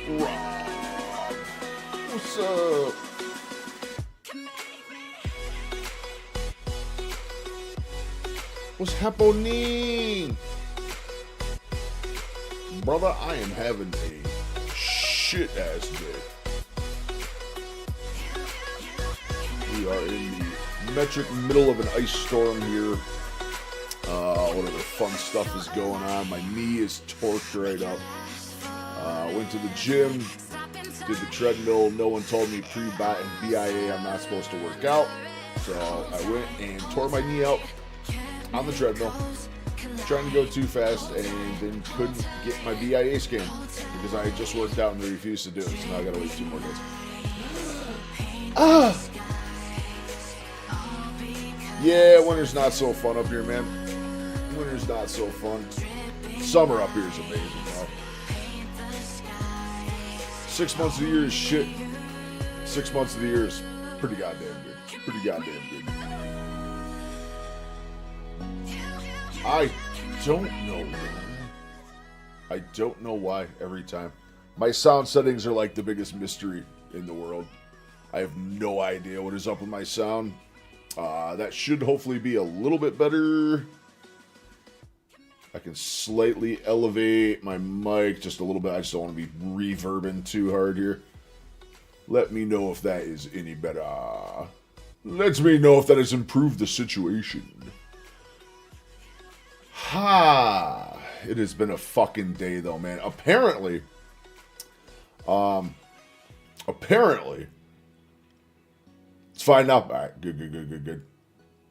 Rob, what's up? What's happening? Brother, I am having a shit ass day. We are in the metric middle of an ice storm here. Whatever fun stuff is going on. My knee is torqued right up. Went to the gym, did the treadmill. No one told me pre-BIA I'm not supposed to work out. So I went and tore my knee out on the treadmill, trying to go too fast, and then couldn't get my BIA scan because I just worked out and they refused to do it. So now I gotta wait 2 more days. Yeah, winter's not so fun up here, man. Winter's not so fun. Summer up here is amazing, though. 6 months of the year is shit. 6 months of the year is pretty goddamn good. Pretty goddamn good. I don't know why. I don't know why every time. My sound settings are like the biggest mystery in the world. I have no idea what is up with my sound. That should hopefully be a little bit better. I can slightly elevate my mic just a little bit. I just don't want to be reverbing too hard here. Let me know if that is any better. Let me know if that has improved the situation. Ha! It has been a fucking day though, man. Apparently, it's fine now. Alright, good.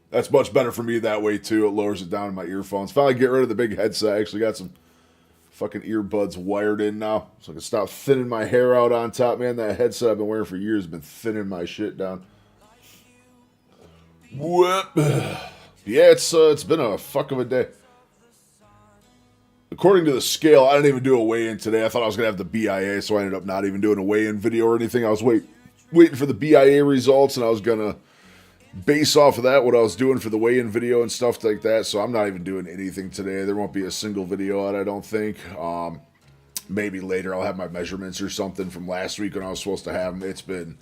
That's much better for me that way too. It lowers it down in my earphones. Finally get rid of the big headset. I actually got some fucking earbuds wired in now. So I can stop thinning my hair out on top, man. That headset I've been wearing for years has been thinning my shit down. Whoop. Yeah, it's been a fuck of a day. According to the scale, I didn't even do a weigh-in today. I thought I was going to have the BIA, so I ended up not even doing a weigh-in video or anything. I was waiting for the BIA results, and I was going to base off of that what I was doing for the weigh-in video and stuff like that. So I'm not even doing anything today. There won't be a single video out, I don't think. Maybe later I'll have my measurements or something from last week when I was supposed to have them. It's been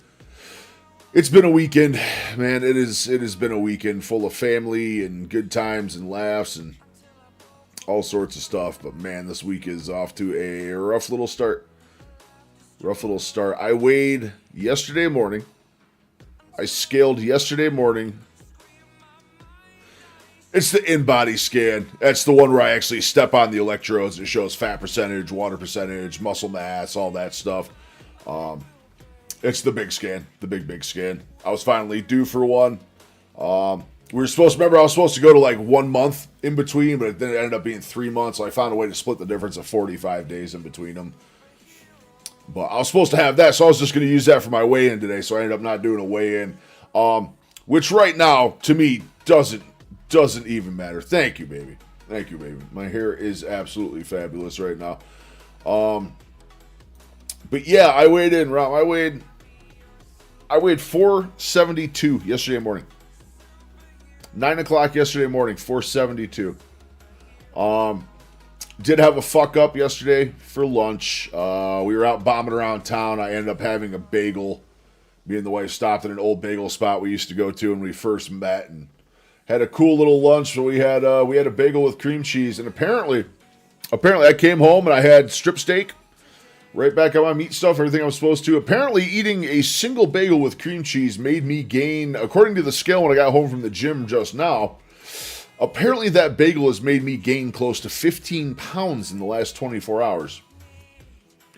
a weekend, man. It has been a weekend full of family and good times and laughs and all sorts of stuff. But man, this week is off to a rough little start. I weighed yesterday morning. I scaled yesterday morning. It's the in-body scan. That's the one where I actually step on the electrodes. It shows fat percentage, water percentage, muscle mass, all that stuff. It's the big scan, the big scan. I was finally due for one. I was supposed to go to like 1 month in between, but then it ended up being 3 months. So I found a way to split the difference of 45 days in between them. But I was supposed to have that, so I was just going to use that for my weigh-in today. So I ended up not doing a weigh-in, which right now to me doesn't even matter. Thank you, baby. My hair is absolutely fabulous right now. But yeah, I weighed in, Rob. I weighed 472 yesterday morning. 9 o'clock yesterday morning, 472. Did have a fuck up yesterday for lunch. We were out bombing around town. I ended up having a bagel. Me and the wife stopped at an old bagel spot we used to go to when we first met and had a cool little lunch. So we had a bagel with cream cheese, and apparently I came home and I had strip steak. Right back on my meat stuff, everything I was supposed to. Apparently, eating a single bagel with cream cheese made me gain, according to the scale when I got home from the gym just now, apparently that bagel has made me gain close to 15 pounds in the last 24 hours.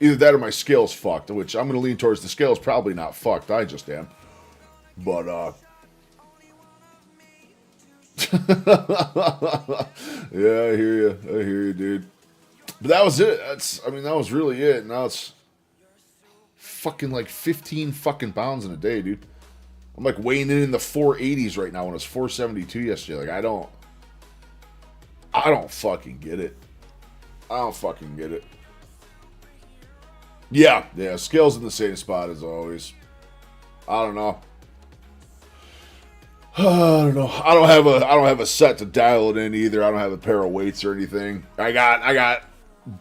Either that or my scale's fucked, which I'm going to lean towards the scale's probably not fucked. I just am. But, yeah, I hear you, dude. But that was it. That was really it. Now it's fucking like 15 fucking pounds in a day, dude. I'm like weighing in the 480s right now when it was 472 yesterday. Like, I don't fucking get it. Yeah, scale's in the same spot as always. I don't know. I don't have a set to dial it in either. I don't have a pair of weights or anything. I got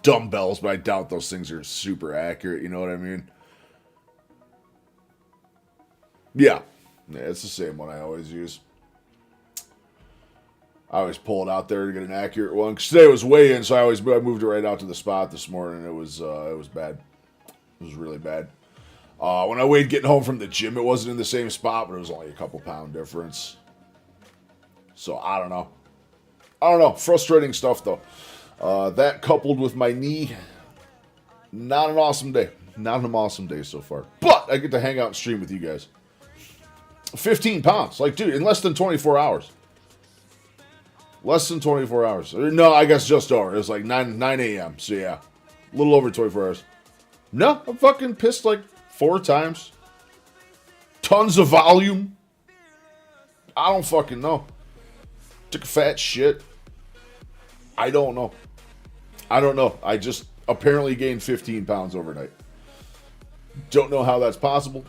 dumbbells, but I doubt those things are super accurate. You know what I mean? Yeah, it's the same one I always use. I always pull it out there to get an accurate one. 'Cause today was weigh-in, so I moved it right out to the spot this morning. It was bad. It was really bad. When I weighed getting home from the gym, it wasn't in the same spot, but it was only a couple pound difference. So I don't know. Frustrating stuff though. That coupled with my knee, not an awesome day. Not an awesome day so far. But I get to hang out and stream with you guys. 15 pounds. Like, dude, in less than 24 hours. Less than 24 hours. No, I guess just over. It was like 9 a.m. So yeah, a little over 24 hours. No, I'm fucking pissed like 4 times. Tons of volume. I don't fucking know. Took a fat shit. I don't know. I just apparently gained 15 pounds overnight. Don't know how that's possible.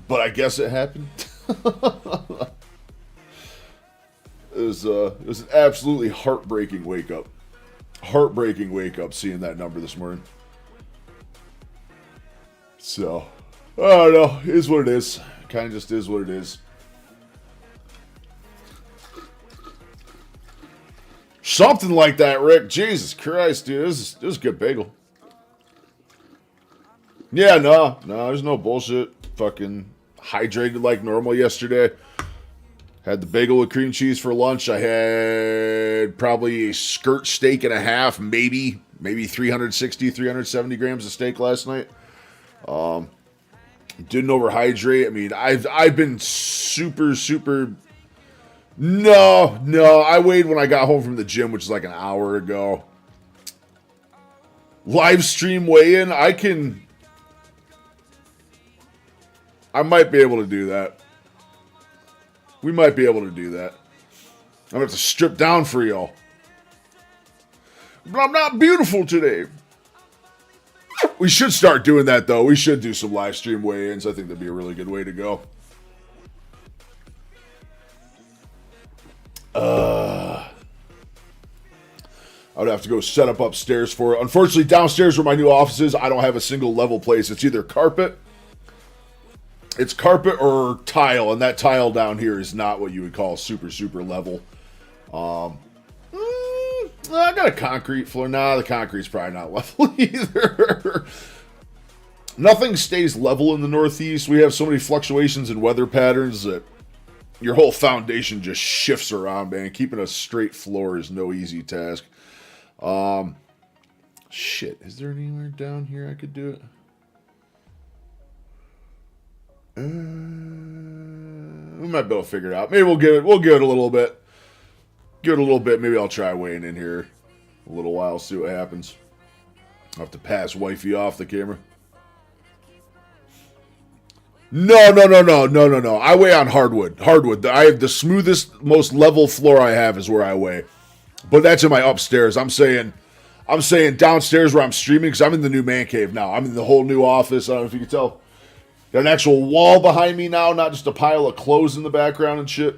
But I guess it happened. It was an absolutely heartbreaking wake up. Heartbreaking wake up seeing that number this morning. So, I don't know. It is what it is. Kind of just is what it is. Something like that, Rick. Jesus Christ, dude. This is a good bagel. Yeah, no, there's no bullshit. Fucking hydrated like normal yesterday. Had the bagel with cream cheese for lunch. I had probably a skirt steak and a half, maybe 360, 370 grams of steak last night. Didn't overhydrate. I mean, I've been super. No. I weighed when I got home from the gym, which is like an hour ago. Live stream weigh-in. I might be able to do that. We might be able to do that. I'm going to have to strip down for y'all. But I'm not beautiful today. We should start doing that, though. We should do some live stream weigh-ins. I think that'd be a really good way to go. I would have to go set up upstairs for it. Unfortunately, downstairs where my new office is, I don't have a single level place. It's either carpet. It's carpet or tile, and that tile down here is not what you would call super level. I got a concrete floor. Nah, the concrete's probably not level either. Nothing stays level in the Northeast. We have so many fluctuations in weather patterns that your whole foundation just shifts around, man. Keeping a straight floor is no easy task. Shit, is there anywhere down here I could do it? We might be able to figure it out. Maybe we'll give it a little bit. Give it a little bit. Maybe I'll try weighing in here a little while, see what happens. I'll have to pass wifey off the camera. No. I weigh on hardwood. I have the smoothest, most level floor I have is where I weigh. But that's in my upstairs. I'm saying downstairs where I'm streaming, because I'm in the new man cave now. I'm in the whole new office. I don't know if you can tell. Got an actual wall behind me now, not just a pile of clothes in the background and shit.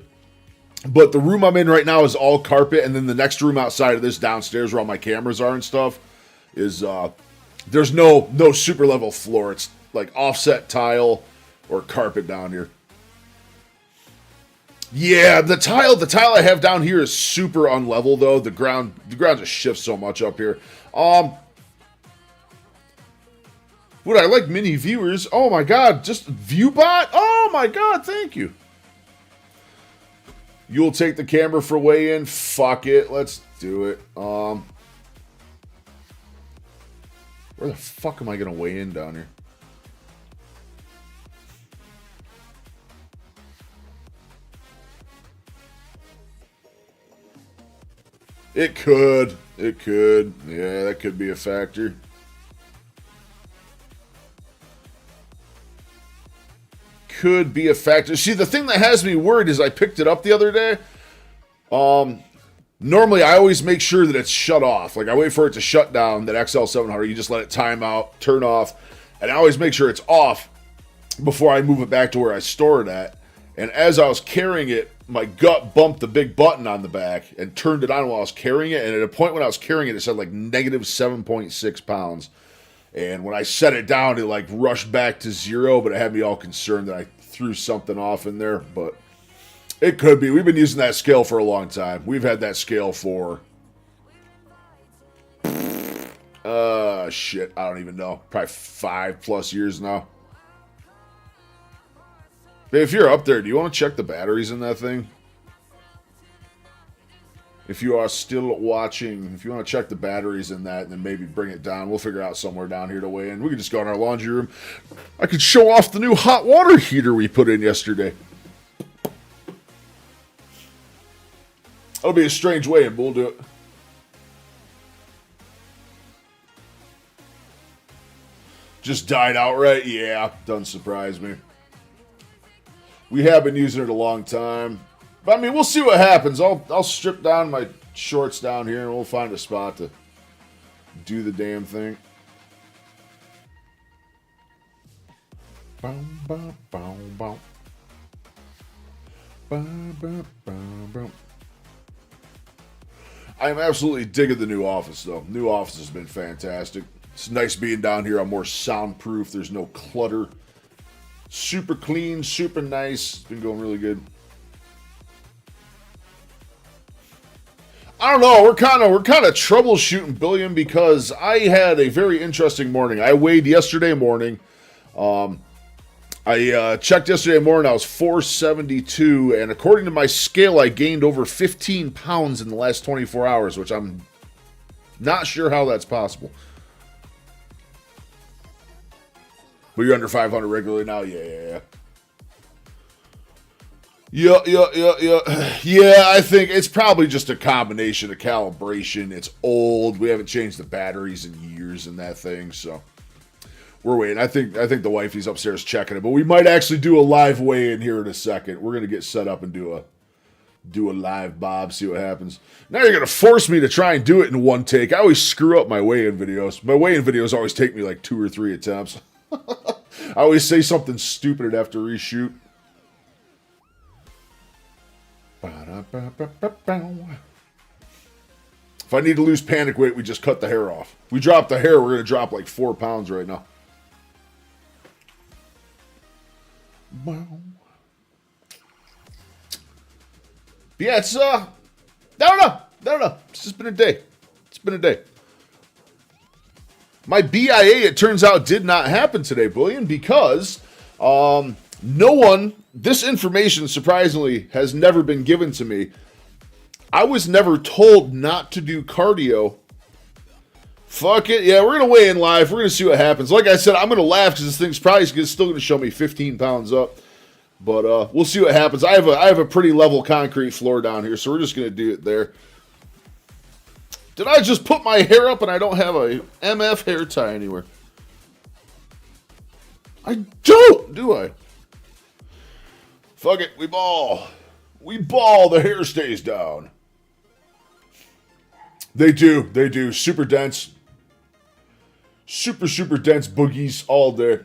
But the room I'm in right now is all carpet, and then the next room outside of this downstairs where all my cameras are and stuff is there's no super level floor. It's like offset tile or carpet down here. Yeah, the tile I have down here is super unlevel though. The ground just shifts so much up here. Would I like mini viewers? Oh my god, just ViewBot? Oh my god, thank you. You'll take the camera for weigh-in? Fuck it, let's do it. Where the fuck am I gonna weigh in down here? It could. Yeah, that could be a factor. Could be a factor. See, the thing that has me worried is I picked it up the other day. Normally, I always make sure that it's shut off. Like, I wait for it to shut down, that XL700. You just let it time out, turn off. And I always make sure it's off before I move it back to where I store it at. And as I was carrying it my gut bumped the big button on the back and turned it on while I was carrying it. And at a point when I was carrying it, it said like negative 7.6 pounds. And when I set it down, it like rushed back to 0, but it had me all concerned that I threw something off in there. But it could be. We've been using that scale for a long time. We've had that scale for, shit, I don't even know. Probably 5+ years now. But if you're up there, do you want to check the batteries in that thing? If you are still watching, if you want to check the batteries in that and then maybe bring it down, we'll figure out somewhere down here to weigh in. We could just go in our laundry room. I could show off the new hot water heater we put in yesterday. That'll be a strange weigh-in, but we'll do it. Just died outright? Yeah, doesn't surprise me. We have been using it a long time. But, I mean, we'll see what happens. I'll strip down my shorts down here, and we'll find a spot to do the damn thing. I am absolutely digging the new office, though. New office has been fantastic. It's nice being down here. I'm more soundproof. There's no clutter. Super clean, super nice. It's been going really good. I don't know. We're kind of troubleshooting Billion because I had a very interesting morning. I weighed yesterday morning. I checked yesterday morning. I was 472, and according to my scale, I gained over 15 pounds in the last 24 hours, which I'm not sure how that's possible. But you're under 500 regularly now? Yeah. Yeah, I think it's probably just a combination of calibration. It's old. We haven't changed the batteries in years in that thing, so we're waiting. I think the wifey's upstairs checking it, but we might actually do a live weigh-in here in a second. We're gonna get set up and do a live Bob, see what happens. Now you're gonna force me to try and do it in one take. I always screw up my weigh-in videos. My weigh-in videos always take me like 2 or 3 attempts. I always say something stupid and have to reshoot. If I need to lose panic weight, we just cut the hair off. We drop the hair, we're going to drop like 4 pounds right now. Yeah, it's, I don't know. It's just been a day. My BIA, it turns out, did not happen today, Bullion, because no one, this information, surprisingly, has never been given to me. I was never told not to do cardio. Fuck it. Yeah, we're going to weigh in live. We're going to see what happens. Like I said, I'm going to laugh because this thing's probably still going to show me 15 pounds up. But we'll see what happens. I have a pretty level concrete floor down here, so we're just going to do it there. Did I just put my hair up and I don't have a MF hair tie anywhere? I don't, do I? Fuck it, we ball. We ball, the hair stays down. They do. Super dense. Super dense boogies all day.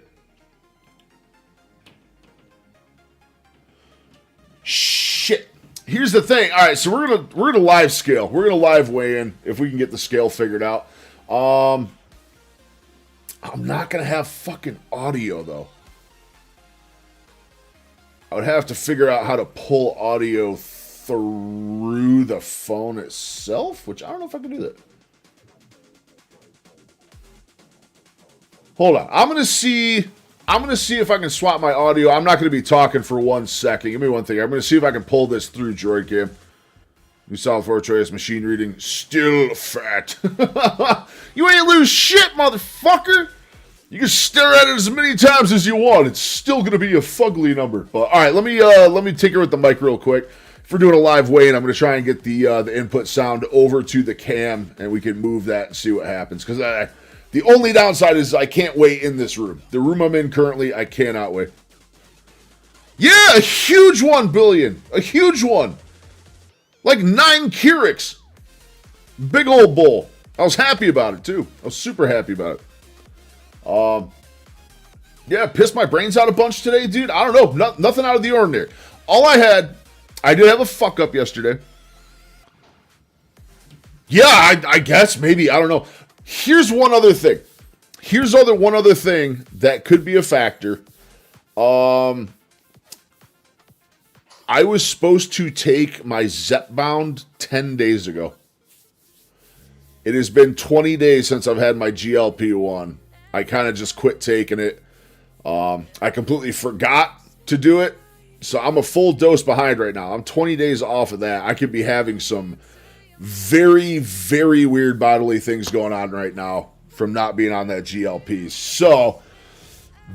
Shit. Here's the thing. All right, so we're gonna live scale. We're gonna live weigh in if we can get the scale figured out. I'm not gonna have fucking audio though. I would have to figure out how to pull audio through the phone itself, which I don't know if I can do that. Hold on. I'm gonna see if I can swap my audio. I'm not going to be talking for 1 second. Give me one thing. I'm going to see if I can pull this through Droidcam. New Solid 4 Trace machine reading. Still fat. You ain't lose shit, motherfucker. You can stare at it as many times as you want. It's still going to be a fugly number. But all right, let me tinker with the mic real quick. If we're doing a live weigh-in, I'm going to try and get the input sound over to the cam, and we can move that and see what happens. Because the only downside is I can't weigh in this room. The room I'm in currently, I cannot weigh. Yeah, a huge one, Billion. A huge one. Like 9 Keurigs. Big old bowl. I was happy about it, too. I was super happy about it. Yeah, pissed my brains out a bunch today, dude. I don't know. Nothing out of the ordinary. All I had I did have a fuck up yesterday. Yeah, I guess maybe, I don't know. Here's one other thing. One other thing that could be a factor. I was supposed to take my Zepbound 10 days ago. It has been 20 days since I've had my GLP-1. I kind of just quit taking it. I completely forgot to do it. So I'm a full dose behind right now. I'm 20 days off of that. I could be having some very, very weird bodily things going on right now from not being on that GLP. So,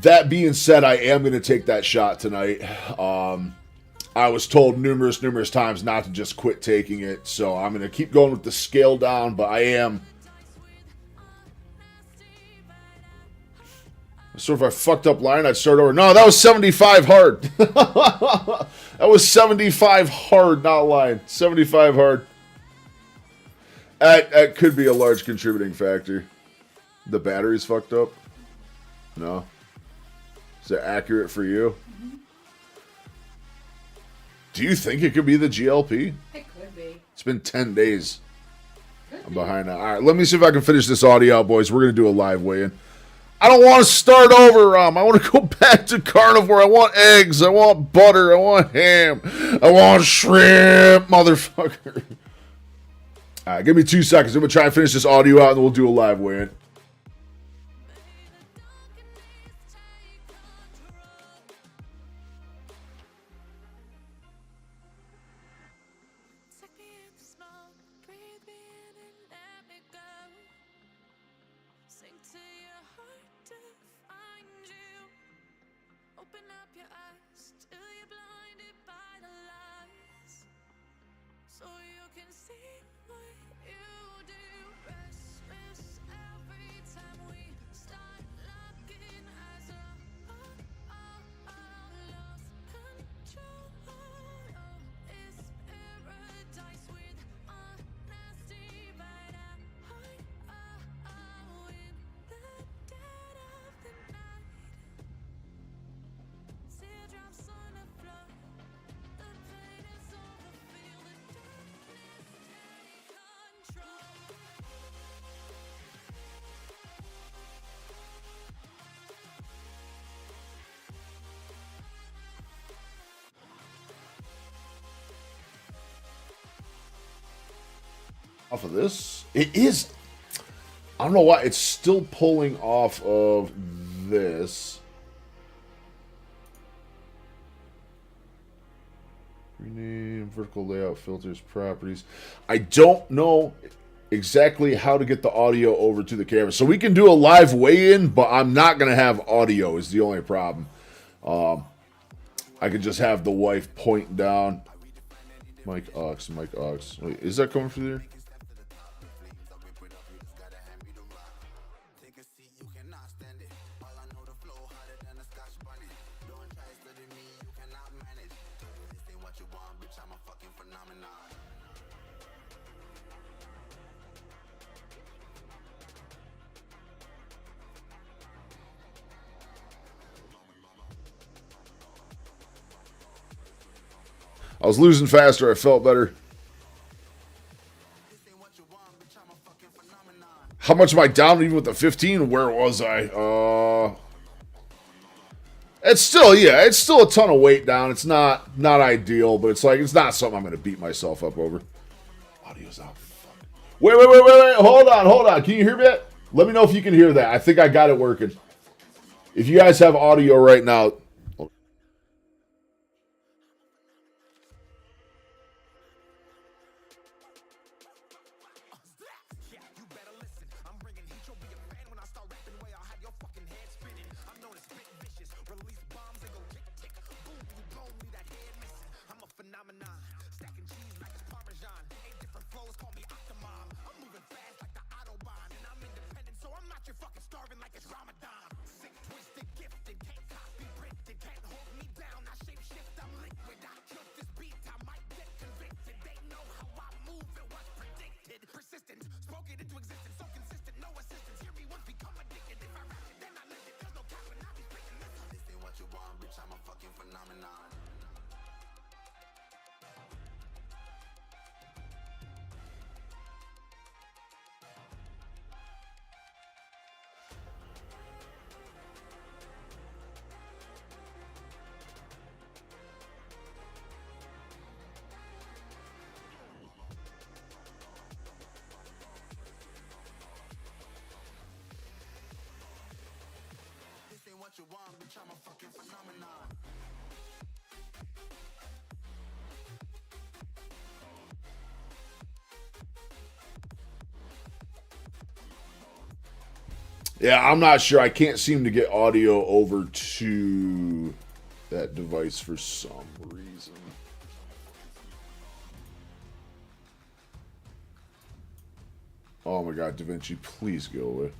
that being said, I am going to take that shot tonight. I was told numerous times not to just quit taking it. So, I'm going to keep going with the scale down, but I am. So if I fucked up line, I'd start over. No, that was 75 hard. That was 75 hard, not line. 75 hard. That could be a large contributing factor. The battery's fucked up? No. Is that accurate for you? Mm-hmm. Do you think it could be the GLP? It could be. It's been 10 days. I'm behind now. All right, let me see if I can finish this audio out, boys. We're going to do a live weigh-in. I don't want to start over, I want to go back to carnivore. I want eggs. I want butter. I want ham. I want shrimp, motherfucker. All right, give me 2 seconds. I'm going to try and finish this audio out, and then we'll do a live weigh-in. Off of this? It is. I don't know why. It's still pulling off of this. Rename, vertical layout, filters, properties. I don't know exactly how to get the audio over to the camera. So we can do a live weigh-in, but I'm not going to have audio is the only problem. I could just have the wife point down. Mike Ox. Wait, is that coming through there? I was losing faster. I felt better. How much am I down even with the 15? Where was I? It's still, yeah, it's still a ton of weight down. It's not ideal, but it's like, it's not something I'm going to beat myself up over. Audio's out. Fuck. Wait. Hold on. Can you hear me? Let me know if you can hear that. I think I got it working. If you guys have audio right now. Yeah, I'm not sure. I can't seem to get audio over to that device for some reason. Oh my god, DaVinci, please go away.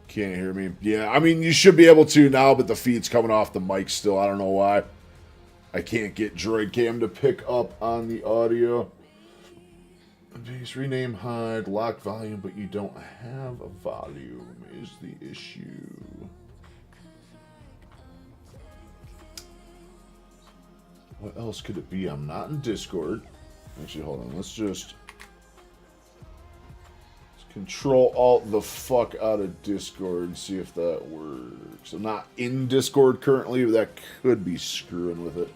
Can't hear me. Yeah, I mean, you should be able to now, but the feed's coming off the mic still. I don't know why. I can't get Droid Cam to pick up on the audio. Please rename hide, lock volume, but you don't have a volume is the issue. What else could it be? I'm not in Discord. Actually, hold on. Let's Control Alt the fuck out of Discord and see if that works. I'm not in Discord currently, but that could be screwing with it.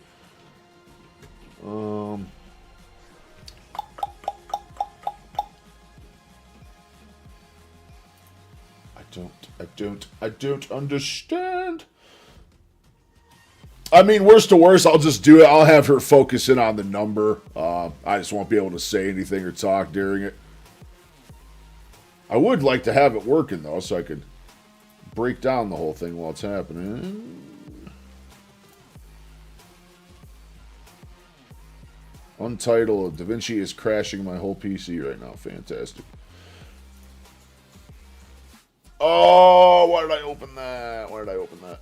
I don't understand. I mean, worst to worst, I'll just do it. I'll have her focus in on the number. I just won't be able to say anything or talk during it. I would like to have it working, though, so I could break down the whole thing while it's happening. Untitled. DaVinci is crashing my whole PC right now. Fantastic. Oh, why did I open that? Why did I open that?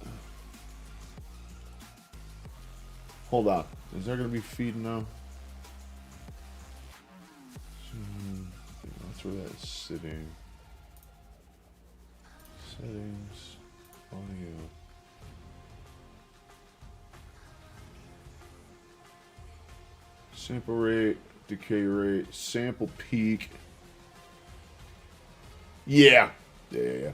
Hold on. Is there going to be feed now? That's where that's sitting. Settings. Audio. Sample rate. Decay rate. Sample peak. Yeah. Yeah.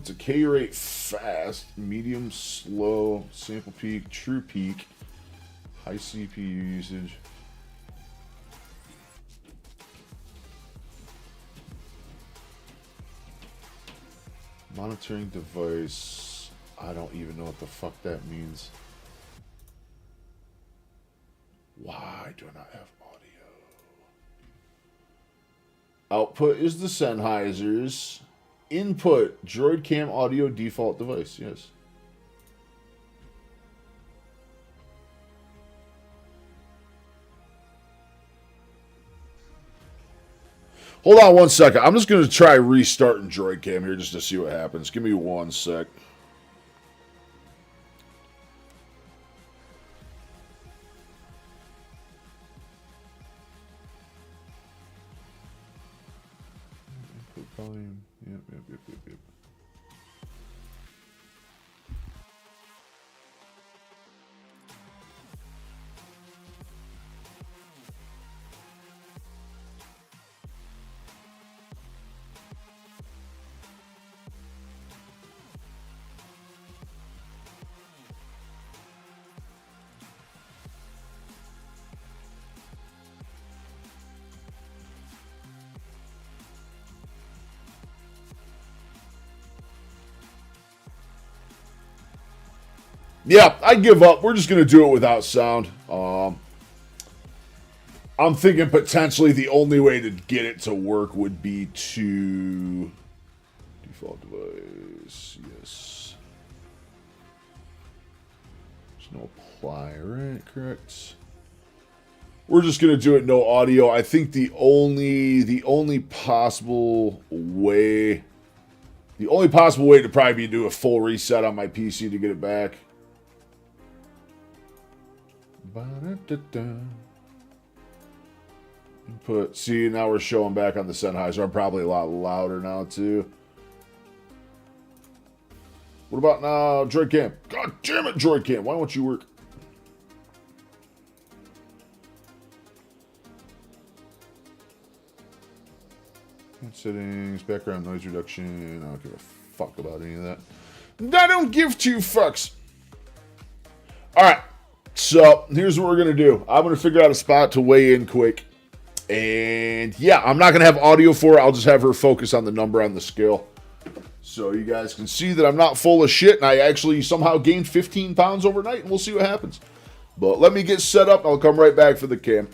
Decay rate fast, medium slow, sample peak, true peak, high CPU usage. Monitoring device. I don't even know what the fuck that means. Why do I not have audio? Output is the Sennheisers. Input, Droid Cam audio default device, yes. Hold on one second. I'm just going to try restarting Droid Cam here just to see what happens. Give me 1 sec. Input volume. Yep. Yeah, I give up. We're just going to do it without sound. I'm thinking potentially the only way to get it to work would be to... Default device, yes. There's no apply, right? Correct. We're just going to do it no audio. I think the only possible way... The only possible way to probably be to do a full reset on my PC to get it back. Input. See, now we're showing back on the Sennheiser. I'm probably a lot louder now, too. What about now, Droid Cam? God damn it, Droid Cam. Why won't you work? Settings, background noise reduction. I don't give a fuck about any of that. I don't give two fucks. All right. So here's what we're going to do. I'm going to figure out a spot to weigh in quick. And yeah, I'm not going to have audio for it. I'll just have her focus on the number on the scale. So you guys can see that I'm not full of shit. And I actually somehow gained 15 pounds overnight. And we'll see what happens. But let me get set up. I'll come right back for the cam.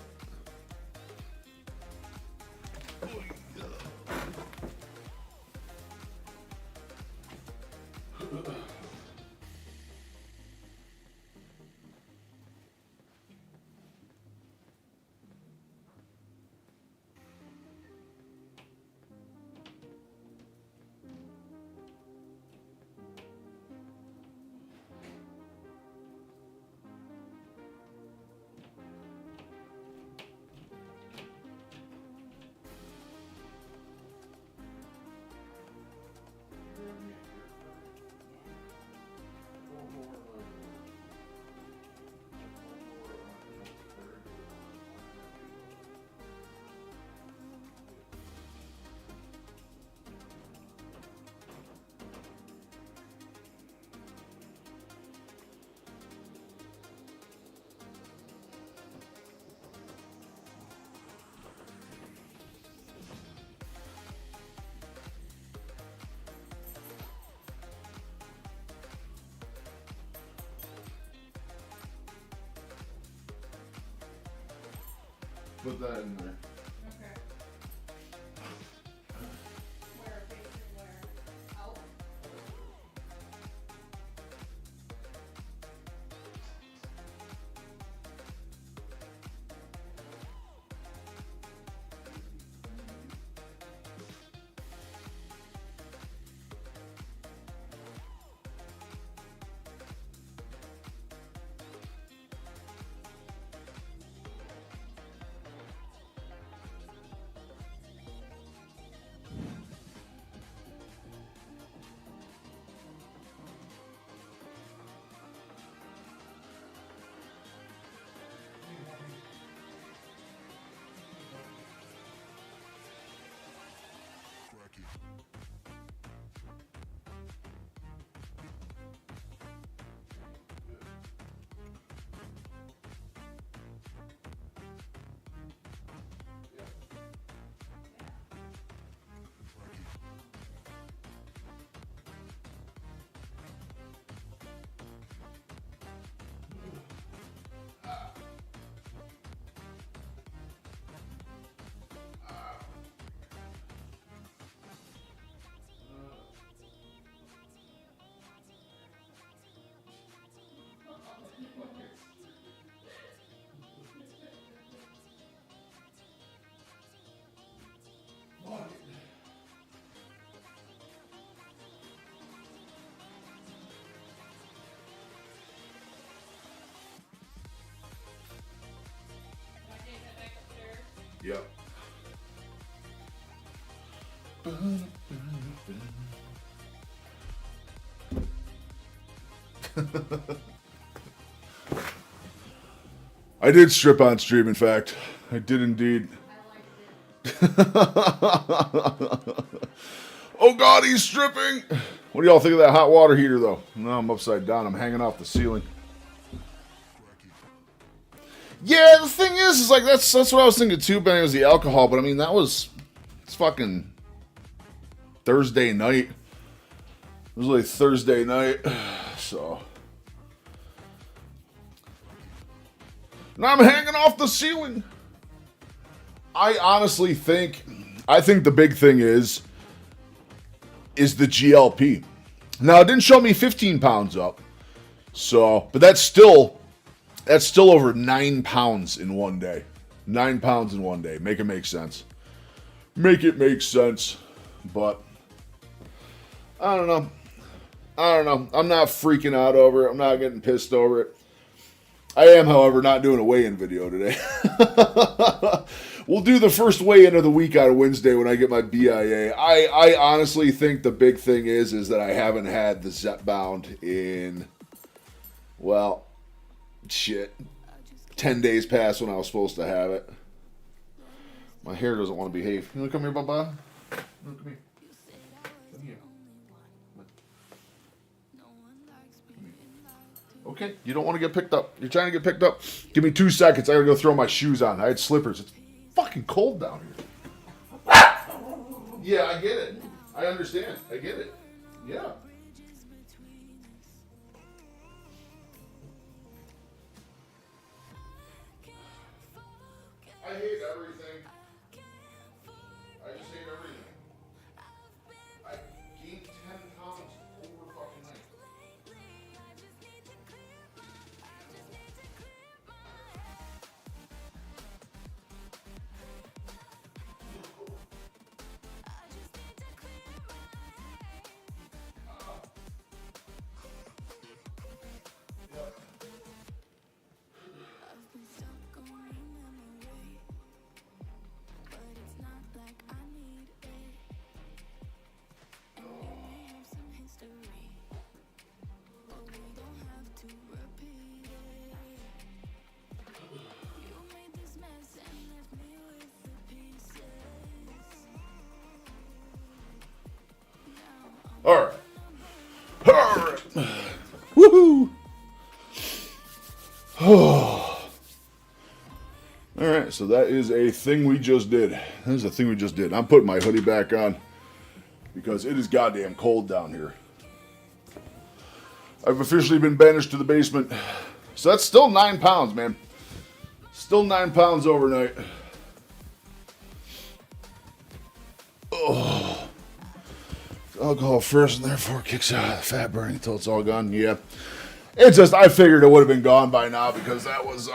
Put that in there. Okay. Where, facing where? Out? Can I take that back upstairs? Yep. I did strip on stream, in fact. I did indeed. I liked it. Oh god, he's stripping! What do y'all think of that hot water heater, though? No, I'm upside down. I'm hanging off the ceiling. Yeah, the thing is like that's what I was thinking too, but it was the alcohol. But I mean, it's fucking Thursday night. It was like Thursday night, so. Now I'm hanging off the ceiling. I honestly think the big thing is the GLP. Now it didn't show me 15 pounds up, so but that's still over 9 pounds in one day. 9 pounds in one day. Make it make sense. Make it make sense. But I don't know. I'm not freaking out over it. I'm not getting pissed over it. I am, however, not doing a weigh-in video today. We'll do the first weigh-in of the week on Wednesday when I get my BIA. I honestly think the big thing is that I haven't had the Zepbound in, well, shit, 10 days past when I was supposed to have it. My hair doesn't want to behave. You want to come here, Bubba? Come here. Come here. Okay, you don't want to get picked up. You're trying to get picked up. Give me 2 seconds. I gotta go throw my shoes on. I had slippers. It's fucking cold down here. Yeah, I get it. I understand. I get it. Yeah. I hate everything. I just hate everything. I gained 10 pounds over fucking night. All right. All right. Woohoo. All right, so that is a thing we just did. That is a thing we just did. I'm putting my hoodie back on because it is goddamn cold down here. I've officially been banished to the basement. So that's still 9 pounds, man. Still 9 pounds overnight. Oh. Alcohol first and therefore kicks out the fat burning until it's all gone. Yeah. It's just, I figured it would have been gone by now because that was,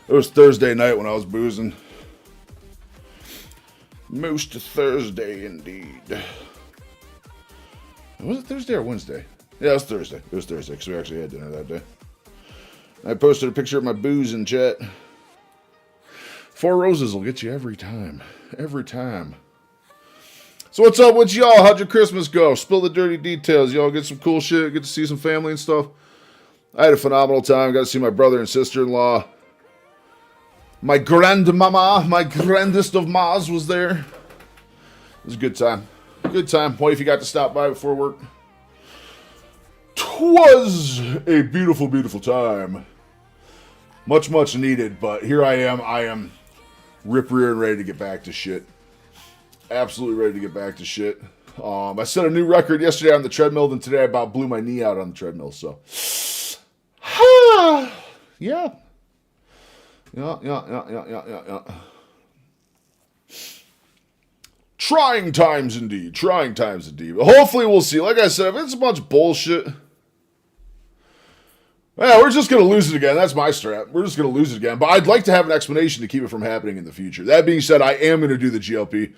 it was Thursday night when I was boozing. Most Thursday indeed. Was it Thursday or Wednesday? Yeah, it was Thursday. It was Thursday because we actually had dinner that day. I posted a picture of my booze in chat. 4 roses will get you every time. Every time. So what's up with y'all? How'd your Christmas go? Spill the dirty details. Y'all get some cool shit? Get to see some family and stuff? I had a phenomenal time. Got to see my brother and sister-in-law. My grandmama, my grandest of mas was there. It was a good time. Good time. Wifey got to stop by before work. 'Twas a beautiful, beautiful time. Much, much needed, but here I am rip-rearing ready to get back to shit. Absolutely ready to get back to shit. I set a new record yesterday on the treadmill, then today I about blew my knee out on the treadmill, so. Yeah. Yeah. Trying times indeed. Trying times indeed. But hopefully we'll see. Like I said, if it's a bunch of bullshit, yeah, we're just going to lose it again. That's my strat. We're just going to lose it again. But I'd like to have an explanation to keep it from happening in the future. That being said, I am going to do the GLP.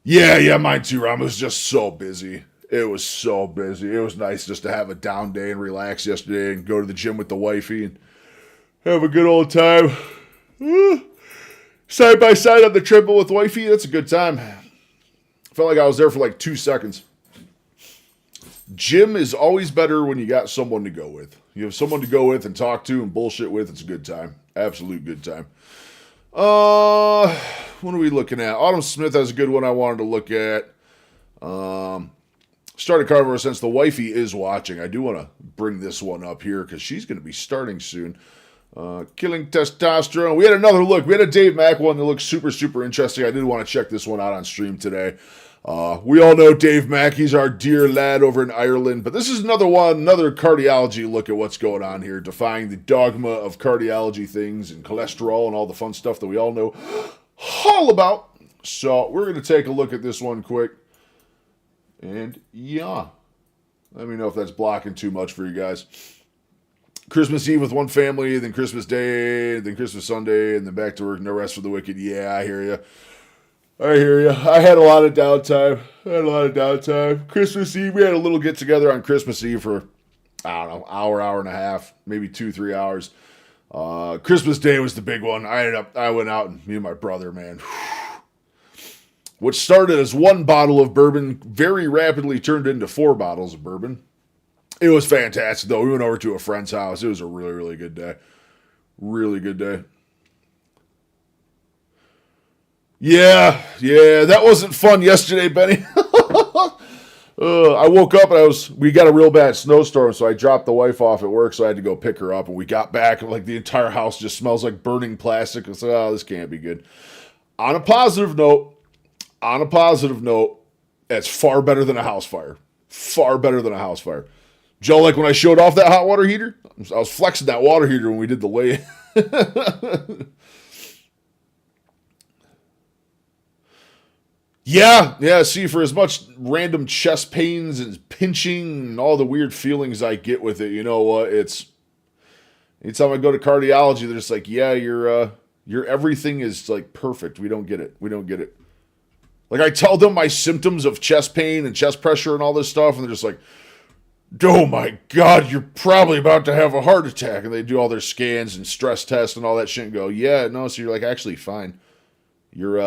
Yeah, mine too, Ron. It was just so busy. It was so busy. It was nice just to have a down day and relax yesterday and go to the gym with the wifey and have a good old time. Side by side on the treadmill with wifey. That's a good time. Felt like I was there for like 2 seconds. Gym is always better when you got someone to go with. You have someone to go with and talk to and bullshit with. It's a good time. Absolute good time. What are we looking at? Autumn Smith has a good one I wanted to look at. Started Carnivore since the wifey is watching. I do want to bring this one up here because she's going to be starting soon. Killing Testosterone. We had another look. We had a Dave Mack one that looks super, super interesting. I did want to check this one out on stream today. We all know Dave Mack. He's our dear lad over in Ireland. But this is another one, another cardiology look at what's going on here, defying the dogma of cardiology things and cholesterol and all the fun stuff that we all know all about. So we're going to take a look at this one quick. And yeah, let me know if that's blocking too much for you guys. Christmas Eve with one family, then Christmas Day, then Christmas Sunday, and then back to work, no rest for the wicked. Yeah, I hear you. I had a lot of downtime. Christmas Eve, we had a little get-together on Christmas Eve for, I don't know, hour and a half, maybe 2-3 hours. Christmas Day was the big one. I went out and me and my brother, man. Which started as 1 bottle of bourbon, very rapidly turned into 4 bottles of bourbon. It was fantastic, though. We went over to a friend's house. It was a really, really good day. Really good day. Yeah, that wasn't fun yesterday, Benny. I woke up and we got a real bad snowstorm, so I dropped the wife off at work, so I had to go pick her up. And we got back, and like the entire house just smells like burning plastic. I was like, oh, this can't be good. On a positive note, it's far better than a house fire. Far better than a house fire. Joe, like when I showed off that hot water heater, I was flexing that water heater when we did the lay. Yeah. See, for as much random chest pains and pinching and all the weird feelings I get with it, you know what? Anytime I go to cardiology, they're just like, yeah, your everything is like perfect. We don't get it. Like I tell them my symptoms of chest pain and chest pressure and all this stuff, and they're just like, oh my God, you're probably about to have a heart attack. And they do all their scans and stress tests and all that shit and go, yeah, no, so you're like actually fine. You're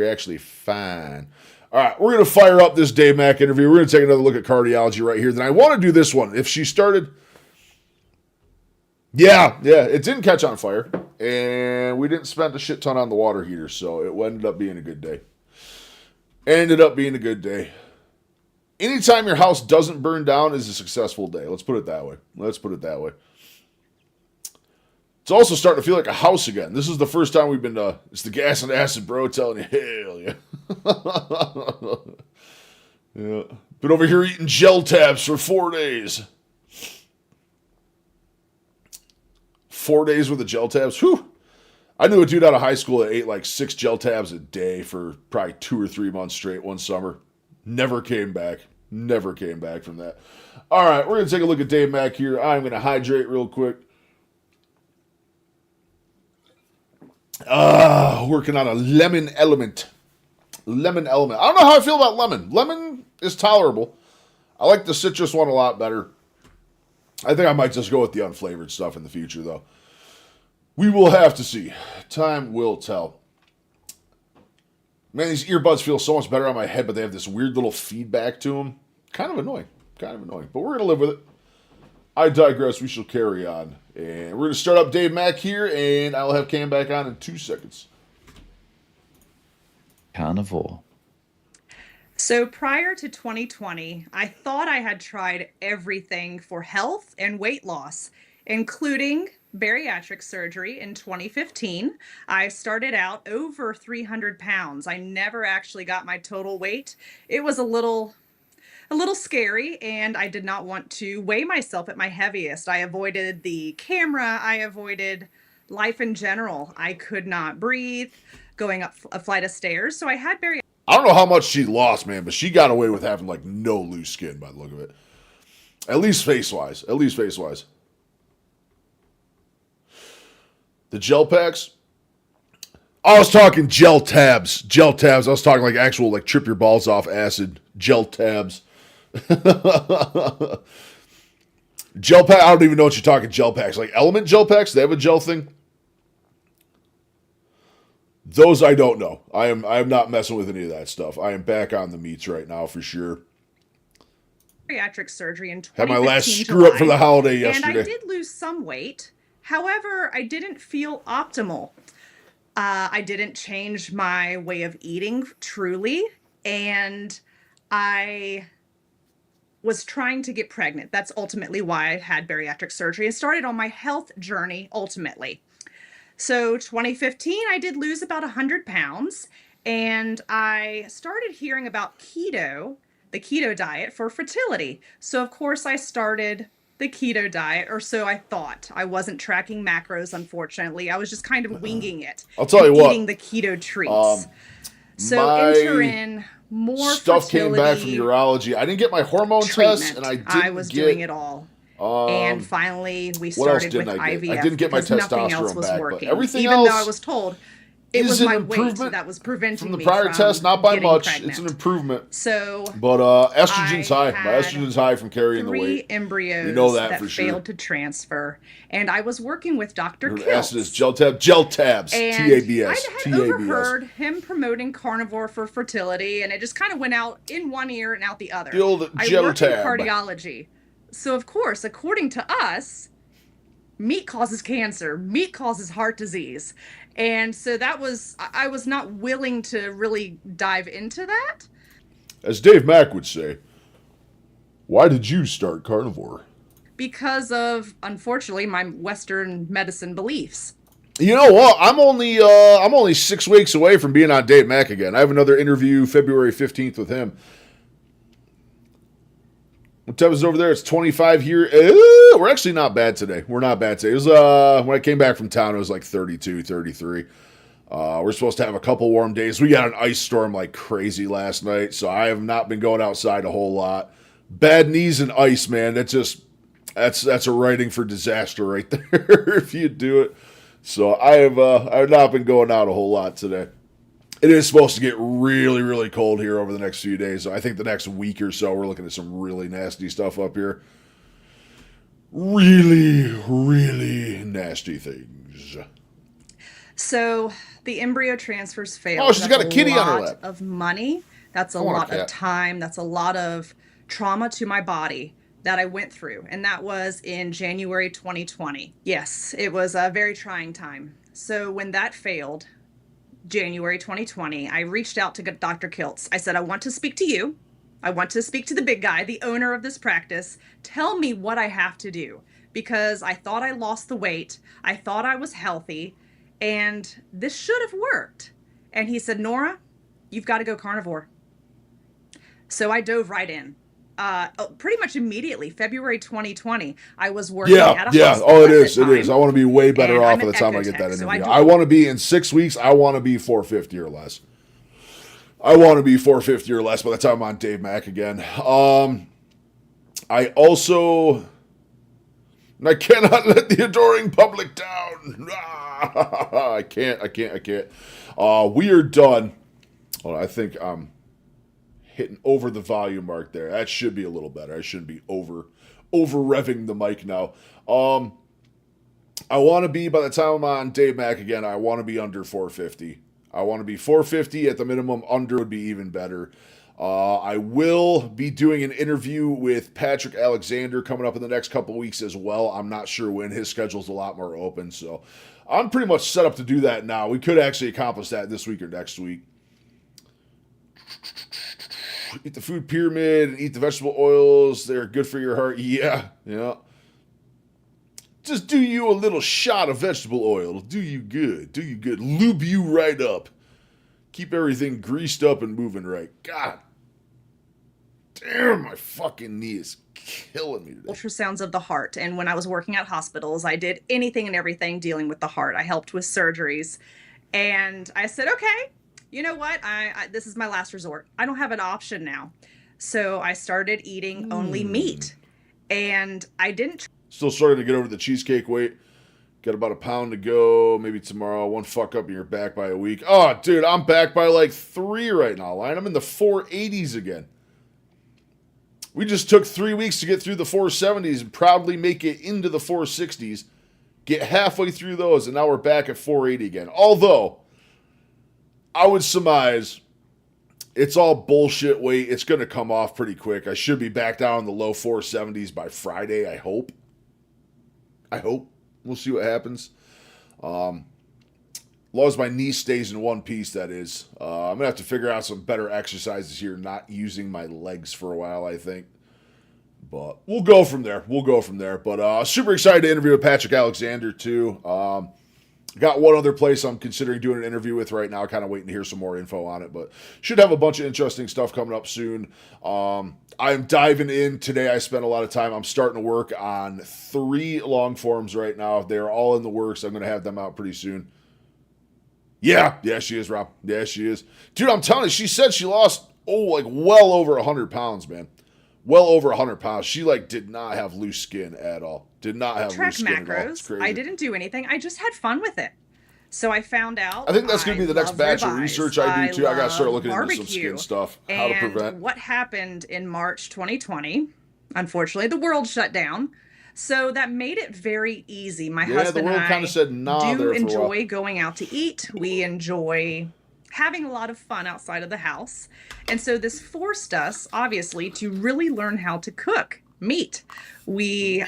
actually fine. All right, we're going to fire up this Dave Mack interview. We're going to take another look at cardiology right here. Then I want to do this one. If she started... Yeah, it didn't catch on fire. And we didn't spend a shit ton on the water heater, so it ended up being a good day. Anytime your house doesn't burn down is a successful day. Let's put it that way. It's also starting to feel like a house again. This is the first time we've been, it's the gas and acid bro telling you, hell yeah. Yeah. Been over here eating gel tabs for 4 days. 4 days with the gel tabs? Whew. I knew a dude out of high school that ate like 6 gel tabs a day for probably 2 or 3 months straight one summer. Never came back from that. All right, we're going to take a look at Dave Mack here. I'm going to hydrate real quick. Working on a lemon element. I don't know how I feel about lemon. Lemon is tolerable. I like the citrus one a lot better. I think I might just go with the unflavored stuff in the future, though. We will have to see. Time will tell. Man, these earbuds feel so much better on my head, but they have this weird little feedback to them. Kind of annoying. But we're going to live with it. I digress. We shall carry on. And we're going to start up Dave Mack here, and I'll have Cam back on in 2 seconds. Carnivore. So prior to 2020, I thought I had tried everything for health and weight loss, including bariatric surgery in 2015. I started out over 300 pounds. I never actually got my total weight. It was a little scary, and I did not want to weigh myself at my heaviest. I avoided the camera. I avoided life in general. I could not breathe going up a flight of stairs. So I had bariatric. I don't know how much she lost, man, but she got away with having like no loose skin by the look of it. At least face-wise. The gel packs? I was talking gel tabs. I was talking like actual like trip your balls off acid gel tabs. Gel pack. I don't even know what you're talking. Gel packs, like Element gel packs. They have a gel thing. Those I don't know. I am not messing with any of that stuff. I am back on the meats right now for sure. Bariatric surgery in 2015. Had my last screw up for the holiday yesterday. And I did lose some weight. However, I didn't feel optimal. I didn't change my way of eating truly, and I was trying to get pregnant. That's ultimately why I had bariatric surgery and started on my health journey ultimately. So 2015, I did lose about 100 pounds, and I started hearing about keto, the keto diet for fertility. So of course I started the keto diet, or so I thought. I wasn't tracking macros, unfortunately. I was just kind of winging it. I'll tell you what. Eating the keto treats. So enter in more stuff came back from urology. I didn't get my hormone test, and I was doing it all. And finally, we started with IVF. I didn't get my nothing else testosterone was back, working. but everything Even else though I was told it was my weight that was preventing from the me prior test, not by getting much. pregnant. It's an improvement. So, but estrogen's high. My estrogen's high from carrying the weight. 3 embryos we know that for failed to transfer, and I was working with Dr. Kiltz. Acid is gel tabs. TABS. I had overheard him promoting carnivore for fertility, and it just kind of went out in one ear and out the other. The old I gel worked in tab. cardiology, so of course, according to us, meat causes cancer. Meat causes heart disease. And so I was not willing to really dive into that. As Dave Mack would say, why did you start carnivore? Because of, unfortunately, my Western medicine beliefs. You know what? I'm only 6 weeks away from being on Dave Mack again. I have another interview February 15th with him. What time is it over there? It's 25 here. We're actually not bad today. We're not bad today. It was when I came back from town, it was like 32, 33. We're supposed to have a couple warm days. We got an ice storm like crazy last night, so I have not been going outside a whole lot. Bad knees and ice, man. That's a writing for disaster right there if you do it. So I've not been going out a whole lot today. It is supposed to get really, really cold here over the next few days. So I think the next week or so we're looking at some really nasty stuff up here. Really, really nasty things. So the embryo transfers failed. Oh, she's got a kitty on her lap. That's a lot of money. That's a lot of time. That's a lot of trauma to my body that I went through. And that was in January 2020. Yes, it was a very trying time. So when that failed, January 2020, I reached out to Dr. Kiltz. I said, I want to speak to you. I want to speak to the big guy, the owner of this practice. Tell me what I have to do, because I thought I lost the weight. I thought I was healthy, and this should have worked. And he said, Nora, you've got to go carnivore. So I dove right in. Pretty much immediately, February 2020, I was working at a hospital. Yeah. Oh, it is. It is. I want to be way better off by the time I get that interview. I want to be in 6 weeks. I want to be 450 or less. I want to be 450 or less by the time I'm on Dave Mack again. I cannot let the adoring public down. I can't. We are done. Well, I think I'm hitting over the volume mark there. That should be a little better. I shouldn't be over revving the mic now. I want to be, by the time I'm on Dave Mack again, I want to be under 450. I want to be 450 at the minimum. Under would be even better. I will be doing an interview with Patrick Alexander coming up in the next couple of weeks as well. I'm not sure when. His schedule's a lot more open, so I'm pretty much set up to do that now. We could actually accomplish that this week or next week. Eat the food pyramid and eat the vegetable oils. They're good for your heart. Yeah. Just do you a little shot of vegetable oil. It'll do you good. Lube you right up. Keep everything greased up and moving right. God damn, my fucking knee is killing me today. Ultrasounds of the heart. And when I was working at hospitals, I did anything and everything dealing with the heart. I helped with surgeries. And I said, okay, you know what? This is my last resort. I don't have an option now. So I started eating only meat. And I didn't. Still starting to get over the cheesecake weight. Got about a pound to go. Maybe tomorrow. One fuck up and you're back by a week. Oh, dude, I'm back by like 3 right now, Lion. I'm in the 480s again. We just took 3 weeks to get through the 470s and proudly make it into the 460s. Get halfway through those, and now we're back at 480 again. Although, I would surmise it's all bullshit weight. It's going to come off pretty quick. I should be back down in the low 470s by Friday, I hope. We'll see what happens. As long as my knee stays in one piece, that is. I'm going to have to figure out some better exercises here, not using my legs for a while, I think. But we'll go from there. But super excited to interview with Patrick Alexander, too. Got one other place I'm considering doing an interview with right now. Kind of waiting to hear some more info on it. But should have a bunch of interesting stuff coming up soon. I'm diving in today. I spent a lot of time. I'm starting to work on 3 long forms right now. They're all in the works. I'm going to have them out pretty soon. Yeah, she is, Rob. Yeah, she is. Dude, I'm telling you, she said she lost, well over 100 pounds, man. Well over 100 pounds. She, did not have loose skin at all. Did not have loose skin at all. It's crazy. I didn't do anything. I just had fun with it. So I found out. I think that's going to be the next batch of research I do, too. I got to start looking into some skin stuff. How to prevent. What happened in March 2020, unfortunately, the world shut down. So that made it very easy. My husband and I kind of said nah do enjoy going out to eat. We enjoy having a lot of fun outside of the house. And so this forced us, obviously, to really learn how to cook meat. We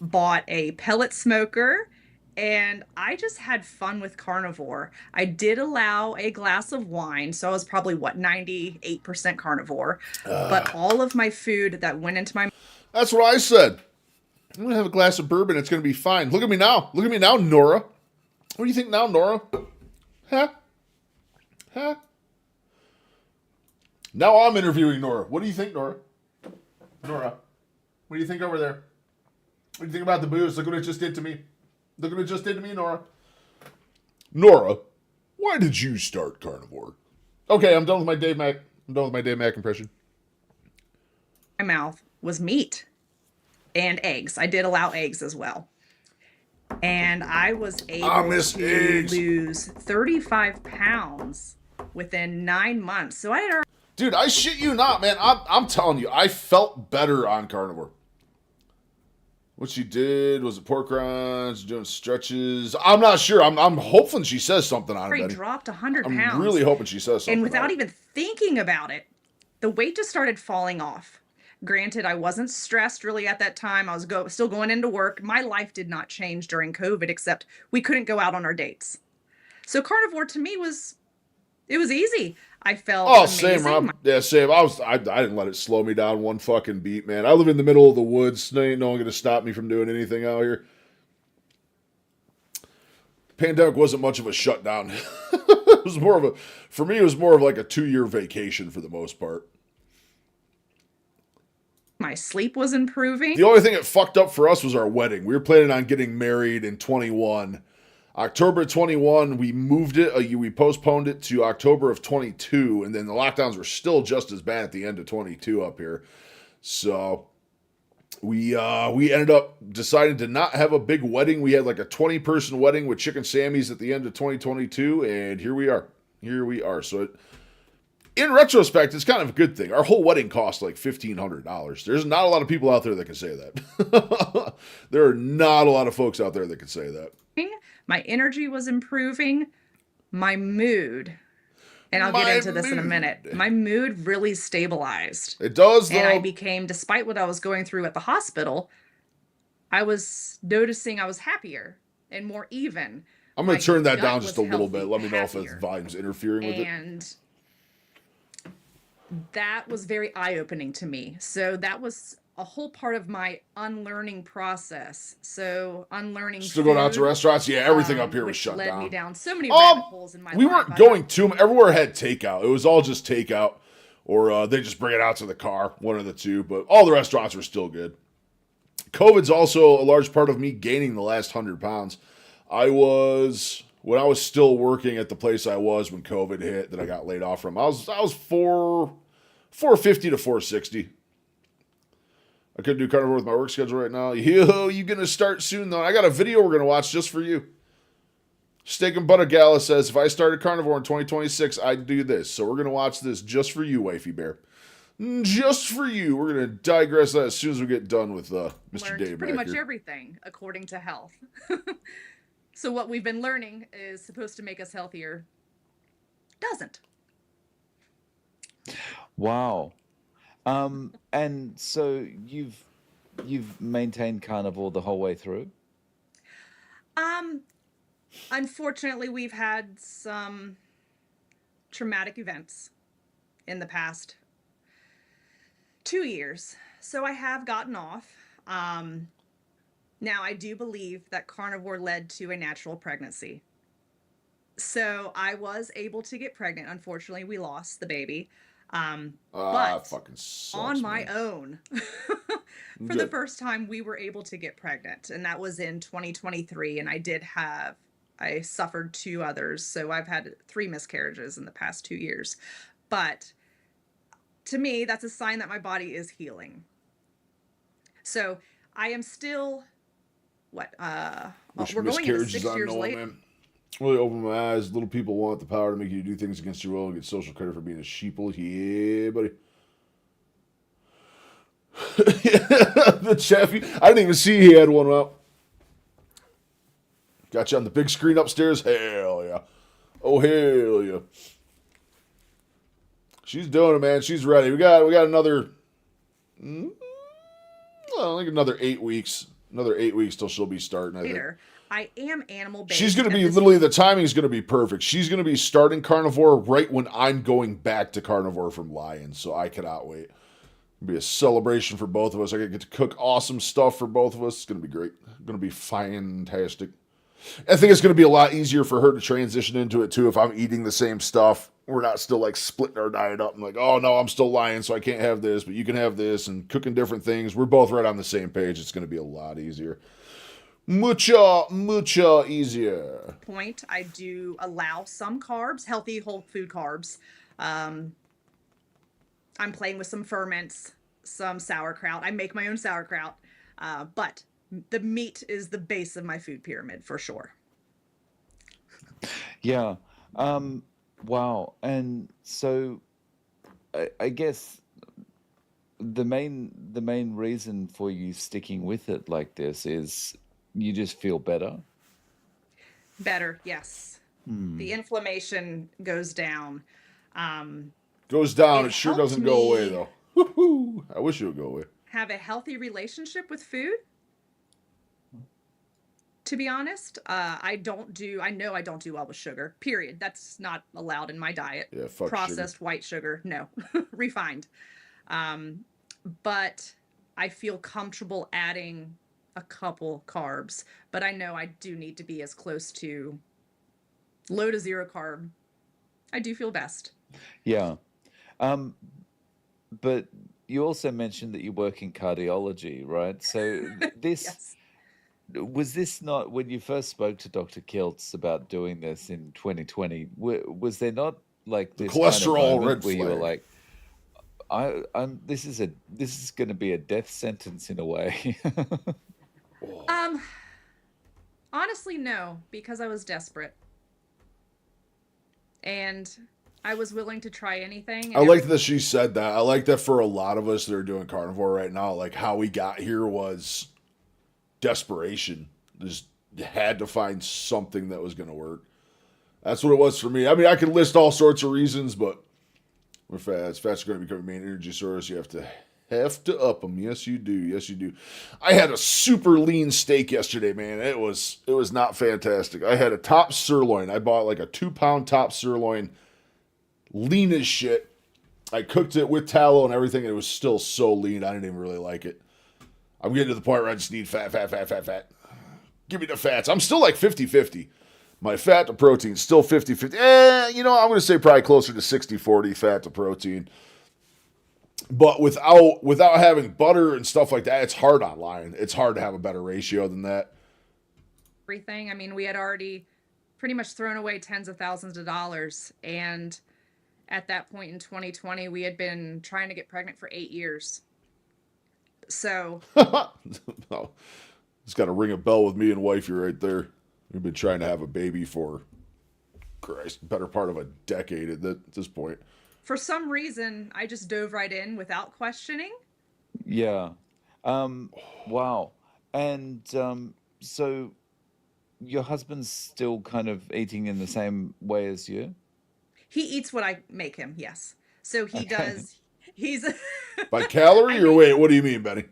bought a pellet smoker and I just had fun with carnivore. I did allow a glass of wine, so I was probably what 98% carnivore. But all of my food that went into my That's what I said. I'm gonna have a glass of bourbon. It's gonna be fine. Look at me now. Look at me now, Nora. What do you think now, Nora? Huh? Huh? Now I'm interviewing Nora. What do you think, Nora? Nora, what do you think over there? What do you think about the booze? Look what it just did to me. Look what it just did to me, Nora. Nora, why did you start carnivore? Okay, I'm done with my Dave Mack. I'm done with my Dave Mack impression. mouth was meat and eggs. I did allow eggs as well. And I was able to eggs. lose 35 pounds within 9 months. So I had Dude, I shit you not, man. I'm telling you, I felt better on carnivore. What she did was it pork rinds, doing stretches. I'm not sure. I'm hoping she says something on it. already Betty. dropped 100 I'm pounds. really hoping she says something. And without on it. even thinking about it, the weight just started falling off. Granted, I wasn't stressed really at that time. I was still going into work. My life did not change during COVID, except we couldn't go out on our dates. So carnivore to me was easy. I felt amazing. Same, Rob. Yeah, same. I didn't let it slow me down one fucking beat, man. I live in the middle of the woods. There ain't no one gonna stop me from doing anything out here. Pandemic wasn't much of a shutdown. It was more of a, for me, it was more of like a 2-year vacation for the most part. My sleep was improving. The only thing that fucked up for us was our wedding. We were planning on getting married in 21. October 21, we moved it. We postponed it to October of 22, and then the lockdowns were still just as bad at the end of 22 up here. So we ended up deciding to not have a big wedding. We had like a 20-person wedding with Chicken Sammy's at the end of 2022, and here we are. So in retrospect, it's kind of a good thing. Our whole wedding cost like $1,500. There's not a lot of people out there that can say that. There are not a lot of folks out there that can say that. My energy was improving. My mood, and I'll get into this in a minute. My mood really stabilized. It does, though. And I became, despite what I was going through at the hospital, I was noticing I was happier and more even. I'm going to turn that down just a little healthy, bit. Let me know if happier. the volume's interfering with it. And that was very eye-opening to me. So that was a whole part of my unlearning process. So unlearning Still going out to food, restaurants? Yeah, everything up here was which shut led down. me down so many rabbit holes in my We life. weren't going to. Everywhere had takeout. It was all just takeout. Or they just bring it out to the car. One of the two. But all the restaurants were still good. COVID's also a large part of me gaining the last 100 pounds. When I was still working at the place I was when COVID hit that I got laid off from, I was 450 to 460. I couldn't do carnivore with my work schedule right now. Yo, you gonna start soon though? I got a video we're gonna watch just for you. Steak and Butter Gala says, if I started carnivore in 2026, I'd do this. So we're gonna watch this just for you, Wifey Bear. Just for you. We're gonna digress that as soon as we get done with Mr. Dave pretty Mack much here. everything according to health. So what we've been learning is supposed to make us healthier. Doesn't. Wow. And so you've maintained carnivore the whole way through? Unfortunately, we've had some traumatic events in the past 2 years. So I have gotten off. Now I do believe that carnivore led to a natural pregnancy. So I was able to get pregnant. Unfortunately, we lost the baby. But Fucking sucks, on my man. own, for the first time, we were able to get pregnant, and that was in 2023. And I suffered 2 others, so I've had 3 miscarriages in the past 2 years. But to me, that's a sign that my body is healing. So I am still, we're going into 6 years later. Man. Really opened my eyes. Little people want the power to make you do things against your will and get social credit for being a sheeple. Yeah, buddy. The Chaffee. I didn't even see he had one up. Got you on the big screen upstairs? Hell yeah. Oh, hell yeah. She's doing it, man. She's ready. We got another, I think another 8 weeks. Another 8 weeks till she'll be starting, I think. later. I am animal based. She's going to at be this literally, the timing is going to be perfect. She's going to be starting carnivore right when I'm going back to carnivore from Lion. So I cannot wait. It'll be a celebration for both of us. I get to cook awesome stuff for both of us. It's going to be great. Going to be fantastic. I think it's going to be a lot easier for her to transition into it too if I'm eating the same stuff. We're not still like splitting our diet up and like, oh no, I'm still Lion, so I can't have this, but you can have this, and cooking different things. We're both right on the same page. It's going to be a lot easier. Mucho easier. point, I do allow some carbs, healthy whole food carbs. I'm playing with some ferments, some sauerkraut. I make my own sauerkraut, but the meat is the base of my food pyramid for sure. Yeah. Wow. And so I guess the main reason for you sticking with it like this is you just feel better. Better, yes. The inflammation goes down. Goes down. It It sure helped doesn't go away me- though. Woo-hoo. I wish it would go away. Have a healthy relationship with food. To be honest, I know I don't do well with sugar, period. That's not allowed in my diet. Yeah, fuck Processed white sugar, no. Refined. But I feel comfortable adding a couple carbs, but I know I do need to be as close to low to zero carb. I do feel best. Yeah. But you also mentioned that you work in cardiology, right? So this Yes. was this not when you first spoke to Dr. Kiltz about doing this in 2020? Was there not like this kind of cholesterol moment red where you were flag. like, this is going to be a death sentence in a way. Honestly, no, because I was desperate. And I was willing to try anything. I and like that she said that. I like that for a lot of us that are doing carnivore right now. Like how we got here was desperation. Just had to find something that was going to work. That's what it was for me. I mean, I could list all sorts of reasons, but with fats are going to become a main energy source. You have to up them. Yes, you do. Yes, you do. I had a super lean steak yesterday, man. It was not fantastic. I had a top sirloin. I bought like a 2-pound top sirloin, lean as shit. I cooked it with tallow and everything, and it was still so lean. I didn't even really like it. I'm getting to the point where I just need fat. Give me the fats. I'm still like 50-50. My fat to protein still 50-50. I'm going to say probably closer to 60-40 fat to protein. But without having butter and stuff like that, it's hard on Lion. It's hard to have a better ratio than that. everything. I mean, we had already pretty much thrown away tens of thousands of dollars. And at that point in 2020, we had been trying to get pregnant for 8 years. So, No, it's got to ring a bell with me and wifey right there. We've been trying to have a baby for, Christ, better part of a decade at this point. for some reason, I just dove right in without questioning. Yeah. Wow. And so your husband's still kind of eating in the same way as you? He eats what I make him, yes. So he Okay. does. He's By calorie I or mean- wait, what do you mean, Benny?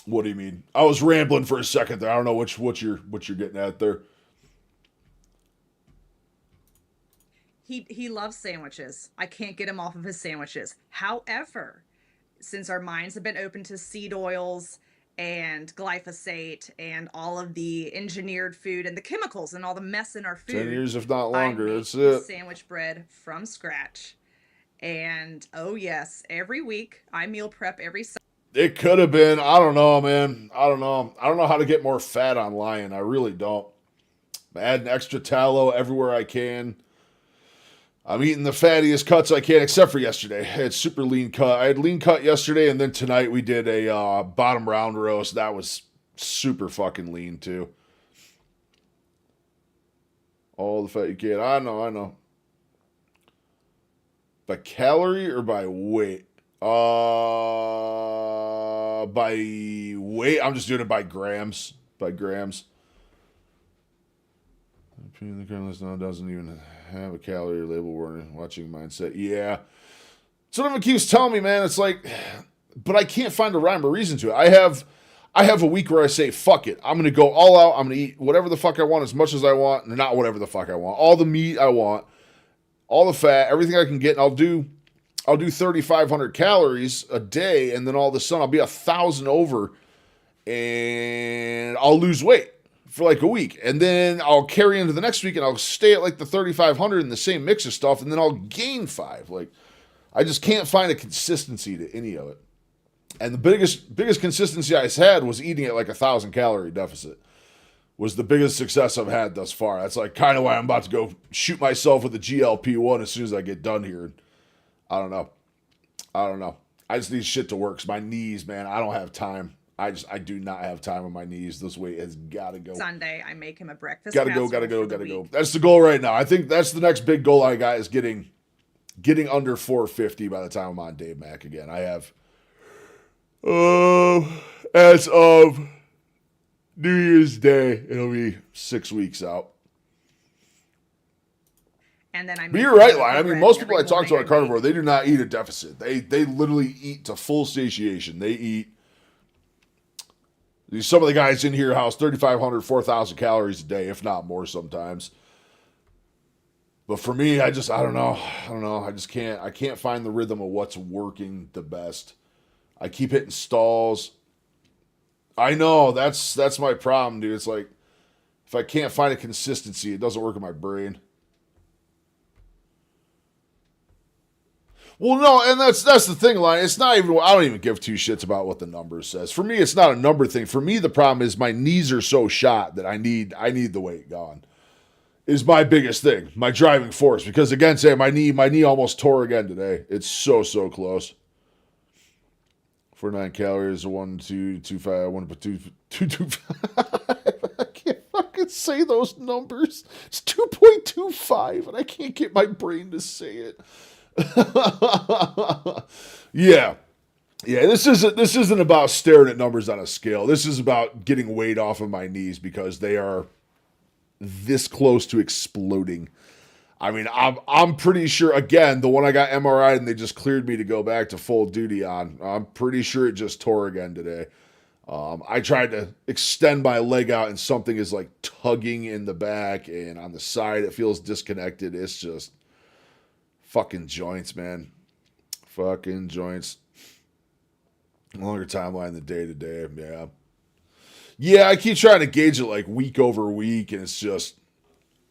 What do you mean? I was rambling for a second there. I don't know what you're getting at there. he loves sandwiches. I can't get him off of his sandwiches. However, since our minds have been open to seed oils and glyphosate and all of the engineered food and the chemicals and all the mess in our food, 10 years, if not I longer. make That's the it. sandwich bread from scratch. And oh yes, every week I meal prep every It could have been. I don't know, man. I don't know. I don't know how to get more fat on Lion. I really don't. I'm adding extra tallow everywhere I can. I'm eating the fattiest cuts I can, except for yesterday. I had super lean cut. I had lean cut yesterday, and then tonight we did a bottom round roast. That was super fucking lean, too. All the fat you can. I know. By calorie or by weight? By weight. I'm just doing it by grams. By grams. The kernel now doesn't even have a calorie label warning. Watching mindset. Yeah. So what it keeps telling me, man. It's like, but I can't find a rhyme or reason to it. I I have a week where I say, fuck it. I'm going to go all out. I'm going to eat whatever the fuck I want as much as I want. And not whatever the fuck I want. All the meat I want. All the fat. Everything I can get. And I'll do 3,500 calories a day. And then all of a sudden I'll be 1,000 over. And I'll lose weight for like a week. And then I'll carry into the next week. And I'll stay at like the 3,500 in the same mix of stuff. And then I'll gain 5. Like, I just can't find a consistency to any of it. And the biggest consistency I had was eating at like 1,000 calorie deficit. Was the biggest success I've had thus far. That's like kind of why I'm about to go shoot myself with a GLP-1 as soon as I get done here. I don't know. I just need shit to work. 'Cause my knees, man, I don't have time. I do not have time on my knees. This weight has got to go. Sunday, I make him a breakfast. Gotta go. for the week. That's the goal right now. I think that's the next big goal I got is getting under 450 by the time I'm on Dave Mack again. I have, as of New Year's Day, it'll be 6 weeks out. And then But you're right, Lion. I mean, most people I talk to on carnivore, they do not eat a deficit. They literally eat to full satiation. They eat. Some of the guys in here house 3,500, 4,000 calories a day, if not more sometimes. But for me, I don't know. I can't find the rhythm of what's working the best. I keep hitting stalls. I know, that's my problem, dude. It's like, if I can't find a consistency, it doesn't work in my brain. Well, no, and that's the thing, Lion. It's not even, I don't even give two shits about what the number says. For me, it's not a number thing. For me, the problem is my knees are so shot that I need the weight gone. Is my biggest thing, my driving force. Because again, say my knee almost tore again today. It's so close. 49 calories, 1,225, 1,225. I can't fucking say those numbers. It's 2.25, and I can't get my brain to say it. Yeah. This isn't about staring at numbers on a scale. This is about getting weight off of my knees because they are this close to exploding. I mean, I'm pretty sure, again, the one I got MRI and they just cleared me to go back to full duty on, I'm pretty sure it just tore again today. I tried to extend my leg out and something is like tugging in the back and on the side it feels disconnected. It's just fucking joints, man. Fucking joints. Longer timeline than day to day. Yeah. Yeah, I keep trying to gauge it like week over week, and it's just,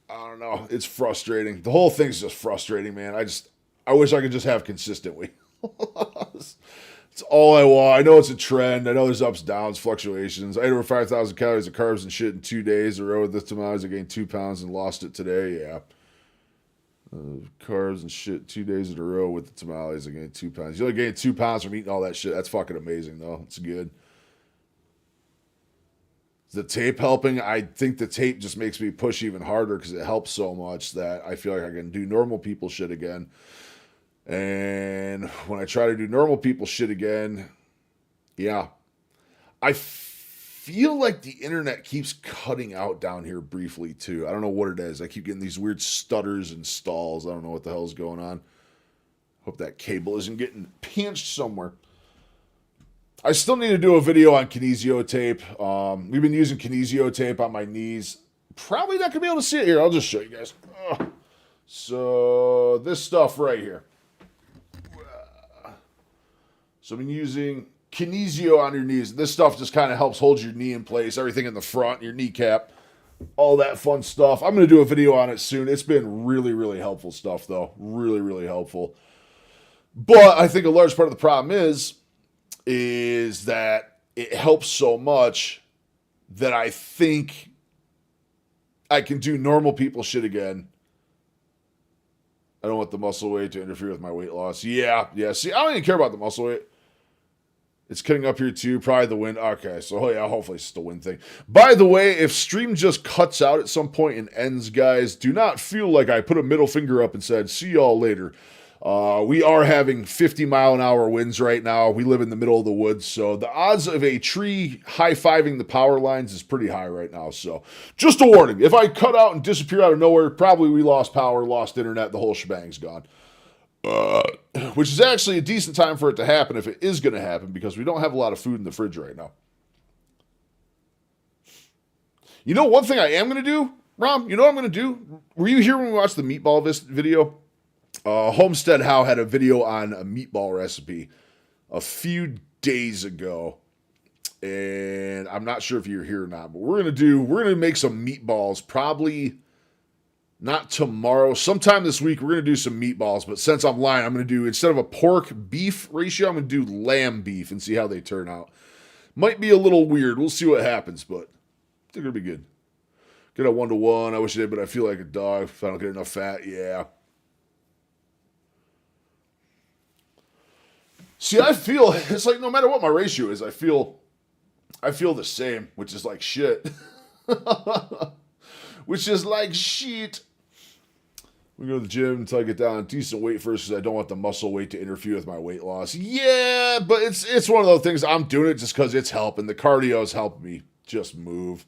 I don't know. It's frustrating. The whole thing's just frustrating, man. I wish I could just have consistent weight. It's all I want. I know it's a trend. I know there's ups, downs, fluctuations. I ate over 5,000 calories of carbs and shit in 2 days in a row with this tamales. I gained 2 pounds and lost it today. Yeah. Carbs and shit 2 days in a row with the tamales. I gained 2 pounds. You only gained 2 pounds from eating all that shit. That's fucking amazing, though. It's good. Is the tape helping? I think the tape just makes me push even harder because it helps so much that I feel like I can do normal people shit again. And when I try to do normal people shit again, yeah, I feel like the internet keeps cutting out down here briefly too. I don't know what it is. I keep getting these weird stutters and stalls. I don't know what the hell's going on. Hope that cable isn't getting pinched somewhere. I still need to do a video on kinesio tape. We've been using kinesio tape on my knees. Probably not going to be able to see it here. I'll just show you guys. So this stuff right here. So I've been using kinesio on your knees. This stuff just kind of helps hold your knee in place. Everything in the front, your kneecap, all that fun stuff. I'm going to do a video on it soon. It's been really, really helpful stuff, though. Really, really helpful. But I think a large part of the problem is that it helps so much that I think I can do normal people shit again. I don't want the muscle weight to interfere with my weight loss. Yeah. See, I don't even care about the muscle weight. It's cutting up here too. Probably the wind. Okay, so yeah, hopefully it's the wind thing. By the way, if stream just cuts out at some point and ends, guys, do not feel like I put a middle finger up and said, see y'all later. We are having 50-mile-an-hour winds right now. We live in the middle of the woods, so the odds of a tree high-fiving the power lines is pretty high right now. So just a warning. If I cut out and disappear out of nowhere, probably we lost power, lost internet, the whole shebang's gone. Which is actually a decent time for it to happen if it is going to happen because we don't have a lot of food in the fridge right now. You know, one thing I am going to do, Rom, you know what I'm going to do? Were you here when we watched the meatball video? Homestead How had a video on a meatball recipe a few days ago. And I'm not sure if you're here or not, but we're going to make some meatballs probably not tomorrow. Sometime this week, we're going to do some meatballs. But since I'm lying, I'm going to do, instead of a pork beef ratio, I'm going to do lamb beef and see how they turn out. Might be a little weird. We'll see what happens, but I think it'll be good. Get a 1-to-1. I wish I did, but I feel like a dog if I don't get enough fat. Yeah. See, I feel, it's like no matter what my ratio is, I feel the same, which is like shit. Which is like shit. We go to the gym until I get down a decent weight first because I don't want the muscle weight to interfere with my weight loss. Yeah, but it's one of those things. I'm doing it just because it's helping. The cardio is helping me just move.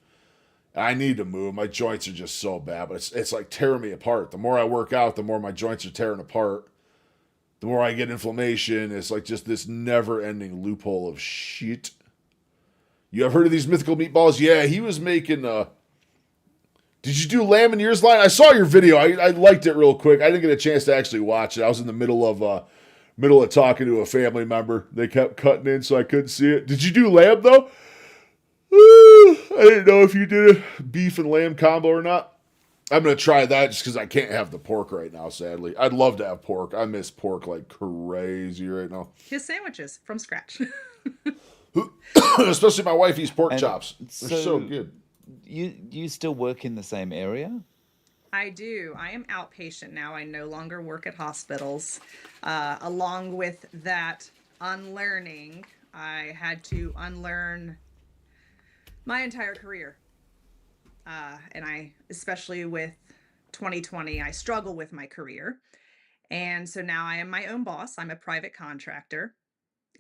I need to move. My joints are just so bad, but it's like tearing me apart. The more I work out, the more my joints are tearing apart. The more I get inflammation. It's like just this never-ending loophole of shit. You ever heard of these mythical meatballs? Yeah, he was making... Did you do lamb in yours line? I saw your video. I liked it real quick. I didn't get a chance to actually watch it. I was in the middle of talking to a family member. They kept cutting in, so I couldn't see it. Did you do lamb though? I didn't know if you did a beef and lamb combo or not. I'm gonna try that just because I can't have the pork right now. Sadly, I'd love to have pork. I miss pork like crazy right now. His sandwiches from scratch. Especially my wife eats pork And chops. They're so good. You still work in the same area? I do. I am outpatient now. I no longer work at hospitals. Along with that unlearning, I had to unlearn my entire career. And I, especially with 2020, I struggle with my career. And so now I am my own boss. I'm a private contractor.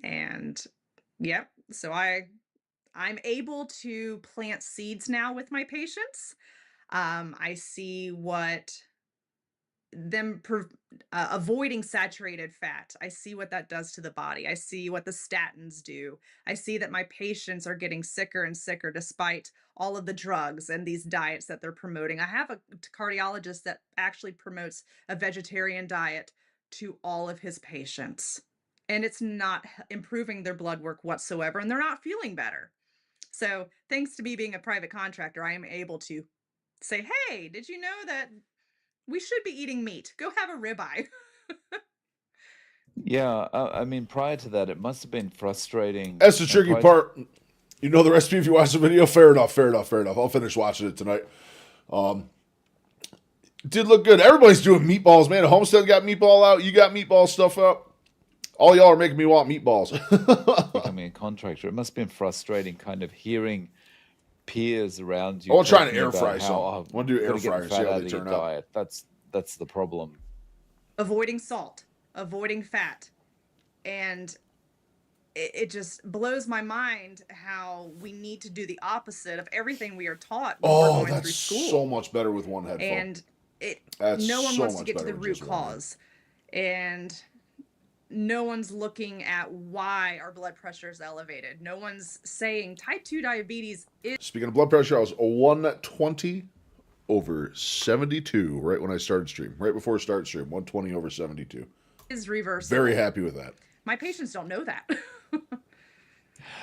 And yep, so I'm able to plant seeds now with my patients. I see what avoiding saturated fat. I see what that does to the body. I see what the statins do. I see that my patients are getting sicker and sicker despite all of the drugs and these diets that they're promoting. I have a cardiologist that actually promotes a vegetarian diet to all of his patients, and it's not improving their blood work whatsoever, and they're not feeling better. So, thanks to me being a private contractor, I am able to say, hey, did you know that we should be eating meat? Go have a ribeye. Yeah, I mean, prior to that, it must have been frustrating. That's the tricky Prior to, part. You know the recipe if you watch the video? Fair enough, fair enough, fair enough. I'll finish watching it tonight. Did look good. Everybody's doing meatballs, man. Homestead got meatball out. You got meatball stuff out. All y'all are making me want meatballs. becoming a contractor, it must have been frustrating kind of hearing peers around I you want to try an talking air about fry how, some. I oh, want to do air gotta get fryer the and see fat how out they of your turn out. diet. That's the problem. Avoiding salt, avoiding fat. And it just blows my mind how we need to do the opposite of everything we are taught when we're Oh, going through that's school. so much better with one headphone. And That's no one so wants to much get to better the with root just one head. cause. And no one's looking at why our blood pressure is elevated. No one's saying type 2 diabetes Speaking of blood pressure, I was 120/72 right when I started stream. Right before start stream, 120/72. is reversible. Very happy with that. My patients don't know that.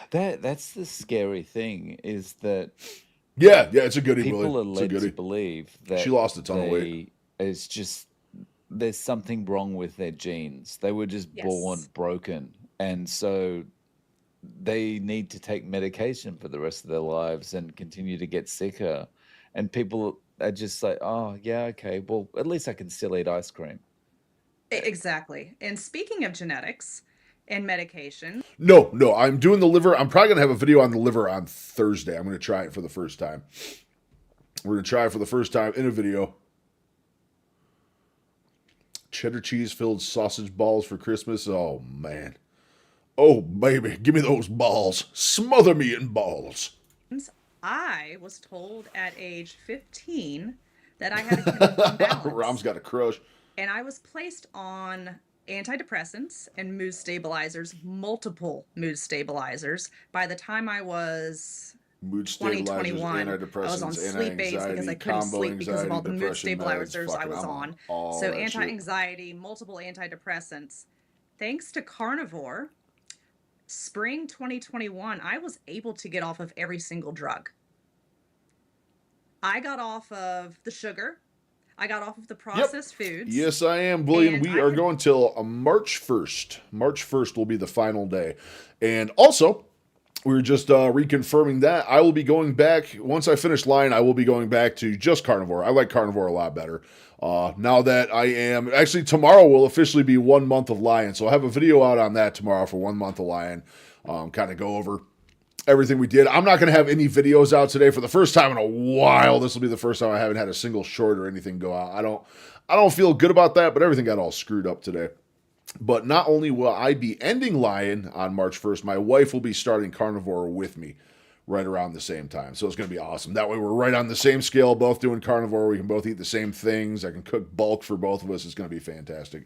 That's the scary thing is that Yeah, it's a goodie, people Willie. are It's a led to goodie. believe that She lost a ton of weight. it's just there's something wrong with their genes. They were just born Yes. broken, and so they need to take medication for the rest of their lives and continue to get sicker. And people are just like, oh yeah, okay, well at least I can still eat ice cream. Exactly. And speaking of genetics and medication, No, I'm doing the liver. I'm probably going to have a video on the liver on Thursday. I'm going to try it for the first time. We're going to try it for the first time in a video. Cheddar cheese filled sausage balls for Christmas. Oh, man. Oh, baby. Give me those balls. Smother me in balls. I was told at age 15 that I had a chemical imbalance. Rom's got a crush. And I was placed on antidepressants and mood stabilizers, multiple mood stabilizers, by the time I was Mood stabilizers, 2021, I was on antidepressants, sleep aids because I anti-anxiety, couldn't combo sleep because of anxiety, all the mood depression meds. stabilizers I Fucking, was I'm on on. all So that shit. anti-anxiety, multiple antidepressants. Thanks to carnivore, spring 2021, I was able to get off of every single drug. I got off of the sugar. I got off of the Yep. processed foods. Yes, I am, William. And We I are had going till March 1st. March 1st will be the final day. And also, we were just reconfirming that I will be going back once I finish line. I will be going back to just carnivore. I like carnivore a lot better. Now that I am actually tomorrow will officially be 1 month of Lion, so I'll have a video out on that tomorrow for 1 month of Lion. Kind of go over everything we did. I'm not going to have any videos out today for the first time in a while. This will be the first time I haven't had a single short or anything go out. I don't feel good about that, but everything got all screwed up today. But not only will I be ending Lion on March 1st, my wife will be starting carnivore with me right around the same time. So it's going to be awesome. That way we're right on the same scale, both doing carnivore. We can both eat the same things. I can cook bulk for both of us. It's going to be fantastic.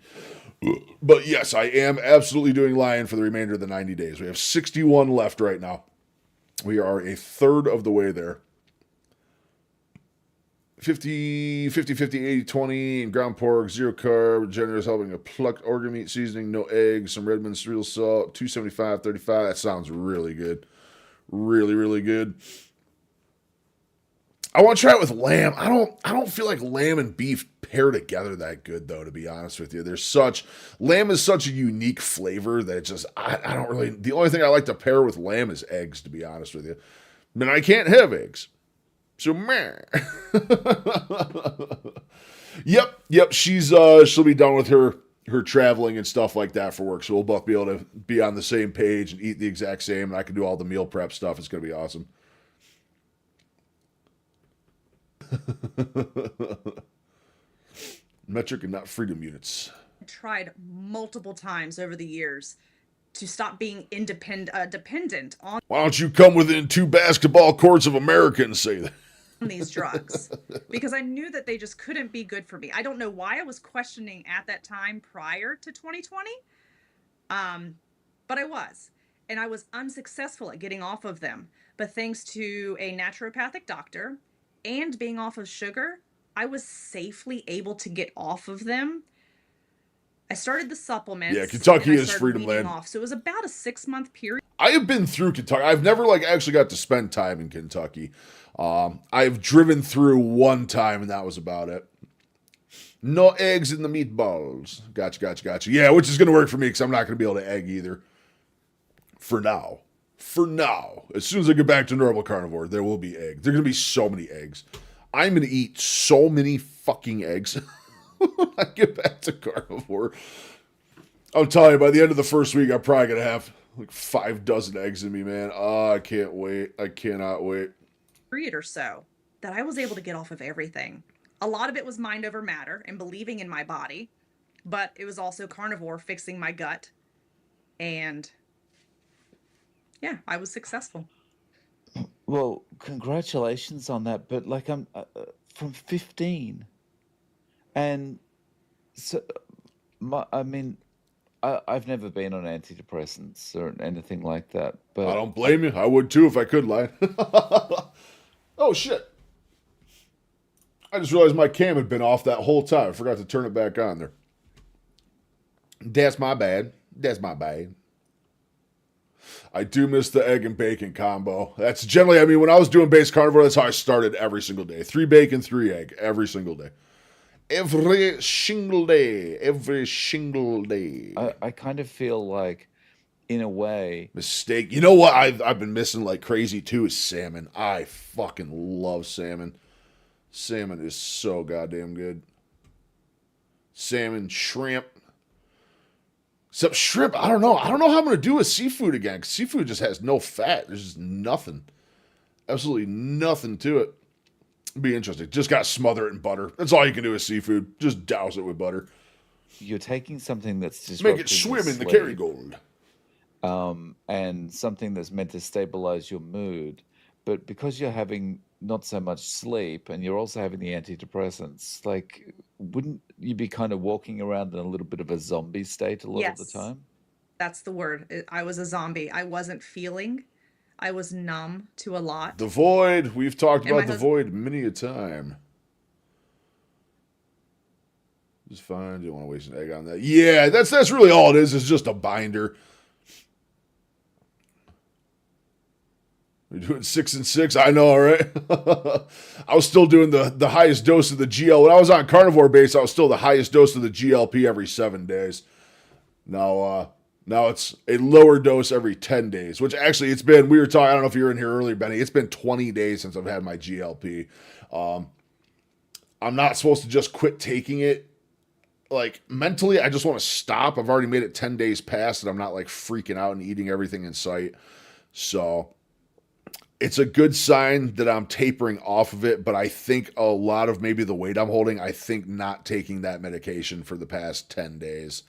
But yes, I am absolutely doing Lion for the remainder of the 90 days. We have 61 left right now. We are a third of the way there. 50, 80, 20, and ground pork, 0 carb, generous helping of plucked organ meat seasoning, no eggs, some Redmond's real salt, 275, 35. That sounds really good. Really, really good. I want to try it with lamb. I don't feel like lamb and beef pair together that good, though, to be honest with you. Lamb is such a unique flavor that it's just, I don't really, the only thing I like to pair with lamb is eggs, to be honest with you. I mean, I can't have eggs. So, meh. Yep. She'll be done with her traveling and stuff like that for work. So we'll both be able to be on the same page and eat the exact same. And I can do all the meal prep stuff. It's going to be awesome. Metric and not freedom units. tried multiple times over the years to stop being dependent on Why don't you come within 2 basketball courts of America and say that? these drugs because I knew that they just couldn't be good for me. I don't know why I was questioning at that time prior to 2020, but I was. And I was unsuccessful at getting off of them. But thanks to a naturopathic doctor and being off of sugar, I was safely able to get off of them. I started the supplements. Yeah, Kentucky and I is started freedom weaning land. off. So it was about a 6-month period. I have been through Kentucky. I've never actually got to spend time in Kentucky. I've driven through one time and that was about it. No eggs in the meatballs. Gotcha. Yeah, which is going to work for me because I'm not going to be able to egg either. For now. As soon as I get back to normal carnivore, there will be eggs. There are going to be so many eggs. I'm going to eat so many fucking eggs when I get back to carnivore. I'm telling you, by the end of the first week, I'm probably going to have like 5 dozen eggs in me, man. Oh, I can't wait. I cannot wait. Period or so that I was able to get off of everything. A lot of it was mind over matter and believing in my body, but it was also carnivore fixing my gut. And yeah, I was successful. Well, congratulations on that. But like I'm from 15, and so I've never been on antidepressants or anything like that. I But don't blame you. I would too if I could lie. Oh, shit. I just realized my cam had been off that whole time. I forgot to turn it back on there. That's my bad. I do miss the egg and bacon combo. That's generally, when I was doing base carnivore, that's how I started every single day. 3 bacon, 3 egg, every single day. Every single day. I kind of feel like, in a way, Mistake. You know what I've been missing like crazy too is salmon. I fucking love salmon. Salmon is so goddamn good. Salmon, shrimp. Except shrimp, I don't know. I don't know how I'm going to do with seafood again. 'Cause seafood just has no fat. There's just nothing. Absolutely nothing to it. It'd be interesting. Just got to smother it in butter. That's all you can do with seafood. Just douse it with butter. you're taking something that's Make it disrupting your swim in the sleep, Kerrygold. and something that's meant to stabilize your mood. But because you're having not so much sleep and you're also having the antidepressants, like, wouldn't you be kind of walking around in a little bit of a zombie state a lot of the Yes, time? that's the word. I was a zombie. I wasn't feeling. I was numb to a lot. The Void. We've talked And my about the husband, Void many a time. It's fine. Don't want to waste an egg on that. Yeah, that's really all it is. It's just a binder. We're doing 6 and 6. I know, right? I was still doing the highest dose of the GL. When I was on carnivore base, I was still the highest dose of the GLP every 7 days. Now it's a lower dose every 10 days, which actually it's been, we were talking, I don't know if you were in here earlier, Benny, it's been 20 days since I've had my GLP. I'm not supposed to just quit taking it. Like, mentally, I just want to stop. I've already made it 10 days past, and I'm not, like, freaking out and eating everything in sight. So, it's a good sign that I'm tapering off of it, but I think a lot of maybe the weight I'm holding, I think not taking that medication for the past 10 days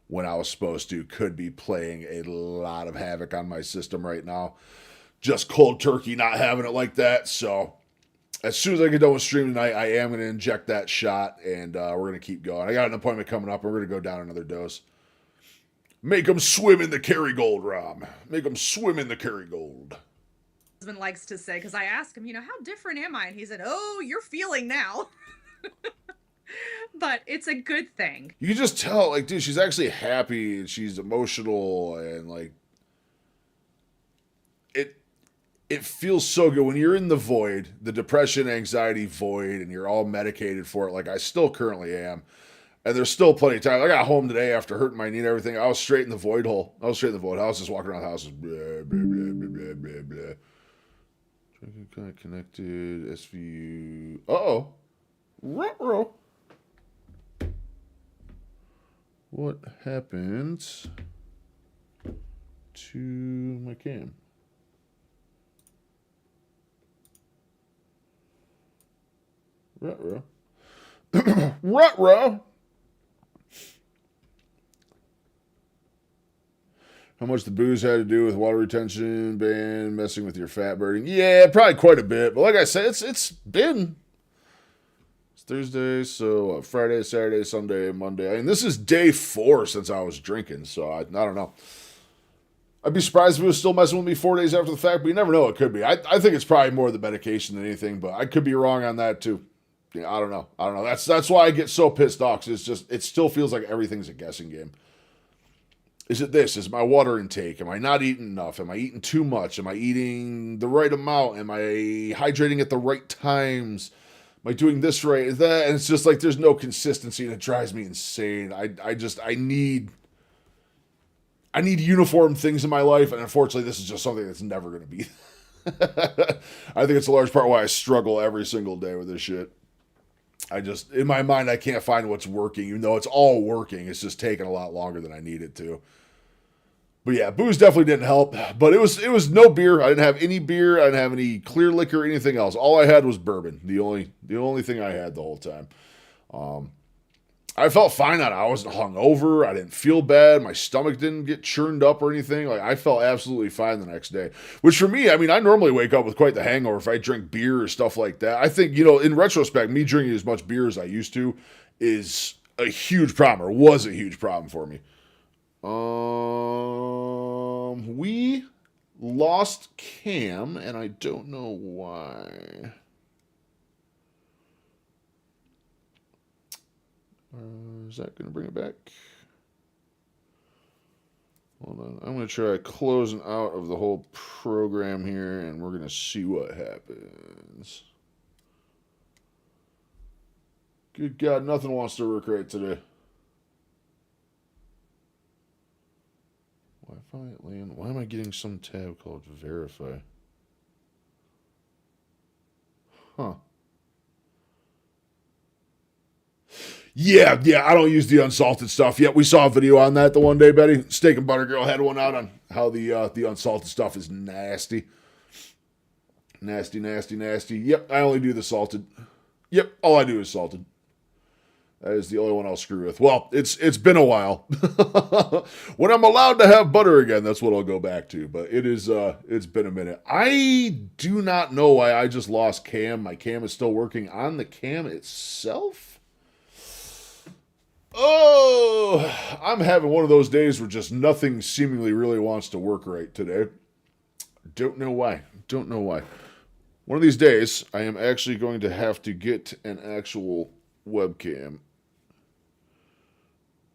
when I was supposed to could be playing a lot of havoc on my system right now. Just cold turkey, not having it like that. So, as soon as I get done with stream tonight, I am going to inject that shot, and we're going to keep going. I got an appointment coming up, and we're going to go down another dose. Make them swim in the Kerrygold, Rom. Make them swim in the Kerrygold. likes to say, because I asked him, how different am I? And he said, oh, you're feeling now. But it's a good thing. You can just tell, like, dude, she's actually happy, and she's emotional, and, like, it feels so good when you're in the void, the depression, anxiety void, and you're all medicated for it, like I still currently am. And there's still plenty of time. I got home today after hurting my knee and everything. I was straight in the void hole. I was straight in the void. I was just walking around the house. Blah, blah, blah, blah, blah, blah. Kind of connected. SVU. Uh-oh. Ruh-roh. What happened to my cam? Ruh-roh. Ruh-roh. How much the booze had to do with water retention ban, messing with your fat burning? Yeah, probably quite a bit. But like I said, it's Thursday, so Friday, Saturday, Sunday, Monday. I mean, this is day 4 since I was drinking, so I don't know. I'd be surprised if it was still messing with me 4 days after the fact, but you never know. It could be. I think it's probably more the medication than anything, but I could be wrong on that too. Yeah, I don't know. That's why I get so pissed off. 'Cause it still feels like everything's a guessing game. Is it this? Is my water intake? Am I not eating enough? Am I eating too much? Am I eating the right amount? Am I hydrating at the right times? Am I doing this right? Is that? And it's just like there's no consistency, and it drives me insane. I need uniform things in my life, and unfortunately, this is just something that's never going to be. I think it's a large part why I struggle every single day with this shit. In my mind, I can't find what's working, even though it's all working. It's just taking a lot longer than I need it to. But yeah, booze definitely didn't help. But it was no beer. I didn't have any beer. I didn't have any clear liquor, anything else. All I had was bourbon. The only thing I had the whole time. I felt fine on it. I wasn't hungover. I didn't feel bad. My stomach didn't get churned up or anything. Like, I felt absolutely fine the next day. Which for me, I mean, I normally wake up with quite the hangover if I drink beer or stuff like that. I think, in retrospect, me drinking as much beer as I used to is a huge problem, or was a huge problem for me. We lost Cam, and I don't know why. Is that going to bring it back? Hold on. I'm going to try closing out of the whole program here, and we're going to see what happens. Good God, nothing wants to work right today. Wi-Fi LAN. Why am I getting some tab called verify? Huh. Yeah, I don't use the unsalted stuff yet. We saw a video on that the one day, Betty. Steak and Butter Girl had one out on how the unsalted stuff is nasty. Nasty, nasty, nasty. Yep, I only do the salted. Yep, all I do is salted. That is the only one I'll screw with. Well, it's been a while. When I'm allowed to have butter again, that's what I'll go back to. But it's been a minute. I do not know why I just lost Cam. My Cam is still working on the Cam itself. Oh, I'm having one of those days where just nothing seemingly really wants to work right today. Don't know why. Don't know why. One of these days, I am actually going to have to get an actual webcam.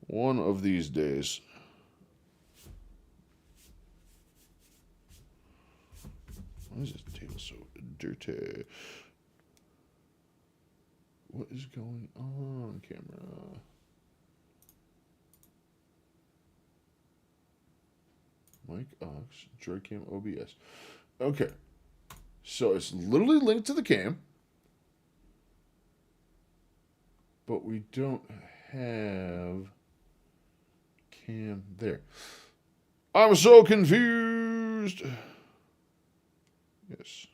One of these days. Why is this table so dirty? What is going on, camera? Mic aux, Droidcam OBS. Okay. So it's literally linked to the cam. But we don't have cam there. I'm so confused. Yes.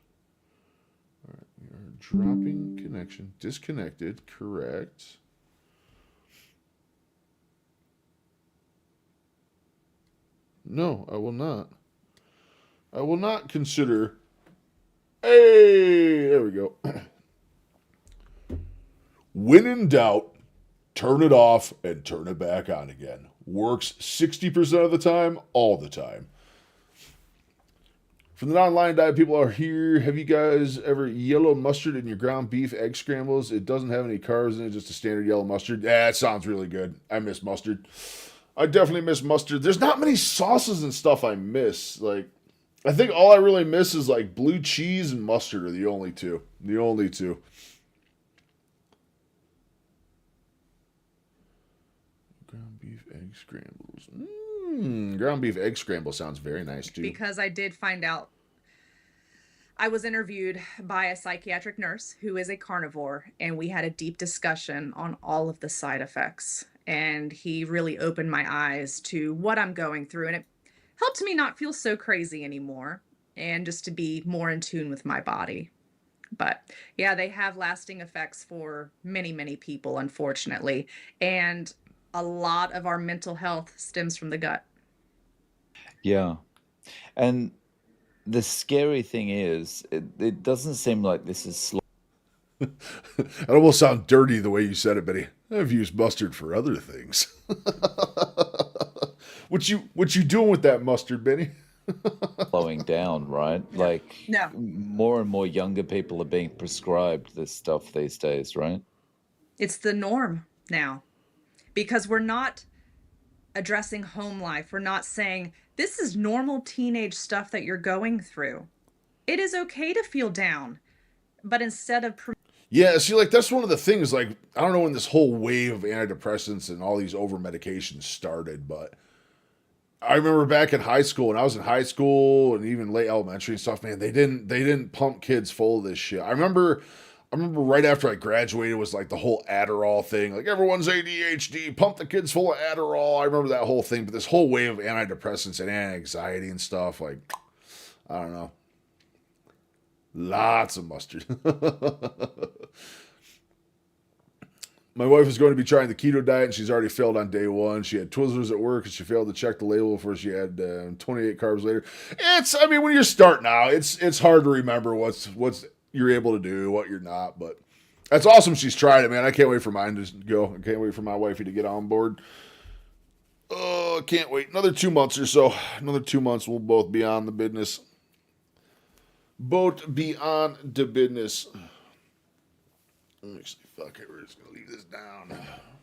All right, we are dropping connection. Disconnected, correct. No, I will not. I will not consider. Hey, there we go. When in doubt, turn it off and turn it back on again. Works 60% of the time, all the time. From the non-lion diet, people are here. Have you guys ever yellow mustard in your ground beef egg scrambles? It doesn't have any carbs in it, just a standard yellow mustard. Yeah, it sounds really good. I miss mustard. I definitely miss mustard. There's not many sauces and stuff I miss. Like, I think all I really miss is like blue cheese and mustard are the only two. The only two. Ground beef egg scrambles. Ground beef egg scramble sounds very nice too. Because I did find out, I was interviewed by a psychiatric nurse who is a carnivore, and we had a deep discussion on all of the side effects. And he really opened my eyes to what I'm going through, and it helped me not feel so crazy anymore and just to be more in tune with my body. But yeah, they have lasting effects for many, many people, unfortunately. And a lot of our mental health stems from the gut. Yeah. And the scary thing is, it doesn't seem like this is slow. It almost sounds dirty the way you said it, Betty. I've used mustard for other things. What you doing with that mustard, Benny? Slowing down, right? Like No. more and more younger people are being prescribed this stuff these days, right? It's the norm now because we're not addressing home life. We're not saying this is normal teenage stuff that you're going through. It is okay to feel down, but instead of Yeah, see, like that's one of the things. Like, I don't know when this whole wave of antidepressants and all these over medications started, but I remember back in high school, when I was in high school and even late elementary and stuff, man, they didn't pump kids full of this shit. I remember right after I graduated was like the whole Adderall thing. Like everyone's ADHD, pump the kids full of Adderall. I remember that whole thing, but this whole wave of antidepressants and anxiety and stuff, like I don't know. Lots of mustard. My wife is going to be trying the keto diet, and she's already failed on day one. She had Twizzlers at work, and she failed to check the label before she had 28 carbs later. I mean, when you're starting out, it's hard to remember what's you're able to do, what you're not. But that's awesome. She's tried it, man. I can't wait for mine to go. I can't wait for my wifey to get on board. Oh, can't wait. Another 2 months or so. Another 2 months, we'll both be on the business. Both be on the business. Actually, fuck it. We're just going to leave this down.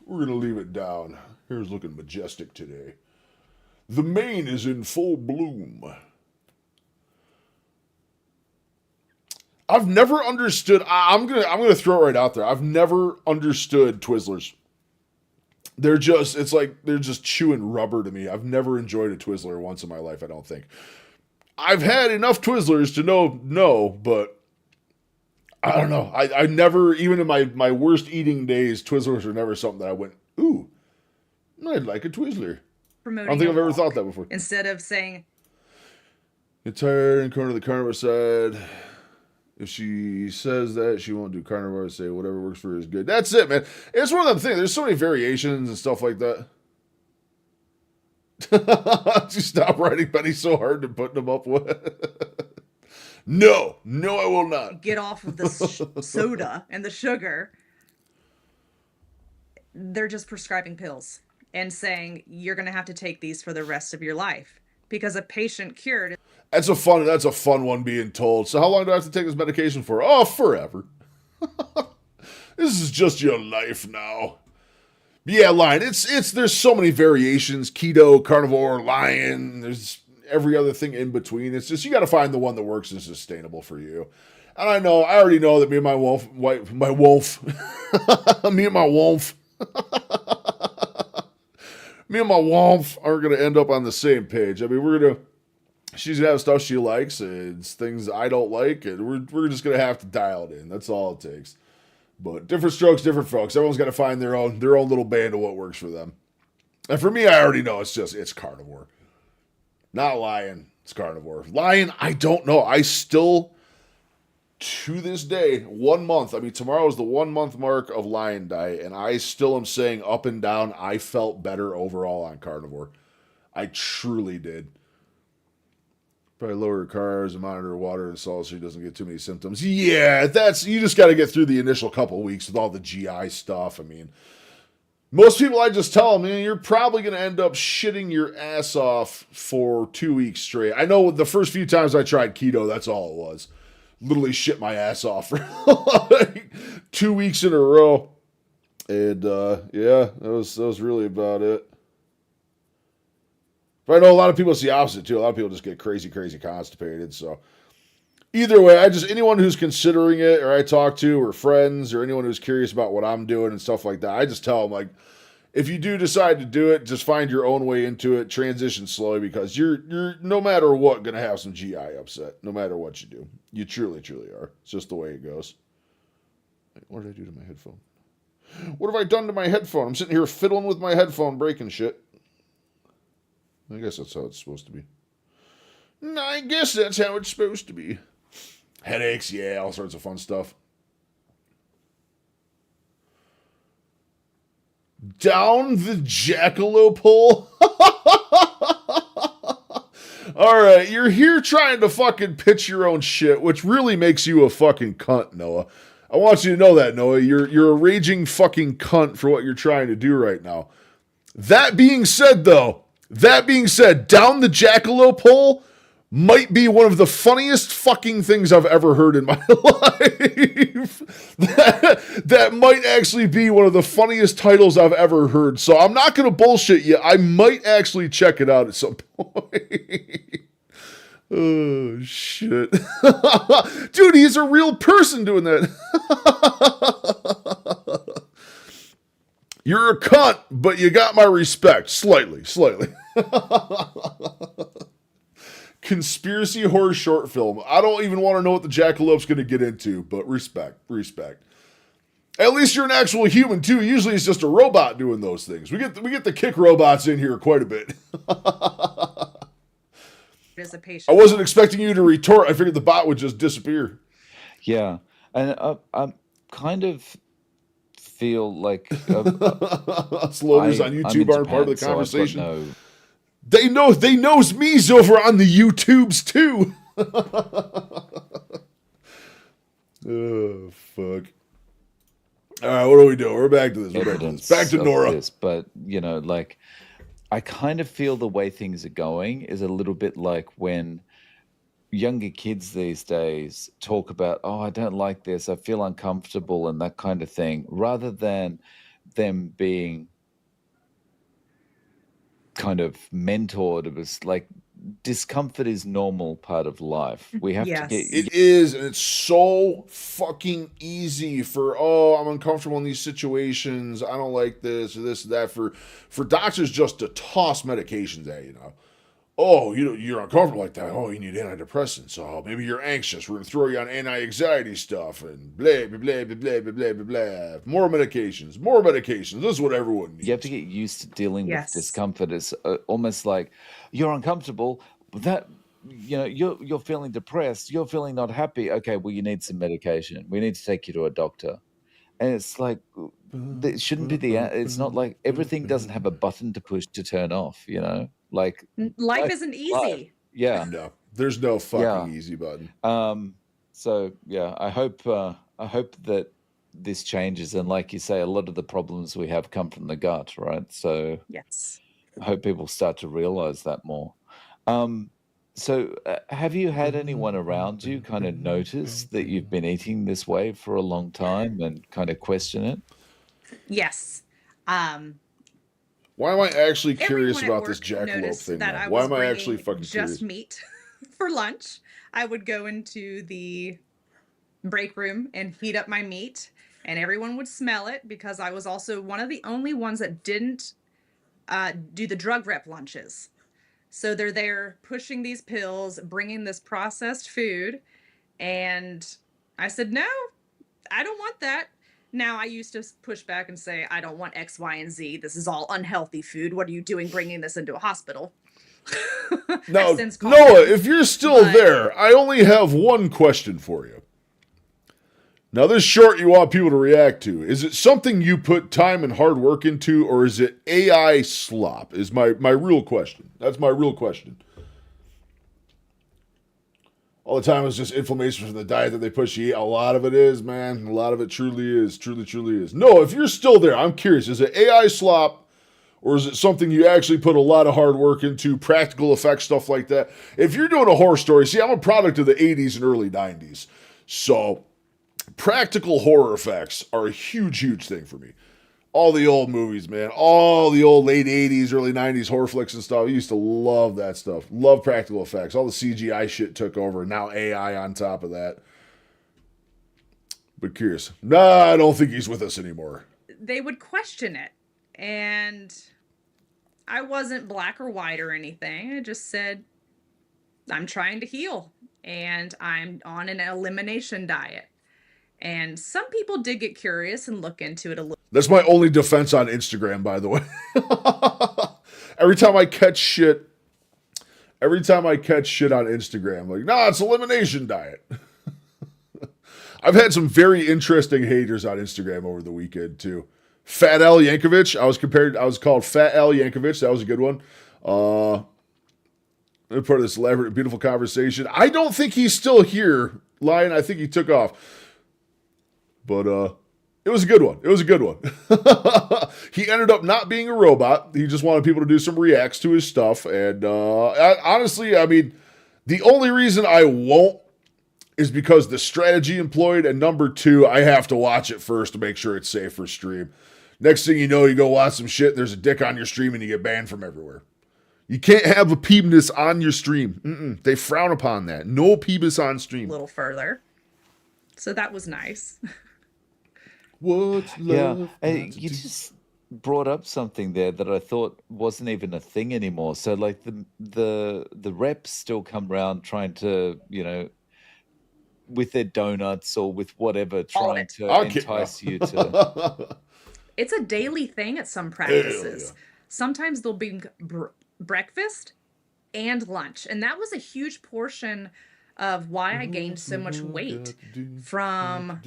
We're going to leave it down. Here's looking majestic today. The mane is in full bloom. I've never understood. I'm gonna throw it right out there. I've never understood Twizzlers. They're just chewing rubber to me. I've never enjoyed a Twizzler once in my life, I don't think. I've had enough Twizzlers to know no, but I don't know. I never, even in my worst eating days, Twizzlers were never something that I went, ooh, I'd like a Twizzler. I don't think I've ever thought that before. Instead of saying, Get tired and come to the carnivore side. If she says that, she won't do carnivore. Say whatever works for her is good. That's it, man. It's one of them things. There's so many variations and stuff like that. Just stop writing Betty so hard and putting them up with. No, I will not. get off of the soda and the sugar. They're just prescribing pills and saying you're going to have to take these for the rest of your life because a patient cured. That's a fun one being told. So how long do I have to take this medication for? Oh, forever. This is just your life now. Yeah, Lion. It's there's so many variations: keto, carnivore, Lion. There's every other thing in between. It's just you got to find the one that works and is sustainable for you. And I already know that me and my wolf, me and my wolf, me and my wolf are gonna end up on the same page. I mean, she's gonna have stuff she likes, and it's things I don't like, and we're just gonna have to dial it in. That's all it takes. But different strokes, different folks. Everyone's got to find their own little band of what works for them. And for me, I already know it's carnivore, not Lion. It's carnivore. Lion, I don't know. I still, to this day, 1 month. I mean, tomorrow is the 1 month mark of Lion diet, and I still am saying up and down. I felt better overall on carnivore. I truly did. Probably lower her carbs and monitor her water and salt so she doesn't get too many symptoms. Yeah, you just got to get through the initial couple of weeks with all the GI stuff. I mean, most people I just tell them, man, you're probably going to end up shitting your ass off for 2 weeks straight. I know the first few times I tried keto, that's all it was. Literally shit my ass off for like 2 weeks in a row. And yeah, that was really about it. But I know a lot of people see the opposite too. A lot of people just get crazy constipated. So either way, anyone who's considering it, or I talk to, or friends, or anyone who's curious about what I'm doing and stuff like that, I just tell them, like, if you do decide to do it, just find your own way into it. Transition slowly, because you're no matter what gonna have some GI upset. No matter what you do, you truly are. It's just the way it goes. Wait, what did I do to my headphone? What have I done to my headphone? I'm sitting here fiddling with my headphone, breaking shit. I guess that's how it's supposed to be. I guess that's how it's supposed to be. Headaches, yeah, all sorts of fun stuff. Down the jackalope hole? Alright, you're here trying to fucking pitch your own shit, which really makes you a fucking cunt, Noah. I want you to know that, Noah. You're a raging fucking cunt for what you're trying to do right now. That being said, down the jackalope hole might be one of the funniest fucking things I've ever heard in my life. that might actually be one of the funniest titles I've ever heard. So I'm not going to bullshit you. I might actually check it out at some point. Oh, shit. Dude, he's a real person doing that. You're a cunt, but you got my respect. Slightly. Conspiracy horror short film. I don't even want to know what the jackalope's going to get into, but respect. At least you're an actual human too. Usually it's just a robot doing those things. We get the kick robots in here quite a bit. As a patient, I wasn't expecting you to retort. I figured the bot would just disappear. Yeah, and I kind of feel like Sloggers on YouTube aren't part of the conversation. So They knows me's over on the YouTubes too. Oh, fuck. All right, what are we doing? We're back to this. Back to Nora. This, but, like, I kind of feel the way things are going is a little bit like when younger kids these days talk about, oh, I don't like this, I feel uncomfortable, and that kind of thing, rather than them being kind of mentored. It was like, discomfort is normal part of life. We have to get it is, and it's so fucking easy for, oh, I'm uncomfortable in these situations, I don't like this or this or that, for doctors just to toss medications at you. Oh, you're uncomfortable like that. Oh, you need antidepressants. Oh, maybe you're anxious. We're gonna throw you on anti-anxiety stuff and blah blah blah blah blah blah blah blah. More medications. This is what everyone needs. You have to get used to dealing with discomfort. It's almost like you're uncomfortable. That you're feeling depressed. You're feeling not happy. Okay, well, you need some medication. We need to take you to a doctor. And it's like, it shouldn't be it's not like everything doesn't have a button to push to turn off. Like life isn't easy. Life. Yeah. No, there's no fucking easy button. So yeah, I hope that this changes, and like you say, a lot of the problems we have come from the gut, right? So yes, I hope people start to realize that more. Um, so, have you had anyone around you kind of notice that you've been eating this way for a long time and kind of question it? Yes. Um, Why am I actually curious Everyone at about this work jackalope noticed thing that now? I Why was am I actually bringing fucking just curious? meat for lunch. I would go into the break room and heat up my meat, and everyone would smell it because I was also one of the only ones that didn't do the drug rep lunches. So they're there pushing these pills, bringing this processed food, and I said, no, I don't want that. Now, I used to push back and say, I don't want X, Y, and Z. This is all unhealthy food. What are you doing bringing this into a hospital? I've Now, since calmed Noah, down. if you're still But there, I only have one question for you. Now, this short you want people to react to. Is it something you put time and hard work into, or is it AI slop? Is my real question. That's my real question. All the time is just inflammation from the diet that they push you eat. A lot of it is, man. A lot of it truly is. Truly, truly is. No, if you're still there, I'm curious. Is it AI slop, or is it something you actually put a lot of hard work into, practical effects, stuff like that? If you're doing a horror story, see, I'm a product of the 80s and early 90s. So practical horror effects are a huge, huge thing for me. All the old movies, man. All the old late 80s, early 90s horror flicks and stuff. I used to love that stuff. Love practical effects. All the CGI shit took over. Now AI on top of that. But curious. Nah, I don't think he's with us anymore. they would question it. And I wasn't black or white or anything. I just said, I'm trying to heal and I'm on an elimination diet. And some people did get curious and look into it a little. That's my only defense on Instagram, by the way. every time I catch shit, every time I catch shit on Instagram, like, nah, it's elimination diet. I've had some very interesting haters on Instagram over the weekend too. Fat Al Yankovic, I was called Fat Al Yankovic. That was a good one. Part of this elaborate, beautiful conversation. I don't think he's still here, Lion. I think he took off. But it was a good one. It was a good one. He ended up not being a robot. He just wanted people to do some reacts to his stuff. And honestly, I mean, the only reason I won't is because the strategy employed, and number two, I have to watch it first to make sure it's safe for stream. Next thing you know, you go watch some shit, there's a dick on your stream, and you get banned from everywhere. You can't have a penis on your stream. They frown upon that. No penis on stream. Little further. So that was nice. What's Yeah, love? you just brought up something there that I thought wasn't even a thing anymore. So like the reps still come around trying to, with their donuts or with whatever, All of trying it. to Okay. entice you to. It's a daily thing at some Hell practices. yeah. Sometimes they'll be breakfast and lunch. And that was a huge portion of why I gained so much weight from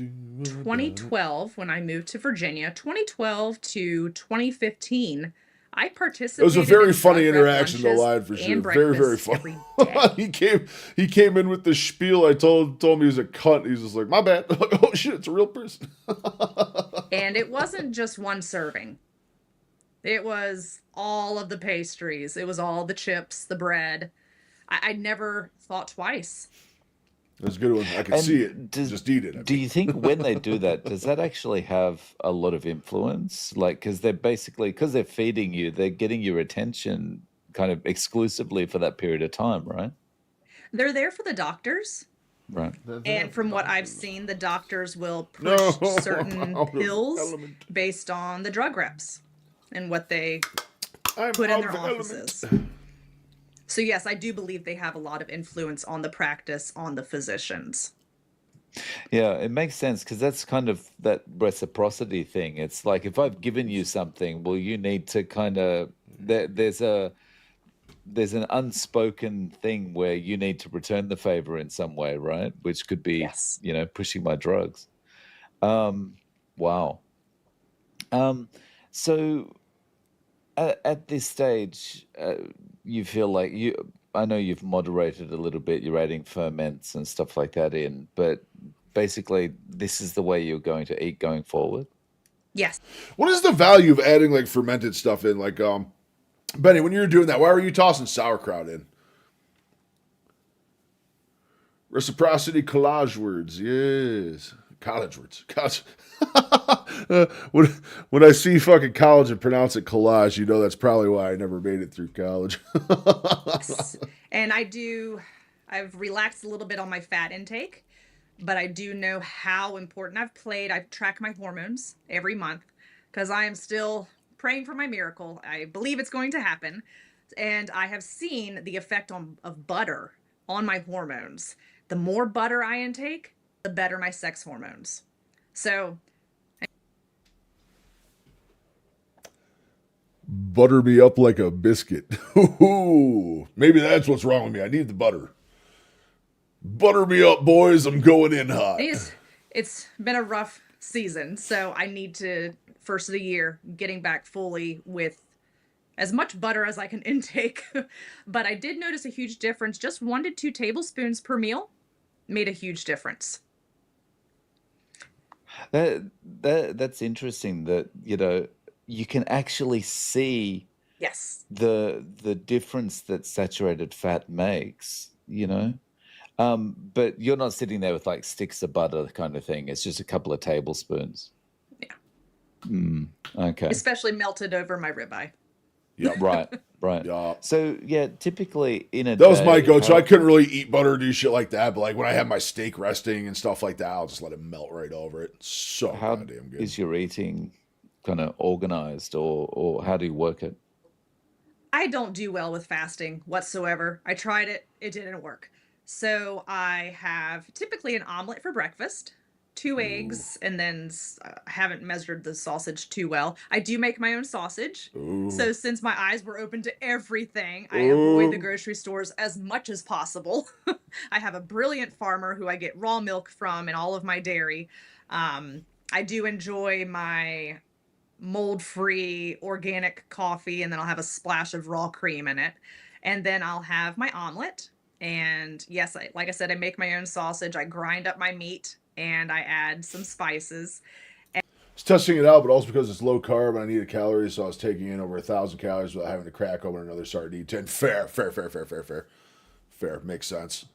2012 when I moved to Virginia, 2012 to 2015. I It was participated a very in funny drug rep interaction to lunches Lion for sure. and Very, very breakfast funny. every day. he came in with the spiel. I told me he was a cunt. He's just like, my bad. I'm like, oh shit, it's a real person. And it wasn't just one serving. It was all of the pastries. It was all the chips, the bread. I never thought twice. That's a good one. I can see it. And does Just eat it. I do mean. you think when they do that, does that actually have a lot of influence? Like, because they're feeding you, they're getting your attention kind of exclusively for that period of time, right? They're there for the doctors. Right. And from what I've seen, the doctors will No, push certain out of pills element. based on the drug reps and what they I'm put in out their of element. offices. So, yes, I do believe they have a lot of influence on the practice, on the physicians. Yeah, it makes sense because that's kind of that reciprocity thing. It's like if I've given you something, well, you need to kind of there's an unspoken thing where you need to return the favor in some way, right? Which could be, Yes. pushing my drugs. Wow. So at this stage, you feel like I know you've moderated a little bit, you're adding ferments and stuff like that in, but basically this is the way you're going to eat going forward. Yes. What is the value of adding like fermented stuff in? Like, Benny, when you were doing that, why were you tossing sauerkraut in? Reciprocity collage words, yes. College words. College. when, when I see fucking college and pronounce it collage, you know that's probably why I never made it through college. Yes. And I've relaxed a little bit on my fat intake, but I do know how important I track my hormones every month because I am still praying for my miracle. I believe it's going to happen. And I have seen the effect of butter on my hormones. The more butter I intake, the better my sex hormones. So, Butter me up like a biscuit. Ooh, maybe that's what's wrong with me. I need the butter. Butter me up, boys. I'm going in hot. it's been a rough season, so I need to first of the year getting back fully with as much butter as I can intake. But I did notice a huge difference. Just 1 to 2 tablespoons per meal made a huge difference. That's interesting that, you can actually see Yes. the difference that saturated fat makes, but you're not sitting there with like sticks of butter kind of thing. It's just a couple of tablespoons. Yeah. Okay. Especially melted over my ribeye. Yep. Right. Yup. So yeah, typically in a That was my day, go-to. I couldn't really eat butter or do shit like that, but like when I have my steak resting and stuff like that, I'll just let it melt right over it. So how goddamn good. is your eating kind of organized, or how do you work it? I don't do well with fasting whatsoever. I tried it, it didn't work. So I have typically an omelet for breakfast, two Ooh. eggs, and then I haven't measured the sausage too well. I do make my own sausage. Ooh. So since my eyes were open to everything, I avoid the Ooh. grocery stores as much as possible. I have a brilliant farmer who I get raw milk from and all of my dairy. I do enjoy my mold-free organic coffee, and then I'll have a splash of raw cream in it. And then I'll have my omelet. And yes, like I said, I make my own sausage. I grind up my meat and I add some spices. I was testing it out, but also because it's low carb and I needed calories, so I was taking in over 1,000 calories without having to crack open another sardine tin. Fair. Makes sense.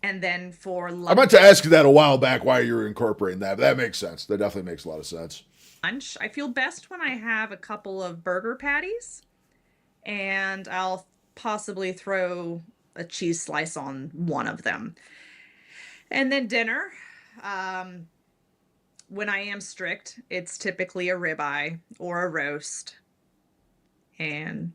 And then for I meant to ask you that a while back why you were incorporating that, but that makes sense. That definitely makes a lot of sense. lunch, I feel best when I have a couple of burger patties and I'll possibly throw a cheese slice on one of them. And then dinner, um, when I am strict, it's typically a ribeye or a roast. And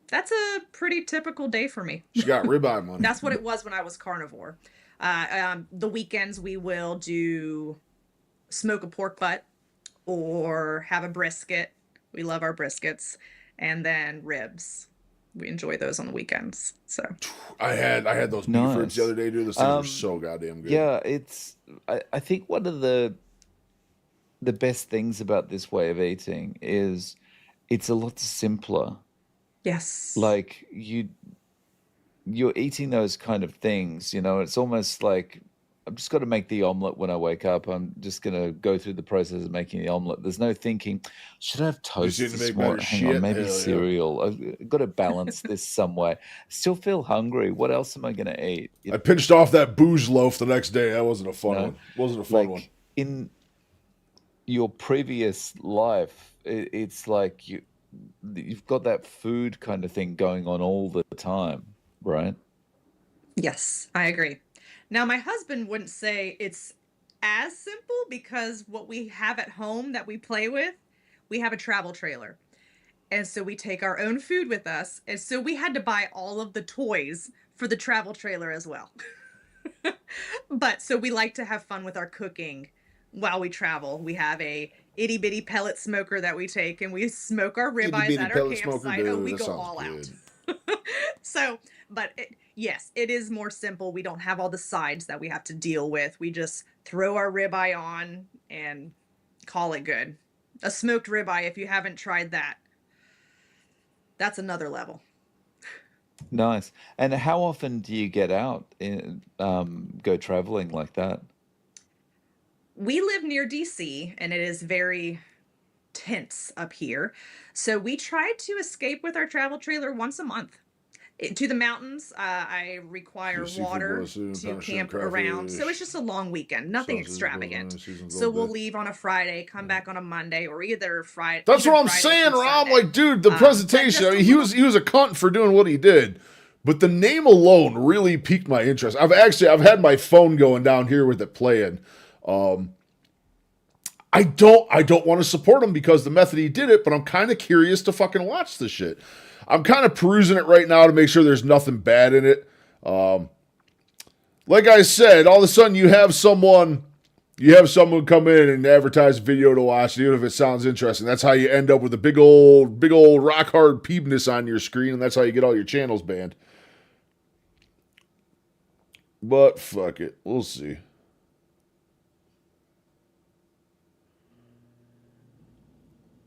that's a pretty typical day for me. She got ribeye money. That's what it was when I was carnivore. The weekends we will do smoke a pork butt or have a brisket. We love our briskets. And then ribs. We enjoy those on the weekends. So I had those beef ribs the Nice. other day, dude. Those things were Um, so goddamn good. yeah, I think one of the best things about this way of eating is it's a lot simpler. yes. Like you're eating those kind of things, it's almost like I've just got to make the omelet when I wake up. I'm just gonna go through the process of making the omelet. There's no thinking, should I have Just toast need to this make better morning? Hang on, shit. maybe Hell yeah. cereal. I've got to balance this some way. Still feel hungry. What else am I gonna eat? I pinched off that booze loaf the next day. That wasn't a fun know, one. Wasn't a fun one. like in your previous life, it's like you've got that food kind of thing going on all the time, right? Yes, I agree. Now, my husband wouldn't say it's as simple because what we have at home that we play with, we have a travel trailer. And so we take our own food with us. And so we had to buy all of the toys for the travel trailer as well. But so we like to have fun with our cooking while we travel. We have a itty bitty pellet smoker that we take and we smoke our Itty ribeyes bitty at our pellet smoker, campsite. Oh, dude. we That go sounds all out. good. So, but yes, it is more simple. We don't have all the sides that we have to deal with. We just throw our ribeye on and call it good. A smoked ribeye, if you haven't tried that, that's another level. Nice. And how often do you get out and go traveling like that? We live near DC and it is very tense up here. So we try to escape with our travel trailer once a month. To the mountains. I require Seafood, water lettuce, to pound shrimp, camp around. So crawfish, it's just a long weekend, nothing sausage, extravagant. season's So all we'll day. leave on a Friday, come back on a Monday, or either Friday. That's either what I'm Friday saying, through Rob. Sunday. Like, dude, the But presentation. just I a mean, little. he was a cunt for doing what he did, but the name alone really piqued my interest. I've had my phone going down here with it playing. I don't want to support him because the method he did it, but I'm kind of curious to fucking watch this shit. I'm kind of perusing it right now to make sure there's nothing bad in it. Like I said, all of a sudden you have someone come in and advertise a video to watch, even if it sounds interesting. That's how you end up with a big old rock hard peepness on your screen, and that's how you get all your channels banned. But fuck it, we'll see.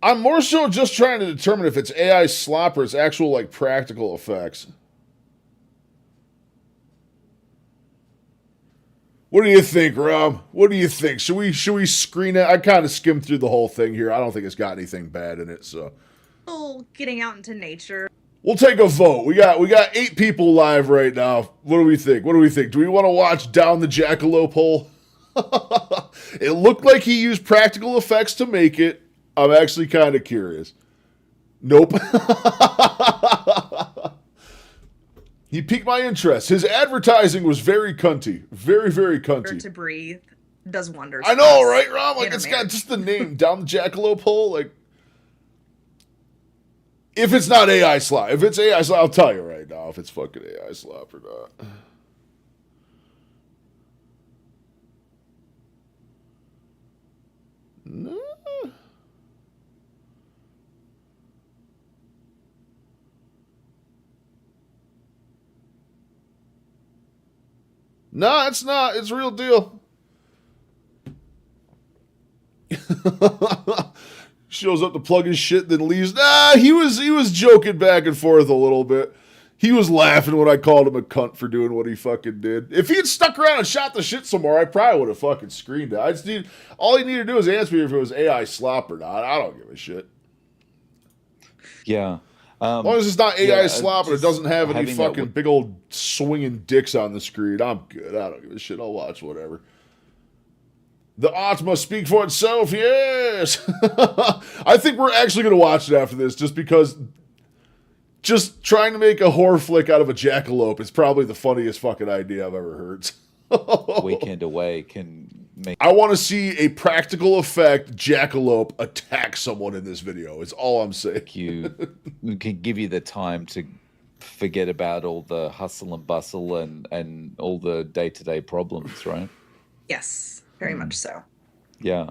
I'm more so just trying to determine if it's AI slop or it's actual like practical effects. What do you think, Rob? What do you think? Should we screen it? I kind of skimmed through the whole thing here. I don't think it's got anything bad in it, so Getting out into nature. we'll take a vote. We got 8 people live right now. What do we think? Do we want to watch Down the Jackalope Hole? It looked like he used practical effects to make it. I'm actually kind of curious. Nope. He piqued my interest. His advertising was very cunty. Very, very cunty. To breathe does wonders. I for know, us right, Rob? Like, in it's got America. just the name, Down the Jackalope Hole. Like, if it's not AI slop. If it's AI slop, I'll tell you right now if it's fucking AI slop or not. No. No, it's not. It's real deal. Shows up to plug his shit, then leaves. Nah, he was joking back and forth a little bit. He was laughing when I called him a cunt for doing what he fucking did. If he had stuck around and shot the shit some more, I probably would have fucking screened it. All he needed to do is ask me if it was AI slop or not. I don't give a shit. Yeah. As long as it's not AI yeah, slop and it just doesn't have any having that fucking big old swinging dicks on the screen, I'm good. I don't give a shit. I'll watch whatever. The art must speak for itself, yes. I think we're actually going to watch it after this just because just trying to make a horror flick out of a jackalope is probably the funniest fucking idea I've ever heard. Weekend away can make I want to see a practical effect jackalope attack someone in this video. It's all I'm saying. you can give you the time to forget about all the hustle and bustle and all the day-to-day problems, right? Yes, very much so. Yeah.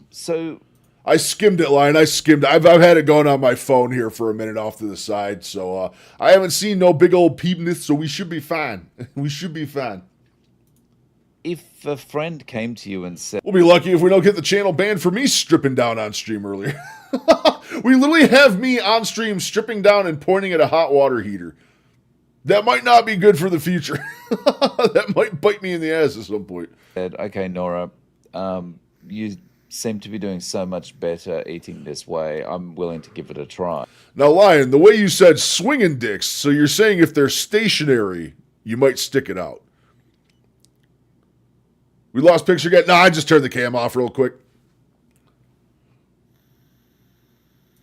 So I skimmed it, Lion. I skimmed it. I've had it going on my phone here for a minute off to the side, so I haven't seen no big old peepness, so we should be fine. We should be fine. if a friend came to you and said, We'll be lucky if we don't get the channel banned for me stripping down on stream earlier. We literally have me on stream stripping down and pointing at a hot water heater. That might not be good for the future. That might bite me in the ass at some point. okay, Nora, you seem to be doing so much better eating this way. I'm willing to give it a try. Now, Lion, the way you said swinging dicks, so you're saying if they're stationary, you might stick it out. We lost picture again? No, I just turned the cam off real quick.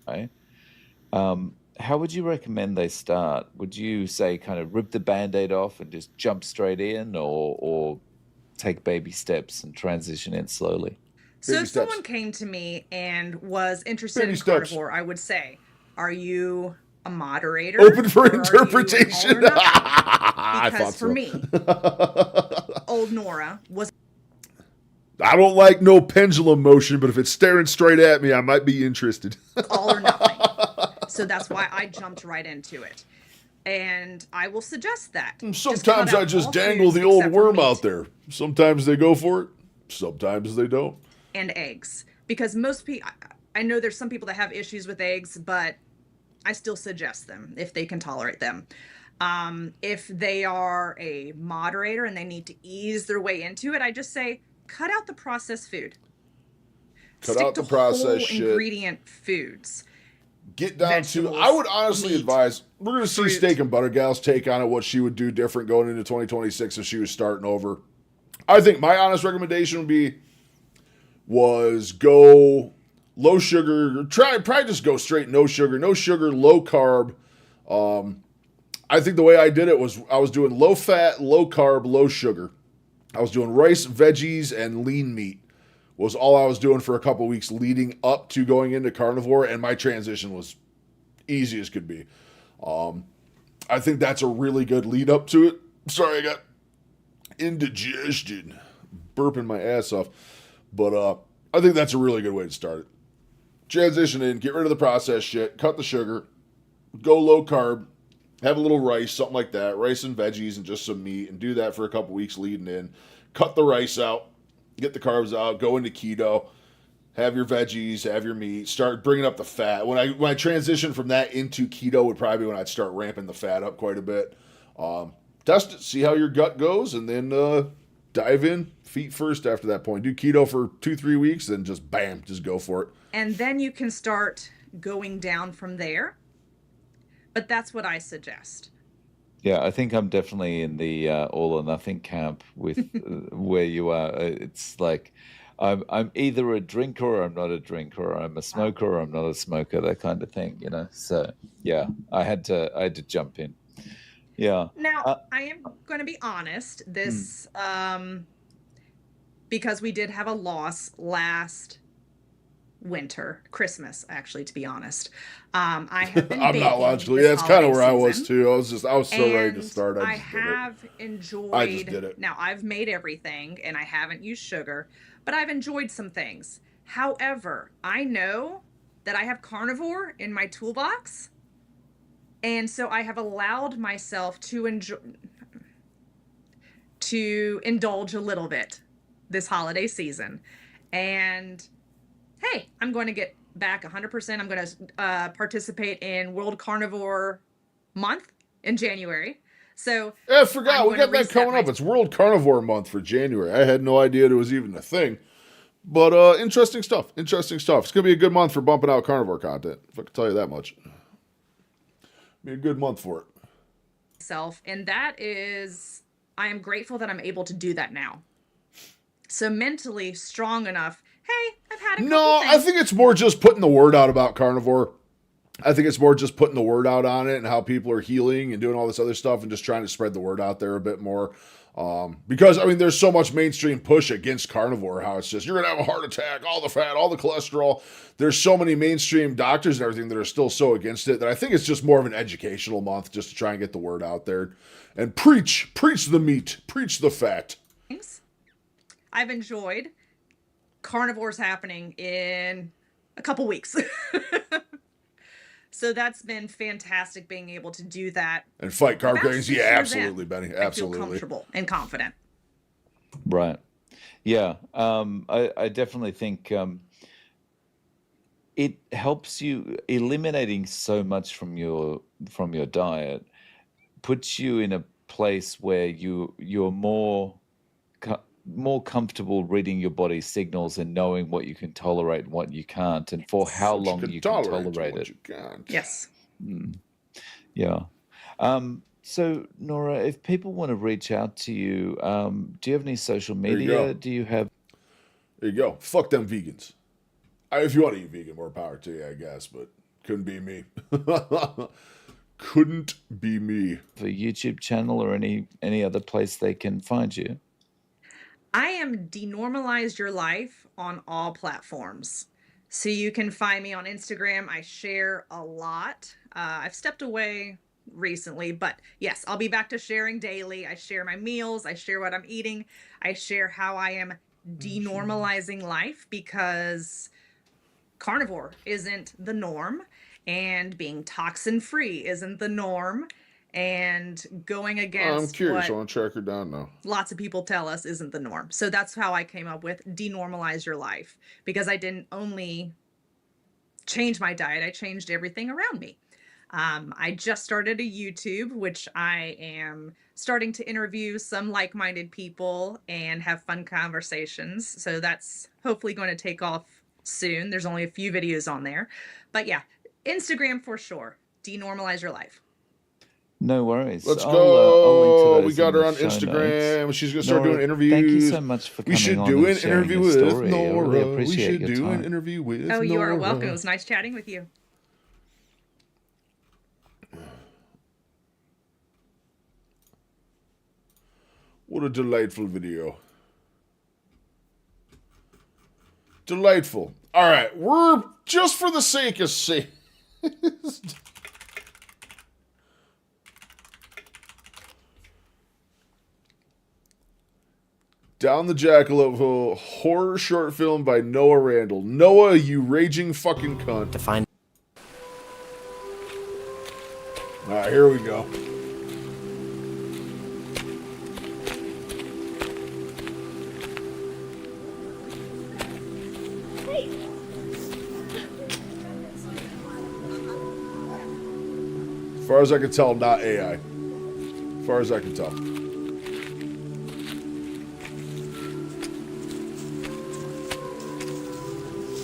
Okay? How would you recommend they start? Would you say kind of rip the Band-Aid off and just jump straight in, or take baby steps and transition in slowly? So Baby if steps. someone came to me and was interested Baby in steps. carnivore, I would say, are you a moderator? Open for or are you interpretation. all or nothing? I Because thought for so. me, old Nora was I don't like no pendulum motion, but if it's staring straight at me, I might be interested. all or nothing. So that's why I jumped right into it. And I will suggest that. Sometimes cut I out just all dangle foods the old except for worm meat out there. Sometimes they go for it. Sometimes they don't. and eggs. Because most people, I know there's some people that have issues with eggs, but I still suggest them if they can tolerate them. If they are a moderator and they need to ease their way into it, I just say cut out the processed food. Cut Stick out to the processed whole shit. ingredient foods. get down to, vegetables, I would honestly meat, advise, we're going to see fruit. Steak and Butter Gal's take on it, what she would do different going into 2026 if she was starting over. I think my honest recommendation was go low sugar, probably just go straight no sugar, low carb. I think the way I did it was I was doing low fat, low carb, low sugar. I was doing rice, veggies, and lean meat was all I was doing for a couple weeks leading up to going into carnivore, and my transition was easy as could be. I think that's a really good lead up to it. Sorry, I got indigestion, burping my ass off, but I think that's a really good way to start it. Transition in, get rid of the processed shit, cut the sugar, go low carb, have a little rice, something like that, rice and veggies and just some meat, and do that for a couple weeks leading in. Cut the rice out, get the carbs out, go into keto, have your veggies, have your meat, start bringing up the fat. When I transition from that into keto would probably be when I'd start ramping the fat up quite a bit. Test it, see how your gut goes, and then dive in feet first after that point. Do keto for 2-3 weeks, then just bam, just go for it. And then you can start going down from there. But that's what I suggest. Yeah, I think I'm definitely in the all or nothing camp with where you are. It's like I'm either a drinker or I'm not a drinker, or I'm a smoker or I'm not a smoker, that kind of thing, you know. So yeah, I had to jump in. Yeah. Now, I am going to be honest. This, because we did have a loss last winter, Christmas, actually, to be honest. I have been I'm not logically. Yeah, it's kind of where I was too. I was so ready to start. I have enjoyed. I just did it. Now, I've made everything, and I haven't used sugar, but I've enjoyed some things. However, I know that I have carnivore in my toolbox. And so I have allowed myself to indulge a little bit this holiday season. And hey, I'm going to get back 100%. I'm going to participate in World Carnivore Month in January. So yeah, I forgot. We got that coming up. It's World Carnivore Month for January. I had no idea it was even a thing. But interesting stuff. Interesting stuff. It's going to be a good month for bumping out carnivore content, if I can tell you that much. Be a good month for it. And that is, I am grateful that I'm able to do that now. So mentally strong enough. Hey, I've had a couple things. I think it's more just putting the word out about carnivore. I think it's more just putting the word out on it and how people are healing and doing all this other stuff and just trying to spread the word out there a bit more. Because, I mean, there's so much mainstream push against carnivore, how it's just, you're going to have a heart attack, all the fat, all the cholesterol. There's so many mainstream doctors and everything that are still so against it that I think it's just more of an educational month just to try and get the word out there. And preach the meat, preach the fat. I've enjoyed carnivores happening in a couple weeks. So that's been fantastic being able to do that. And fight carb cravings. Yeah, absolutely, Benny. Absolutely. I feel comfortable and confident. Right. Yeah. I definitely think it helps you. Eliminating so much from your diet puts you in a place where you're more comfortable reading your body's signals and knowing what you can tolerate and what you can't, and for how long you can tolerate it. Yes. Yeah. So Nora, if people want to reach out to you, do you have any social media? Do you have? There you go. Fuck them vegans. If you want to eat vegan, more power to you, I guess, but couldn't be me. Couldn't be me. For YouTube channel or any other place they can find you? I am Denormalize Your Life on all platforms. So you can find me on Instagram. I share a lot. I've stepped away recently, but yes, I'll be back to sharing daily. I share my meals. I share what I'm eating. I share how I am denormalizing life, because carnivore isn't the norm, and being toxin free isn't the norm. And going against I'm curious. I want to track her down now. Lots of people tell us isn't the norm. So that's how I came up with Denormalize Your Life, because I didn't only change my diet, I changed everything around me. I just started a YouTube, which I am starting to interview some like-minded people and have fun conversations. So that's hopefully going to take off soon. There's only a few videos on there. But yeah, Instagram for sure. Denormalize your life. No worries. Let's I'll go. link to those We got in her the on show Instagram. notes. She's going to start Nora, doing interviews. thank you so much for We coming should on do and an sharing interview your with story. I Nora. really We appreciate should your do an time. interview with Oh, you are Nora. welcome. It was nice chatting with you. What a delightful video. Delightful. All right, we're just for the sake of saying. Down the Jackalope Hole, horror short film by Noah Randall. Noah, you raging fucking cunt. To find All right, here we go. As far as I can tell, not AI. As far as I can tell.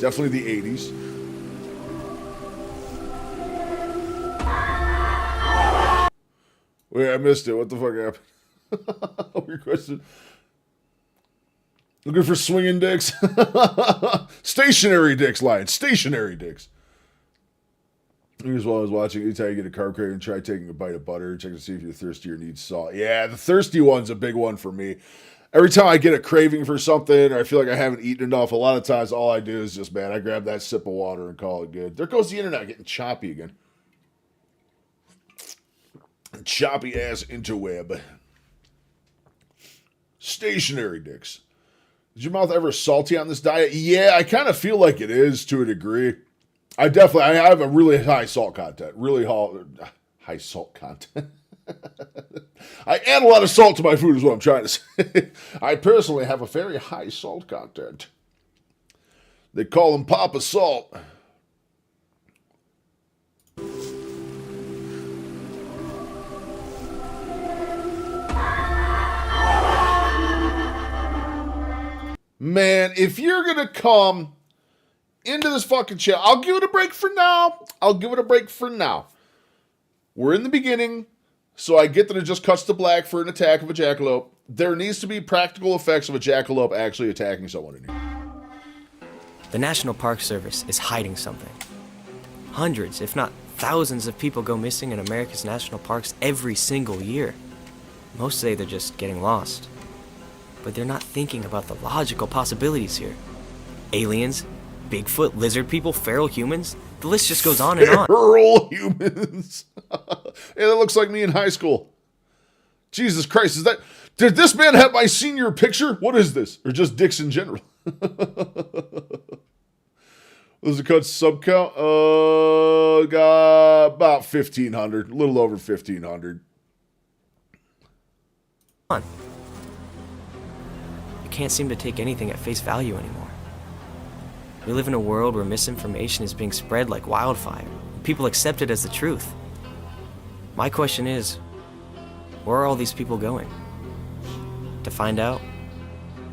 Definitely the 80s. Wait, I missed it. What the fuck happened? Requested. Looking for swinging dicks? Stationary dicks, Lion. Stationary dicks. Here's while I was watching. Anytime you get a carb craving, try taking a bite of butter. Check to see if you're thirsty or need salt. Yeah, the thirsty one's a big one for me. Every time I get a craving for something, or I feel like I haven't eaten enough, a lot of times all I do is just, man, I grab that sip of water and call it good. There goes the internet getting choppy again. Choppy ass interweb. Stationary dicks. Is your mouth ever salty on this diet? Yeah, I kind of feel like it is to a degree. I have a really high salt content. Really high salt content. I add a lot of salt to my food is what I'm trying to say. I personally have a very high salt content. They call him Papa Salt. Man, if you're going to come into this fucking channel, I'll give it a break for now. We're in the beginning, so I get that it just cuts to black for an attack of a jackalope. There needs to be practical effects of a jackalope actually attacking someone in here. the National Park Service is hiding something. Hundreds, if not thousands of people go missing in America's national parks every single year. Most say they're just getting lost. But they're not thinking about the logical possibilities here. Aliens, Bigfoot, lizard people, feral humans, the list just goes on and on. Feral humans. Hey, that looks like me in high school. Jesus Christ, did this man have my senior picture? What is this? Or just dicks in general? Was the cut sub count? Got about 1,500, a little over 1,500. You can't seem to take anything at face value anymore. We live in a world where misinformation is being spread like wildfire. People accept it as the truth. My question is, where are all these people going? To find out?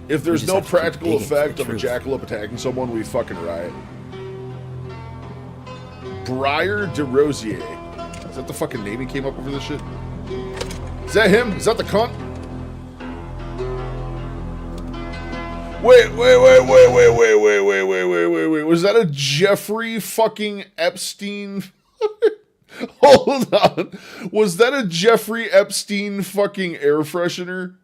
If there's just no have to keep practical digging for effect the of a truth. jackalope attacking someone, we fucking riot. Briar DeRosier. Is that the fucking name he came up with for this shit? Is that him? Is that the cunt? Wait. Was that a Jeffrey fucking Epstein? Hold on. Was that a Jeffrey Epstein fucking air freshener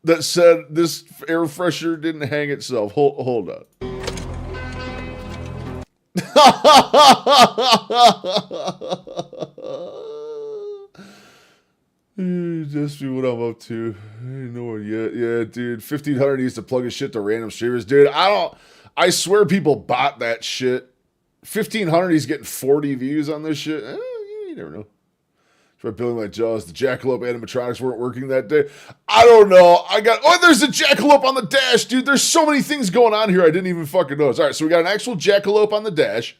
that said this air freshener didn't hang itself? Hold on. Just be what I'm up to. I ain't know it yet. Yeah, dude. 1,500 needs to plug his shit to random streamers. Dude, I swear people bought that shit. 1,500, he's getting 40 views on this shit. You never know. Try building like Jaws. The jackalope animatronics weren't working that day. I don't know. There's a jackalope on the dash, dude. There's so many things going on here I didn't even fucking notice. All right, so we got an actual jackalope on the dash.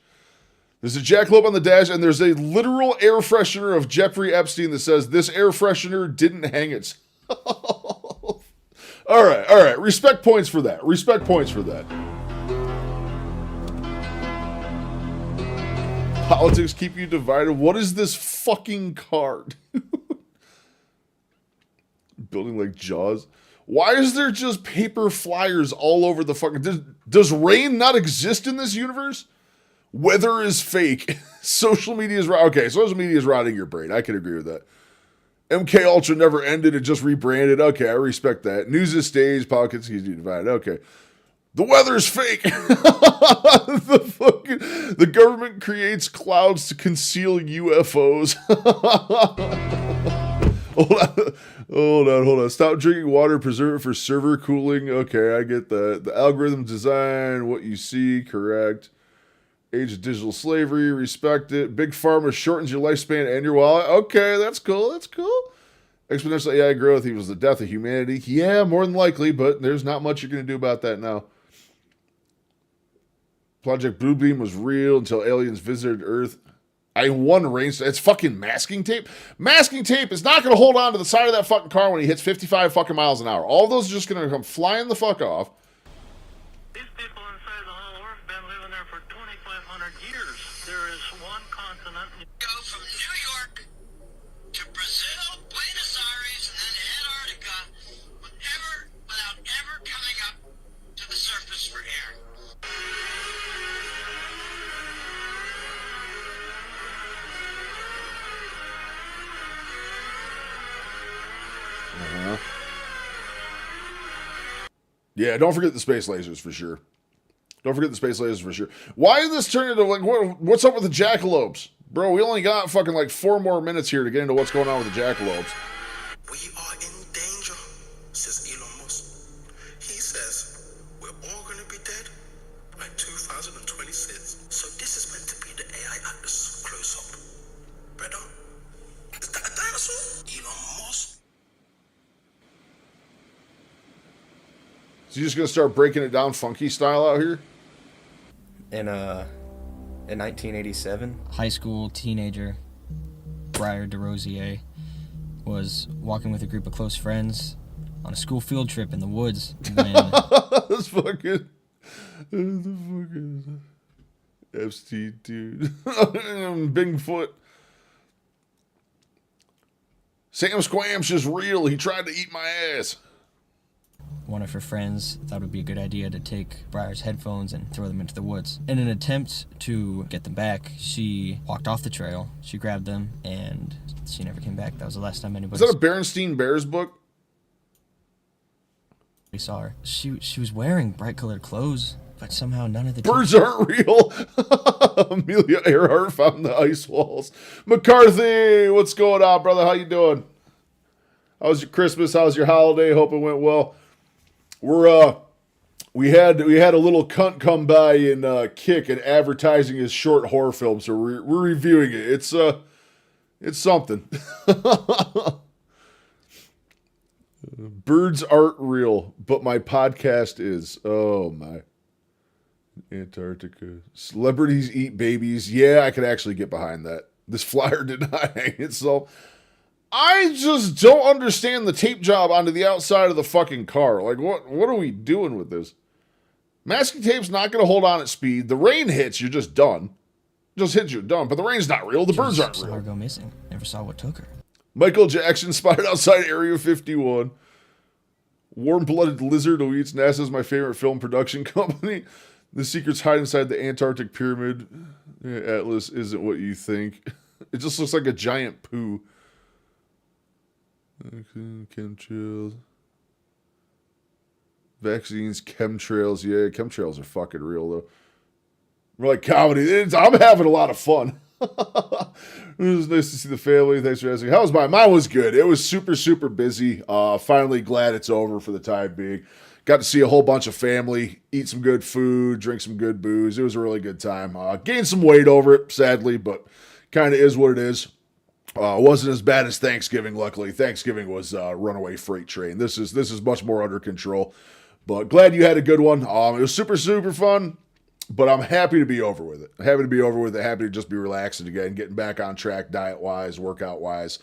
There's a jackalope on the dash, and there's a literal air freshener of Jeffrey Epstein that says this air freshener didn't hang itself. All right. Respect points for that. Politics keep you divided. What is this fucking card? Building like Jaws. Why is there just paper flyers all over the fucking... Does rain not exist in this universe? Weather is fake. Social media is... Okay, social media is rotting your brain. I can agree with that. MK Ultra never ended. It just rebranded. Okay, I respect that. News is staged. Politics keeps you divided. Okay. The weather's fake. The government creates clouds to conceal UFOs. Hold on. Stop drinking water, preserve it for server cooling. Okay, I get that. The algorithm design, what you see, correct. Age of digital slavery, respect it. Big Pharma shortens your lifespan and your wallet. Okay, that's cool. Exponential AI growth equals the death of humanity. Yeah, more than likely, but there's not much you're going to do about that now. Project Bluebeam was real until aliens visited Earth. I won range. It's fucking masking tape. Masking tape is not going to hold on to the side of that fucking car when he hits 55 fucking miles an hour. All of those are just going to come flying the fuck off. These people inside the whole Earth been living there for 2,500 years. There is one continent. Go from New York to Brazil, Buenos Aires, and then Antarctica without ever coming up to the surface for air. Yeah, don't forget the space lasers for sure. Why did this turn into like what's up with the jackalopes? Bro, we only got fucking like 4 more minutes here to get into what's going on with the jackalopes. We are in danger, says Elon Musk. He says we're all going to be dead by 2026. So this is meant to be the AI Atlas close-up. Brother, is that a dinosaur? Elon Musk. So you just gonna start breaking it down funky style out here? In 1987, high school teenager Briar DeRosier was walking with a group of close friends on a school field trip in the woods when That's fucking the fucking Epstein dude. Bigfoot. Sam Squam's just real. He tried to eat my ass. one of her friends thought it would be a good idea to take Briar's headphones and throw them into the woods. In an attempt to get them back, she walked off the trail, she grabbed them, and she never came back. That was the last time anybody Is that a Berenstein Bears book? saw her. She was wearing bright colored clothes, but somehow none of the Birds aren't real. Amelia Earhart found the ice walls. McCarthy, what's going on, brother? How you doing? How was your Christmas? How was your holiday? Hope it went well. We had a little cunt come by and kick and advertising his short horror film, so we're reviewing it. It's something. Birds aren't real, but my podcast is. Oh my. Antarctica. Celebrities eat babies. Yeah, I could actually get behind that. This flyer did not hang itself. I just don't understand the tape job onto the outside of the fucking car. Like, what are we doing with this? Masking tape's not going to hold on at speed. The rain hits, you're just done. Just hits, you're done. But the rain's not real. The birds aren't saw real. her go missing. Never saw what took her. Michael Jackson spotted outside Area 51. Warm-blooded lizard who eats NASA's my favorite film production company. The secrets hide inside the Antarctic pyramid. Atlas isn't what you think. It just looks like a giant poo. Chemtrails. Vaccines, chemtrails. Yeah, chemtrails are fucking real, though. We're like comedy. I'm having a lot of fun. It was nice to see the family. Thanks for asking. How was mine? Mine was good. It was super, super busy. Finally glad it's over for the time being. Got to see a whole bunch of family, eat some good food, drink some good booze. It was a really good time. Gained some weight over it, sadly, but kind of is what it is. Wasn't as bad as Thanksgiving, luckily. Thanksgiving was a runaway freight train. This is much more under control. But glad you had a good one. It was super, super fun. But I'm happy to be over with it. Happy to just be relaxing again, getting back on track diet-wise, workout-wise.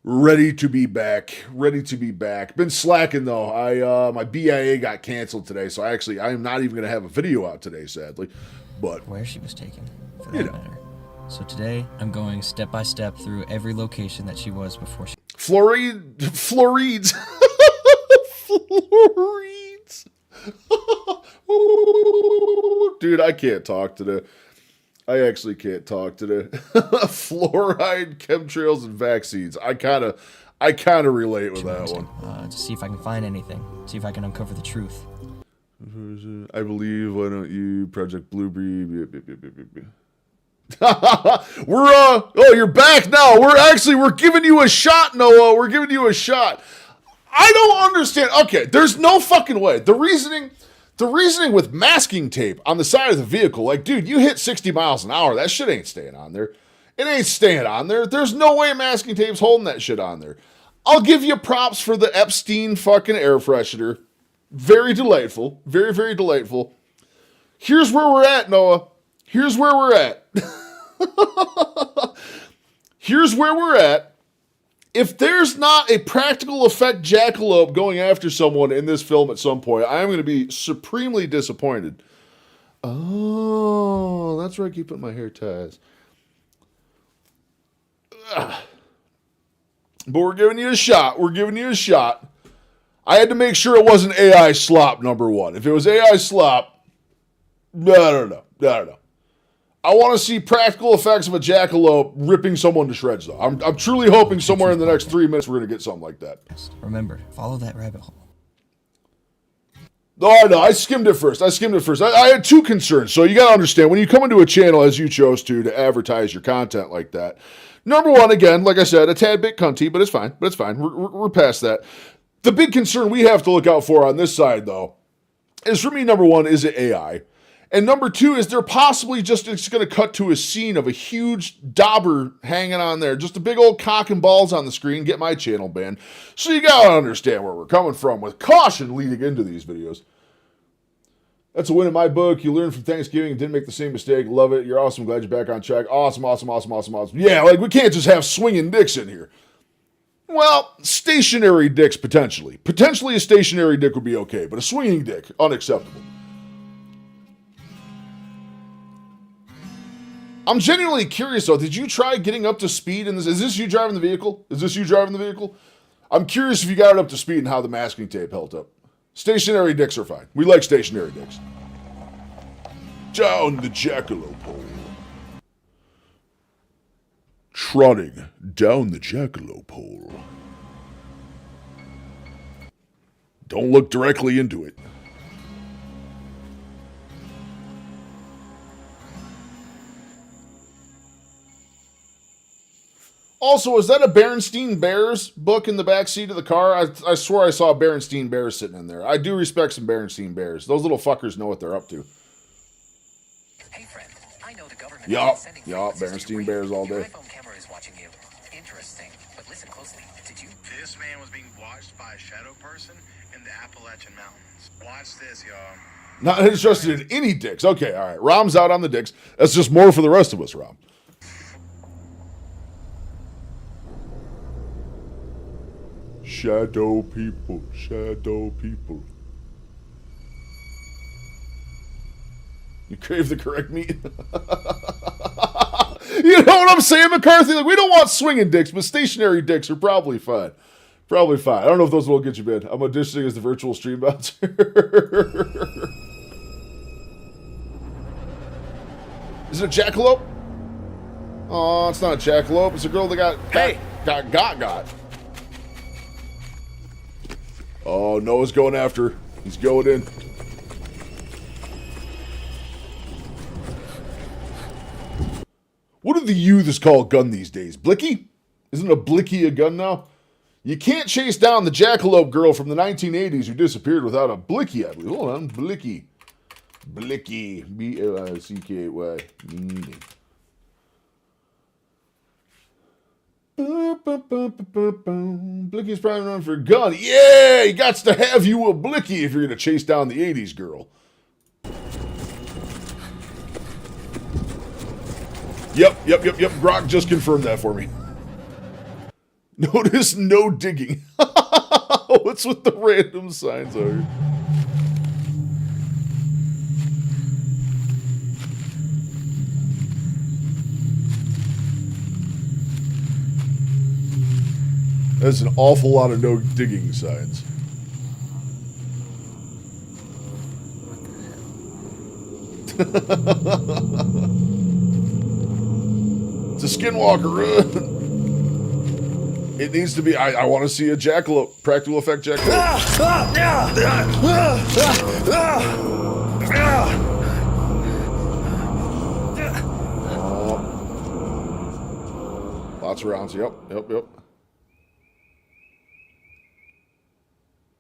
Ready to be back. Been slacking, though. My BIA got canceled today, so I am not even going to have a video out today, sadly. But Where she was taken, for that matter. So today, I'm going step by step through every location that she was before she... Florides. Florides. Dude, I can't talk today. I actually can't talk today. Fluoride, chemtrails, and vaccines. I kind of relate with that one. To see if I can find anything. See if I can uncover the truth. I believe. Why don't you Project Blueberry? Oh, you're back now. We're giving you a shot, Noah. We're giving you a shot. I don't understand. Okay, there's no fucking way. The reasoning with masking tape on the side of the vehicle, like, dude, you hit 60 miles an hour, that shit ain't staying on there. It ain't staying on there. There's no way masking tape's holding that shit on there. I'll give you props for the Epstein fucking air freshener. Very delightful. Very, very delightful. Here's where we're at, Noah. Here's where we're at. Here's where we're at. If there's not a practical effect jackalope going after someone in this film at some point, I am going to be supremely disappointed. Oh, that's where I keep putting my hair ties. But we're giving you a shot. We're giving you a shot. I had to make sure it wasn't AI slop, number one. If it was AI slop, no. I want to see practical effects of a jackalope ripping someone to shreds, though. I'm truly hoping somewhere in the next 3 minutes we're going to get something like that. Remember, follow that rabbit hole. Oh, no, I skimmed it first. I had two concerns. So you got to understand, when you come into a channel, as you chose to advertise your content like that, number one, again, like I said, a tad bit cunty, but it's fine. We're past that. The big concern we have to look out for on this side, though, is for me, number one, is it AI? And number two, is there possibly it's going to cut to a scene of a huge dauber hanging on there, just a big old cock and balls on the screen, get my channel banned. So you got to understand where we're coming from with caution leading into these videos. That's a win in my book. You learned from Thanksgiving and didn't make the same mistake. Love it. You're awesome. Glad you're back on track. Awesome. Yeah, like we can't just have swinging dicks in here. Well, stationary dicks potentially. Potentially a stationary dick would be okay, but a swinging dick, unacceptable. I'm genuinely curious, though. Did you try getting up to speed in this? Is this you driving the vehicle? I'm curious if you got it up to speed and how the masking tape held up. Stationary dicks are fine. We like stationary dicks. Down the jackalope hole. Trotting down the jackalope hole. Don't look directly into it. Also, is that a Berenstein Bears book in the back seat of the car? I swear I saw a Berenstein Bears sitting in there. I do respect some Berenstein Bears. Those little fuckers know what they're up to. Hey friend, I know the government Yup, is sending frequencies to your Berenstein Bears all Your day. iPhone camera is watching you. Interesting, but listen closely. Did you? This man was being watched by a shadow person in the Appalachian Mountains. Watch this, y'all. Not interested in any dicks. Okay, all right. Rom's out on the dicks. That's just more for the rest of us, Rom. Shadow people. You crave the correct meat? You know what I'm saying, McCarthy? Like, we don't want swinging dicks, but stationary dicks are probably fine. I don't know if those will get you banned. I'm auditioning as the virtual stream bouncer. Is it a jackalope? Oh, it's not a jackalope. It's a girl that got. Oh, Noah's going after her. He's going in. What do the youths call a gun these days? Blicky? Isn't a blicky a gun now? You can't chase down the jackalope girl from the 1980s who disappeared without a blicky, I believe. Hold on, blicky. Blicky. B-L-I-C-K-Y. Blicky's probably known for a gun. Yeah, he got to have you a blicky if you're going to chase down the 80s girl. Yep. Grok just confirmed that for me. Notice no digging. What's with the random signs are? That's an awful lot of no digging signs. It's a skinwalker. It needs to be. I want to see a jackalope. Practical effect jackalope. Lots of rounds. Yep.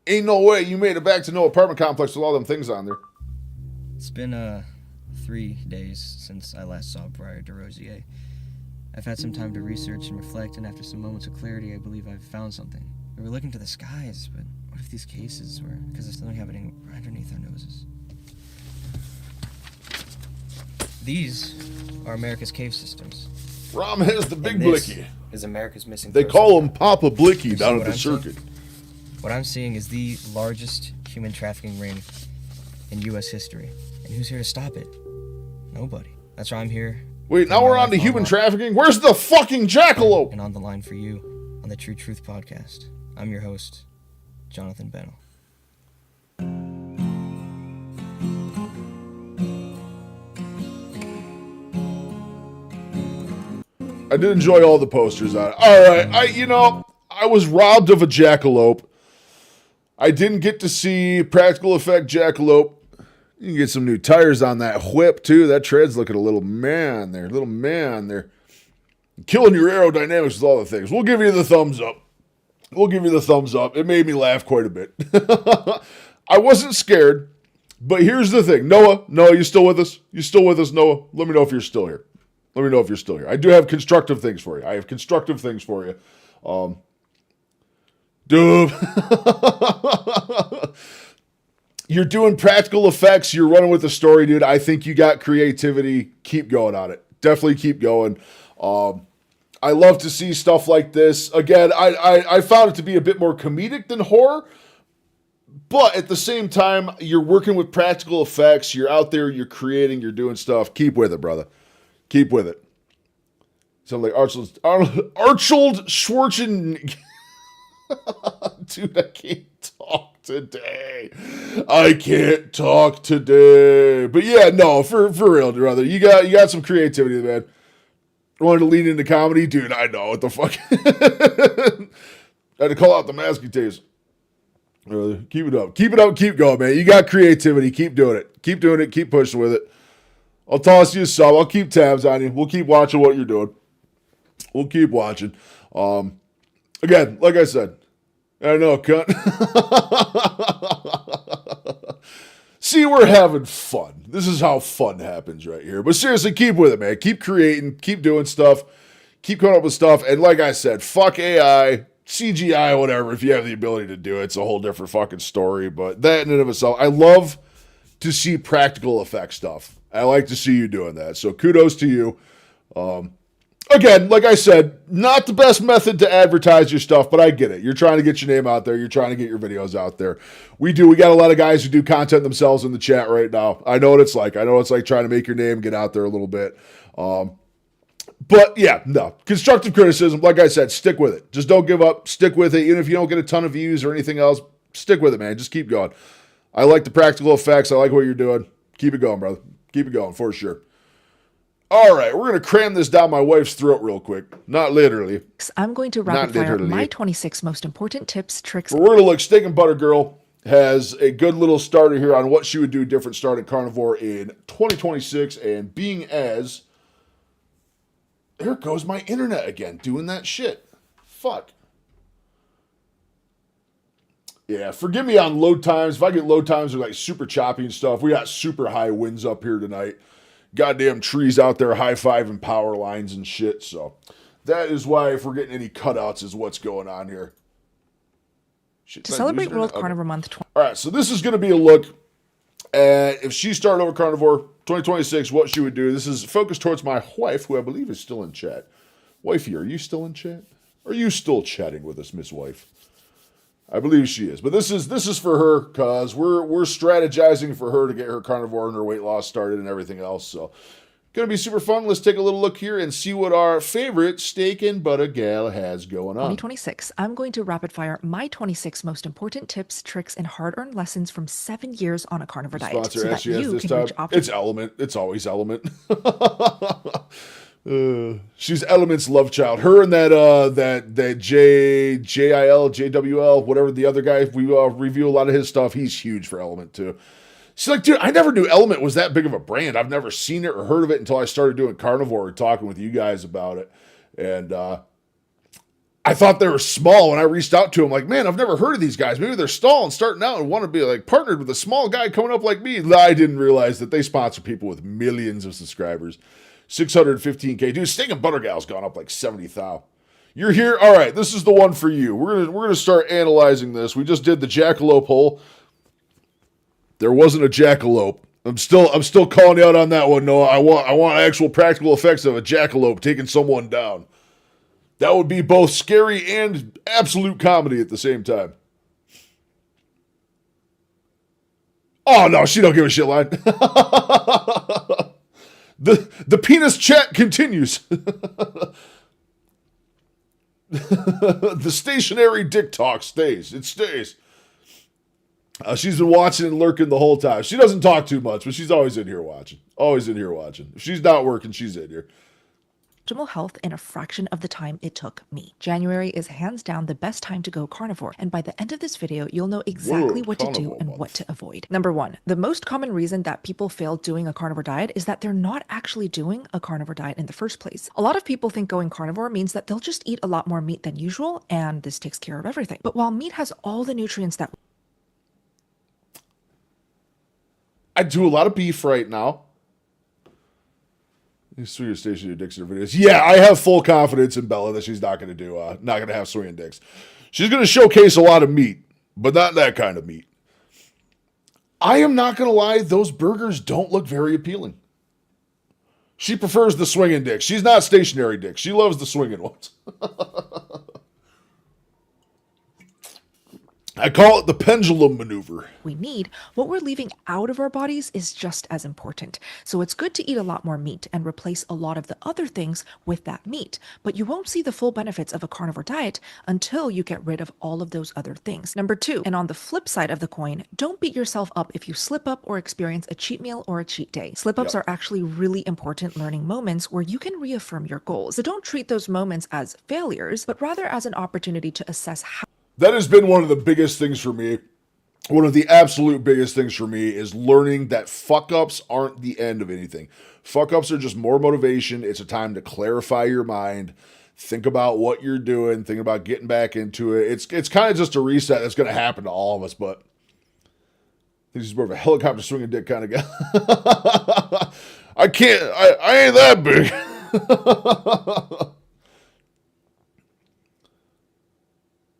Ain't no way you made it back to no apartment complex with all them things on there. It's been 3 days since I last saw Briar DeRosier. I've had some time to research and reflect, and after some moments of clarity, I believe I've found something. We were looking to the skies, but what if these cases were because of something happening right underneath our noses? These are America's cave systems. Rom has the big And this blicky. is America's missing They person. call him Papa Blicky You see down at what the I'm saying? circuit. What I'm seeing is the largest human trafficking ring in U.S. history. And who's here to stop it? Nobody. That's why I'm here. Wait, now putting we're my on to life human line. trafficking? Where's the fucking jackalope? And on the line for you on the True Truth Podcast. I'm your host, Jonathan Bennell. I did enjoy all the posters on it. Alright, I was robbed of a jackalope. I didn't get to see practical effect jackalope. You can get some new tires on that whip, too. That tread's looking a little man there. Killing your aerodynamics with all the things. We'll give you the thumbs up. It made me laugh quite a bit. I wasn't scared, but here's the thing. Noah, you still with us? You still with us, Noah? Let me know if you're still here. I do have constructive things for you. Dude. You're doing practical effects. You're running with the story, dude. I think you got creativity. Keep going on it. Definitely keep going. I love to see stuff like this. Again, I found it to be a bit more comedic than horror. But at the same time, you're working with practical effects. You're out there. You're creating. You're doing stuff. Keep with it, brother. Keep with it. Sound like Archeld Schwarzenegger. Dude, I can't talk today. But yeah, no, for real, brother. You got some creativity, man. Wanted to lean into comedy? Dude, I know. What the fuck? I had to call out the Masketeers. Keep it up. Keep going, man. You got creativity. Keep doing it. Keep pushing with it. I'll toss you a sub. I'll keep tabs on you. We'll keep watching what you're doing. We'll keep watching. Again, like I said, I know, cunt. See, we're having fun. This is how fun happens right here. But seriously, keep with it, man. Keep creating. Keep doing stuff. Keep coming up with stuff. And like I said, fuck AI, CGI, whatever. If you have the ability to do it, it's a whole different fucking story. But that in and of itself, I love to see practical effect stuff. I like to see you doing that. So kudos to you. Again, like I said, not the best method to advertise your stuff, but I get it. You're trying to get your name out there. You're trying to get your videos out there. We got a lot of guys who do content themselves in the chat right now. I know what it's like. Trying to make your name get out there a little bit. But yeah, no. Constructive criticism, like I said, stick with it. Just don't give up. Stick with it. Even if you don't get a ton of views or anything else, stick with it, man. Just keep going. I like the practical effects. I like what you're doing. Keep it going, brother. Keep it going, for sure. All right, we're going to cram this down my wife's throat real quick. Not literally. I'm going to rapid fire my 26 most important tips, tricks. But we're going to look. Steak and Butter Girl has a good little starter here on what she would do different starting carnivore in 2026. And being as... There goes my internet again, doing that shit. Fuck. Yeah, forgive me on load times. If I get load times, they're like super choppy and stuff. We got super high winds up here tonight. Goddamn trees out there high-fiving power lines and shit. So that is why if we're getting any cutouts is what's going on here. Shit, To celebrate World Carnivore Month. All right, so this is going to be a look at if she started over carnivore 2026, what she would do. This is focused towards my wife, who I believe is still in chat. Wifey, are you still in chat? Are you still chatting with us, Miss Wife? I believe she is. But this is for her because we're strategizing for her to get her carnivore and her weight loss started and everything else. So Gonna be super fun. Let's take a little look here and see what our favorite steak and butter gal has going on. 2026, I'm going to rapid fire my 26 most important tips, tricks, and hard-earned lessons from 7 years on a carnivore diet, Sponsor so that SGS you this can time. reach optimal. It's Element. It's always Element. She's Element's love child. Her and that JIL, whatever the other guy. We review a lot of his stuff. He's huge for Element too. She's like, dude, I never knew Element was that big of a brand. I've never seen it or heard of it until I started doing carnivore and talking with you guys about it. And I thought they were small when I reached out to them. Like, man, I've never heard of these guys. Maybe they're small and starting out and want to be like partnered with a small guy coming up like me. I didn't realize that they sponsor people with millions of subscribers. 615K. Dude, steak and butter gal's gone up like 70,000. You're here? All right, this is the one for you. We're gonna start analyzing this. We just did the jackalope hole. There wasn't a jackalope. I'm still calling you out on that one, Noah. I want actual practical effects of a jackalope taking someone down. That would be both scary and absolute comedy at the same time. Oh no, she don't give a shit line. The penis chat continues. The stationary dick talk stays. It stays. She's been watching and lurking the whole time. She doesn't talk too much, but she's always in here watching. Always in here watching. If she's not working, she's in here. Optimal health in a fraction of the time it took me. January is hands down the best time to go carnivore, and by the end of this video, you'll know exactly what to do and what to avoid. Number 1, the most common reason that people fail doing a carnivore diet is that they're not actually doing a carnivore diet in the first place. A lot of people think going carnivore means that they'll just eat a lot more meat than usual, and this takes care of everything. But while meat has all the nutrients that I do a lot of beef right now. These swinging stationary dicks in her videos. Yeah, I have full confidence in Bella that she's not going to have swinging dicks. She's going to showcase a lot of meat, but not that kind of meat. I am not going to lie, those burgers don't look very appealing. She prefers the swinging dicks. She's not stationary dicks. She loves the swinging ones. I call it the pendulum maneuver. we need, what we're leaving out of our bodies is just as important. So it's good to eat a lot more meat and replace a lot of the other things with that meat. But you won't see the full benefits of a carnivore diet until you get rid of all of those other things. Number 2, and on the flip side of the coin, don't beat yourself up if you slip up or experience a cheat meal or a cheat day. Slip-ups are actually really important learning moments where you can reaffirm your goals. So don't treat those moments as failures, but rather as an opportunity to assess how. That has been one of the biggest things for me. One of the absolute biggest things for me is learning that fuck-ups aren't the end of anything. Fuck-ups are just more motivation. It's a time to clarify your mind, think about what you're doing, think about getting back into it. It's kind of just a reset that's going to happen to all of us, but I think he's more of a helicopter swinging dick kind of guy. I ain't that big.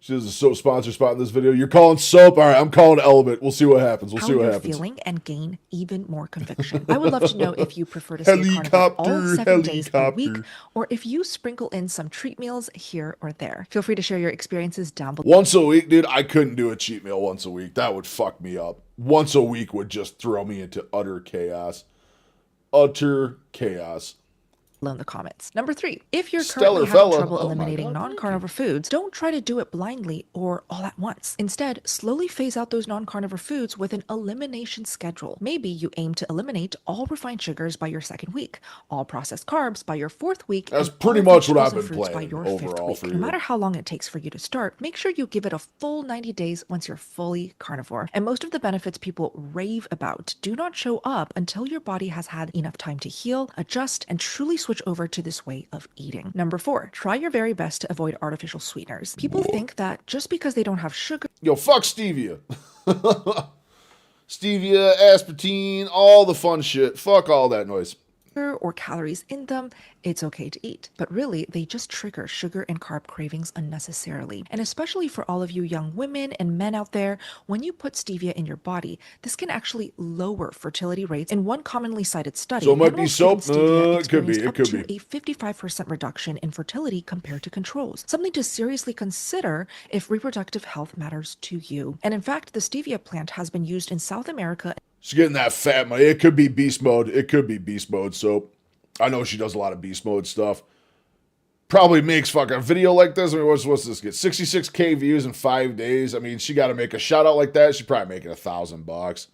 She has a soap sponsor spot in this video. You're calling soap? All right, I'm calling Element. We'll see what happens. We'll see what happens. Feeling and gain even more conviction. I would love to know if you prefer to stay carnivore all 7 days a week, or if you sprinkle in some treat meals here or there. Feel free to share your experiences down below. Once a week, dude, I couldn't do a cheat meal once a week. That would fuck me up. Once a week would just throw me into utter chaos. Utter chaos. In the comments. Number 3, if you're currently having trouble eliminating non-carnivore foods, don't try to do it blindly or all at once. Instead, slowly phase out those non-carnivore foods with an elimination schedule. Maybe you aim to eliminate all refined sugars by your 2nd week, all processed carbs by your 4th week. That's pretty much what I've been playing by your overall 5th for week. you. No matter how long it takes for you to start, make sure you give it a full 90 days once you're fully carnivore. And most of the benefits people rave about do not show up until your body has had enough time to heal, adjust, and truly switch over to this way of eating. Number 4, try your very best to avoid artificial sweeteners. People think that just because they don't have sugar. Yo, fuck stevia. Stevia, aspartame, all the fun shit. Fuck all that noise. Or calories in them, it's okay to eat. But really, they just trigger sugar and carb cravings unnecessarily. And especially for all of you young women and men out there, when you put stevia in your body, this can actually lower fertility rates. In one commonly cited study, so it might be soap. It could be. Up to a 55% reduction in fertility compared to controls. Something to seriously consider if reproductive health matters to you. And in fact, the stevia plant has been used in South America. She's getting that fat money. It could be beast mode. It could be beast mode soap. I know she does a lot of beast mode stuff. Probably makes fucking video like this. I mean, what's this get? 66K views in 5 days. I mean, she got to make a shout out like that. She's probably making $1,000.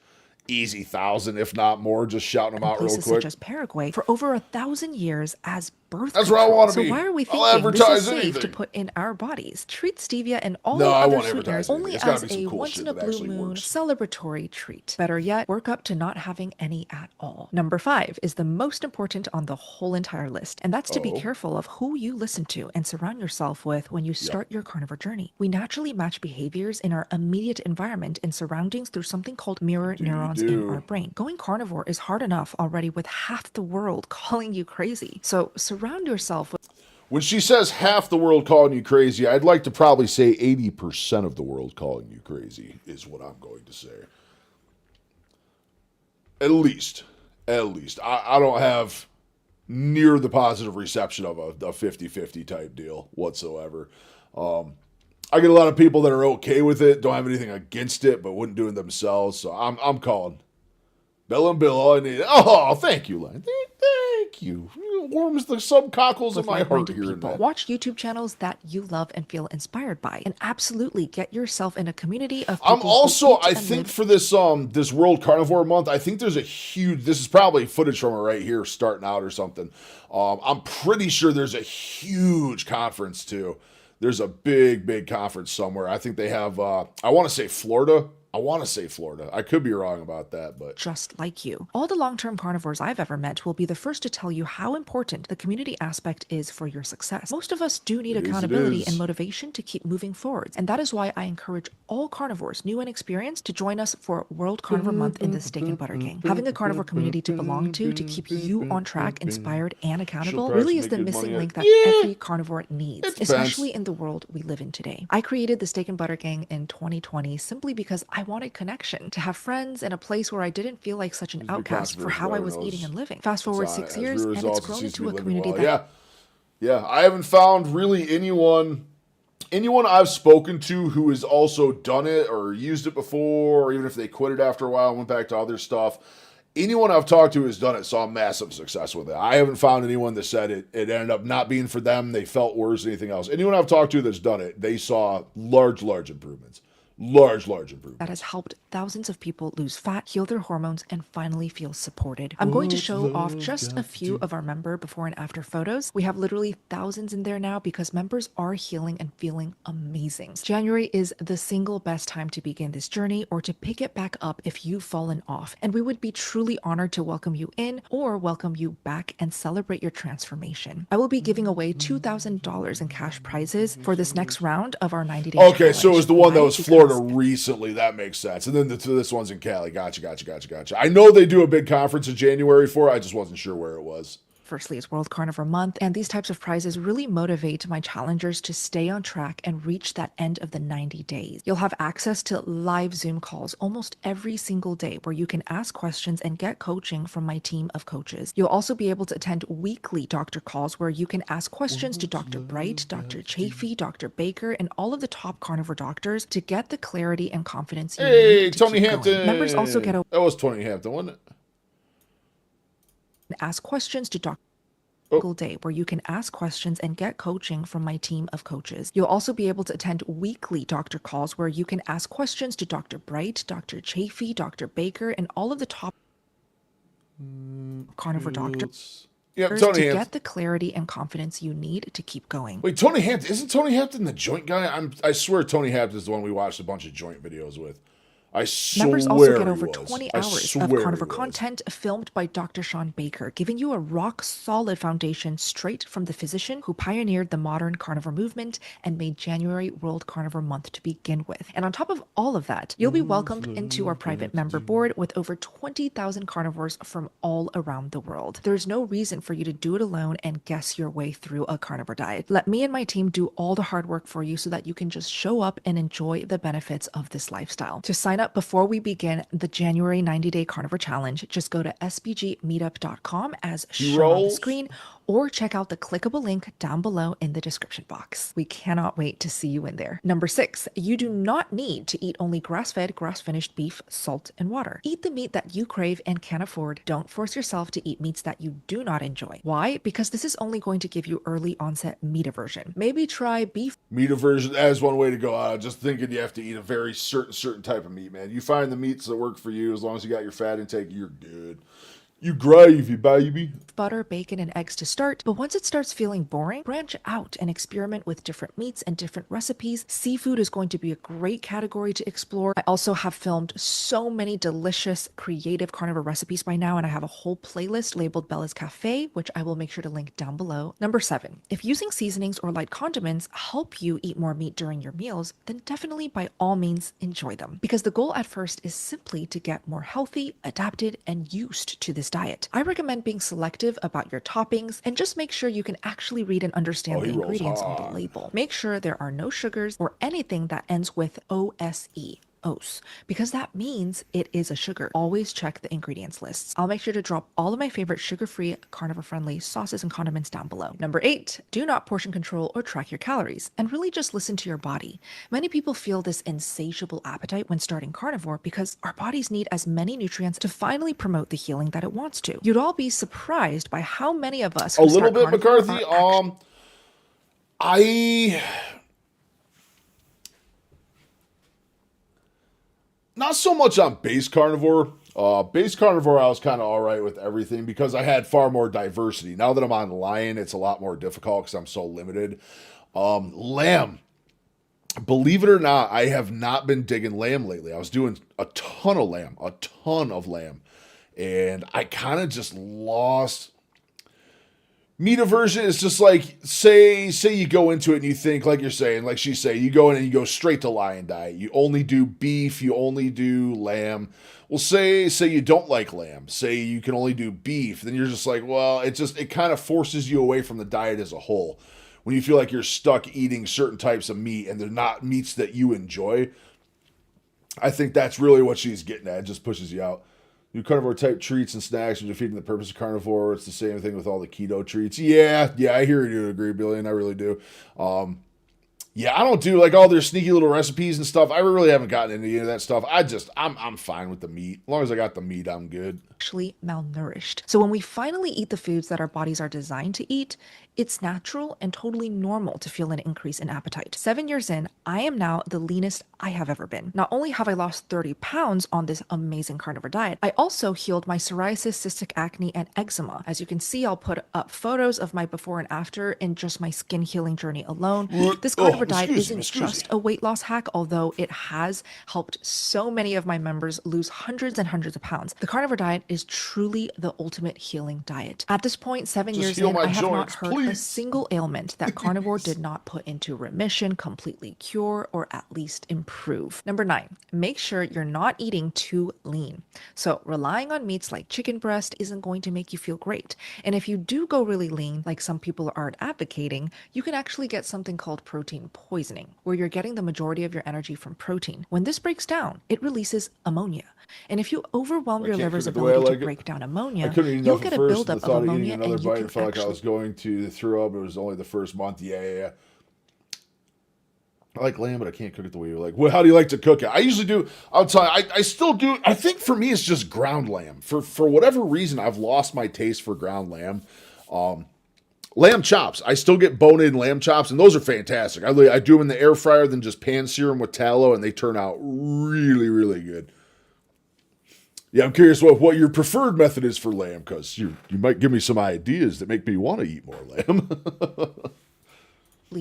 Easy 1,000, if not more, just shouting them out real places quick. such as Paraguay for over 1,000 years as birth That's where I control. wanna so be. why are we I'll thinking this advertise is safe to anything. put in our bodies? Treat stevia and all No, the I other won't advertise sweeteners anything. only It's gotta as be some a cool once shit in a that blue actually moon works. celebratory treat. Better yet, work up to not having any at all. Number 5 is the most important on the whole entire list, and that's to be careful of who you listen to and surround yourself with when you start your carnivore journey. We naturally match behaviors in our immediate environment and surroundings through something called mirror neurons in our brain. Going carnivore is hard enough already with half the world calling you crazy. So surround yourself with When she says half the world calling you crazy, I'd like to probably say 80% of the world calling you crazy is what I'm going to say. At least. I don't have near the positive reception of a 50-50 type deal whatsoever. I get a lot of people that are okay with it, don't have anything against it, but wouldn't do it themselves. So I'm calling Bill and Bill. All I need. Oh, thank you, Len. Thank you. It warms the subcockles of my heart like-minded here and people. there. Watch YouTube channels that you love and feel inspired by, and absolutely get yourself in a community of people I'm also, who eat I and think live for this World Carnivore Month, I think there's a huge, this is probably footage from it right here starting out or something. I'm pretty sure there's a huge conference too. There's a big conference somewhere. I think they have, I want to say Florida. I could be wrong about that, but just like you. All the long-term carnivores I've ever met will be the first to tell you how important the community aspect is for your success. Most of us do need It is, it accountability is. and motivation to keep moving forwards, and that is why I encourage all carnivores, new and experienced, to join us for World Carnivore Month in the Steak and Butter Gang. Having a carnivore community to belong to keep you on track, inspired, and accountable probably really is make the good missing money link at- that Yeah. every carnivore needs, It depends. especially in the world we live in today. I created the Steak and Butter Gang in 2020 simply because I wanted connection, to have friends in a place where I didn't feel like such an There's a big outcast for controversy how I about was those. eating and living. Fast forward 6 years, and it's Results, it grown seems to into be a living community well. that Yeah, I haven't found really anyone I've spoken to who has also done it or used it before, or even if they quit it after a while and went back to other stuff. Anyone I've talked to has done it, saw massive success with it. I haven't found anyone that said it ended up not being for them. They felt worse than anything else. Anyone I've talked to that's done it, they saw large improvements. Large improvements. that has helped thousands of people lose fat, heal their hormones, and finally feel supported. I'm going to show off just a few of our member before and after photos. We have literally thousands in there now because members are healing and feeling amazing. January is the single best time to begin this journey or to pick it back up if you've fallen off, and we would be truly honored to welcome you in or welcome you back and celebrate your transformation. I will be giving away $2,000 in cash prizes for this next round of our 90-day Okay, so it was challenge. the one that Why? was Florida Because recently. That makes sense. And then this one's in Cali. Gotcha. I know they do a big conference in January for it. I just wasn't sure where it was. firstly, it's World Carnivore Month, and these types of prizes really motivate my challengers to stay on track and reach that end of the 90 days. You'll have access to live Zoom calls almost every single day where you can ask questions and get coaching from my team of coaches. You'll also be able to attend weekly doctor calls where you can ask questions to Dr. Bright, Dr. Chafee, Dr. Baker, and all of the top carnivore doctors to get the clarity and confidence you Hey, need to Tony keep Hampton. going. Members also get a That was Tony Hampton, wasn't it? ask questions to Dr. Day where you can ask questions and get coaching from my team of coaches. You'll also be able to attend weekly doctor calls where you can ask questions to Dr. Bright, Dr. Chafee, Dr. Baker, and all of the top carnivore doctors Yep, to Tony Hampton. get the clarity and confidence you need to keep going. Wait, Tony Hampton. Isn't Tony Hampton the joint guy? I swear Tony Hampton is the one we watched a bunch of joint videos with. I swear Members also get he over was. 20 I hours of swear he carnivore was. content filmed by Dr. Sean Baker, giving you a rock-solid foundation straight from the physician who pioneered the modern carnivore movement and made January World Carnivore Month to begin with. And on top of all of that, you'll be welcomed into our private member board with over 20,000 carnivores from all around the world. There's no reason for you to do it alone and guess your way through a carnivore diet. Let me and my team do all the hard work for you so that you can just show up and enjoy the benefits of this lifestyle. To sign up before we begin the January 90-day carnivore challenge, just go to sbgmeetup.com as shown on the rolls. screen, or check out the clickable link down below in the description box. We cannot wait to see you in there. Number 6, you do not need to eat only grass-fed, grass-finished beef, salt, and water. Eat the meat that you crave and can afford. Don't force yourself to eat meats that you do not enjoy. Why? Because this is only going to give you early onset meat aversion. Maybe try beef Meat aversion, as one way to go out. Just thinking you have to eat a very certain type of meat, man. You find the meats that work for you. As long as you got your fat intake, you're good. You gravy, baby. butter, bacon, and eggs to start, but once it starts feeling boring, branch out and experiment with different meats and different recipes. Seafood is going to be a great category to explore. I also have filmed so many delicious, creative carnivore recipes by now, and I have a whole playlist labeled Bella's Cafe, which I will make sure to link down below. Number 7, if using seasonings or light condiments help you eat more meat during your meals, then definitely by all means enjoy them, because the goal at first is simply to get more healthy, adapted, and used to this diet. I recommend being selective about your toppings and just make sure you can actually read and understand the ingredients on the label. Make sure there are no sugars or anything that ends with OSE. OS, because that means it is a sugar. Always check the ingredients lists. I'll make sure to drop all of my favorite sugar-free, carnivore-friendly sauces and condiments down below. Number 8, do not portion control or track your calories, and really just listen to your body. Many people feel this insatiable appetite when starting carnivore because our bodies need as many nutrients to finally promote the healing that it wants to. You'd all be surprised by how many of us a little bit, McCarthy. Not so much on base carnivore. Base carnivore, I was kind of all right with everything because I had far more diversity. Now that I'm on Lion, it's a lot more difficult because I'm so limited. Lamb. Believe it or not, I have not been digging lamb lately. I was doing a ton of lamb. And I kind of just lost... Meat aversion is just like, say you go into it and you think, like you're saying, like she's saying, you go in and you go straight to Lion diet. You only do beef, you only do lamb. Well, say you don't like lamb. Say you can only do beef. Then you're just like, well, it kind of forces you away from the diet as a whole. When you feel like you're stuck eating certain types of meat and they're not meats that you enjoy, I think that's really what she's getting at. It just pushes you out. You carnivore type treats and snacks are defeating the purpose of carnivore. It's the same thing with all the keto treats. Yeah, I hear you agree, Billy, and I really do. I don't do like all their sneaky little recipes and stuff. I really haven't gotten into any of that stuff. I'm fine with the meat. As long as I got the meat, I'm good. Actually malnourished. So when we finally eat the foods that our bodies are designed to eat, it's natural and totally normal to feel an increase in appetite. 7 years in, I am now the leanest I have ever been. Not only have I lost 30 pounds on this amazing carnivore diet, I also healed my psoriasis, cystic acne, and eczema. As you can see, I'll put up photos of my before and after in just my skin healing journey alone. This carnivore diet isn't just a weight loss hack, although it has helped so many of my members lose hundreds and hundreds of pounds. The carnivore diet is truly the ultimate healing diet. At this point, 7 years in, I have not heard a single ailment that carnivore did not put into remission, completely cure, or at least improve. Number 9, make sure you're not eating too lean. So relying on meats like chicken breast isn't going to make you feel great. And if you do go really lean, like some people are advocating, you can actually get something called protein poisoning, where you're getting the majority of your energy from protein. When this breaks down, it releases ammonia. And if you overwhelm your liver's ability to break down ammonia, you'll get a buildup of ammonia and you can felt like I was going to throw up. It was only the first month. Yeah. I like lamb, but I can't cook it the way you like. Well, how do you like to cook it? I usually do. I'll tell you, I still do. I think for me, it's just ground lamb. For whatever reason, I've lost my taste for ground lamb. Lamb chops. I still get bone-in lamb chops, and those are fantastic. I do them in the air fryer, then just pan sear them with tallow, and they turn out really, really good. Yeah, I'm curious what your preferred method is for lamb, because you might give me some ideas that make me want to eat more lamb.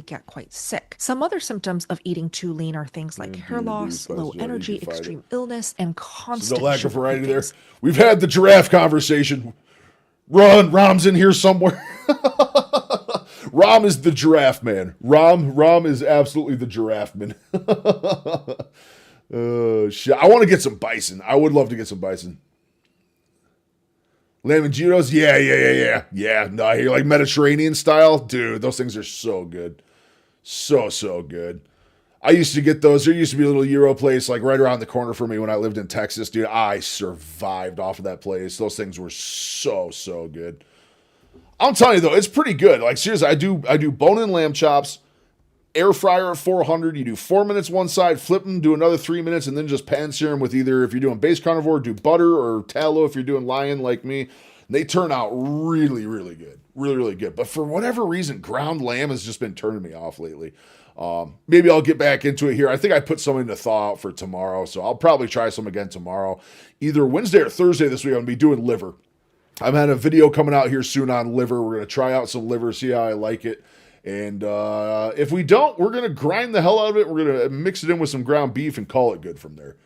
Get quite sick. Some other symptoms of eating too lean are things like hair loss, low energy, extreme illness, and constant no lack of variety there. We've had the giraffe conversation. Rom's in here somewhere. Rom is the giraffe man. Rom is absolutely the giraffe man. Shit. I want to get some bison. I would love to get some bison. Lamb and Judos? Yeah. No, you're like Mediterranean style? Dude, those things are so good. So good. I used to get those. There used to be a little Euro place like right around the corner from me when I lived in Texas. Dude, I survived off of that place. Those things were so good. I'm telling you though, it's pretty good. Like seriously, I do bone-in lamb chops, air fryer at 400. You do 4 minutes one side, flip them, do another 3 minutes, and then just pan sear them with either, if you're doing base carnivore, do butter, or tallow if you're doing lion like me. They turn out really, really good. Really, really good. But for whatever reason, ground lamb has just been turning me off lately. Maybe I'll get back into it here. I think I put some in to thaw out for tomorrow, so I'll probably try some again tomorrow. Either Wednesday or Thursday this week, I'm going to be doing liver. I've had a video coming out here soon on liver. We're going to try out some liver, see how I like it. And if we don't, we're going to grind the hell out of it. We're going to mix it in with some ground beef and call it good from there.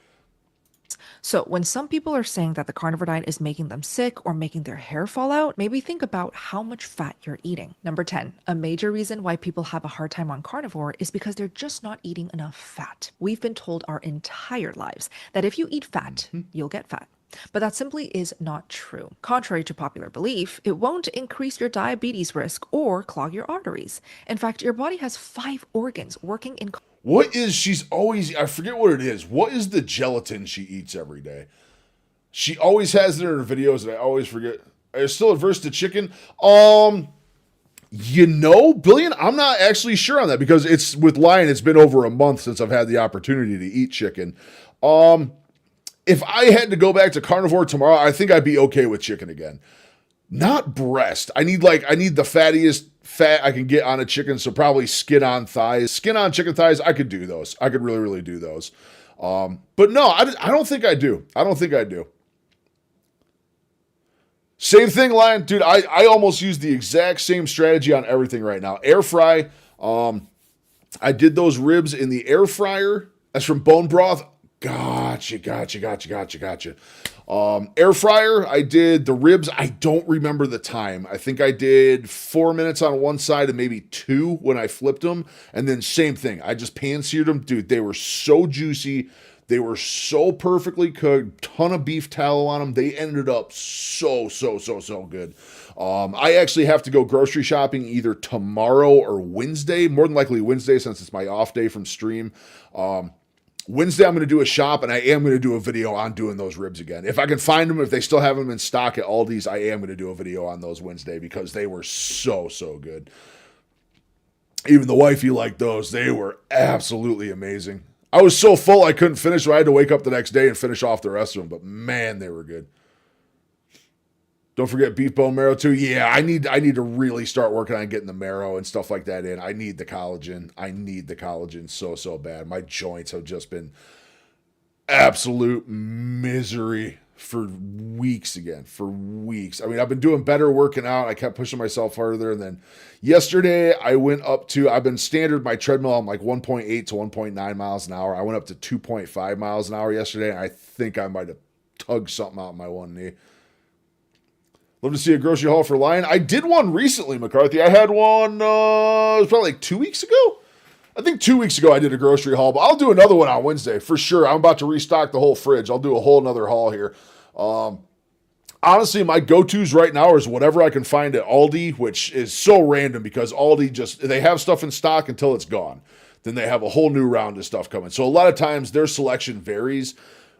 So, when some people are saying that the carnivore diet is making them sick or making their hair fall out, maybe think about how much fat you're eating. Number 10, a major reason why people have a hard time on carnivore is because they're just not eating enough fat. We've been told our entire lives that if you eat fat, you'll get fat. But that simply is not true. Contrary to popular belief, it won't increase your diabetes risk or clog your arteries. In fact, your body has 5 organs working in. What is, she's always, I forget what it is. What is the gelatin she eats every day? She always has it in her videos and I always forget. Are you still adverse to chicken? Billion, I'm not actually sure on that because it's with Lion, it's been over a month since I've had the opportunity to eat chicken. If I had to go back to carnivore tomorrow, I think I'd be okay with chicken again. Not breast. I need the fattiest fat I can get on a chicken, so probably skin on thighs. Skin on chicken thighs, I could do those. I could really, really do those. But no, I don't think I do. I don't think I do. Same thing, Lion. Dude, I almost use the exact same strategy on everything right now. Air fry. I did those ribs in the air fryer. That's from Bone Broth. Gotcha. Air fryer, I did the ribs. I don't remember the time. I think I did 4 minutes on one side and maybe 2 when I flipped them. And then same thing. I just pan-seared them. Dude, they were so juicy. They were so perfectly cooked. Ton of beef tallow on them. They ended up so good. I actually have to go grocery shopping either tomorrow or Wednesday. More than likely Wednesday since it's my off day from stream. Wednesday, I'm going to do a shop, and I am going to do a video on doing those ribs again. If I can find them, if they still have them in stock at Aldi's, I am going to do a video on those Wednesday because they were so good. Even the wifey liked those. They were absolutely amazing. I was so full I couldn't finish, so I had to wake up the next day and finish off the rest of them, but man, they were good. Don't forget beef bone marrow too. Yeah, I need to really start working on getting the marrow and stuff like that in. I need the collagen. I need the collagen so bad. My joints have just been absolute misery for weeks again. For weeks. I mean, I've been doing better working out. I kept pushing myself further. And then yesterday I went up to, I've been standard my treadmill. I'm like 1.8 to 1.9 miles an hour. I went up to 2.5 miles an hour yesterday. And I think I might have tugged something out in my one knee. Love to see a grocery haul for Lion. I did one recently, McCarthy. I had one, it was probably like 2 weeks ago. I think 2 weeks ago I did a grocery haul, but I'll do another one on Wednesday for sure. I'm about to restock the whole fridge. I'll do a whole nother haul here. Honestly, my go-tos right now is whatever I can find at Aldi, which is so random because Aldi they have stuff in stock until it's gone. Then they have a whole new round of stuff coming. So a lot of times their selection varies.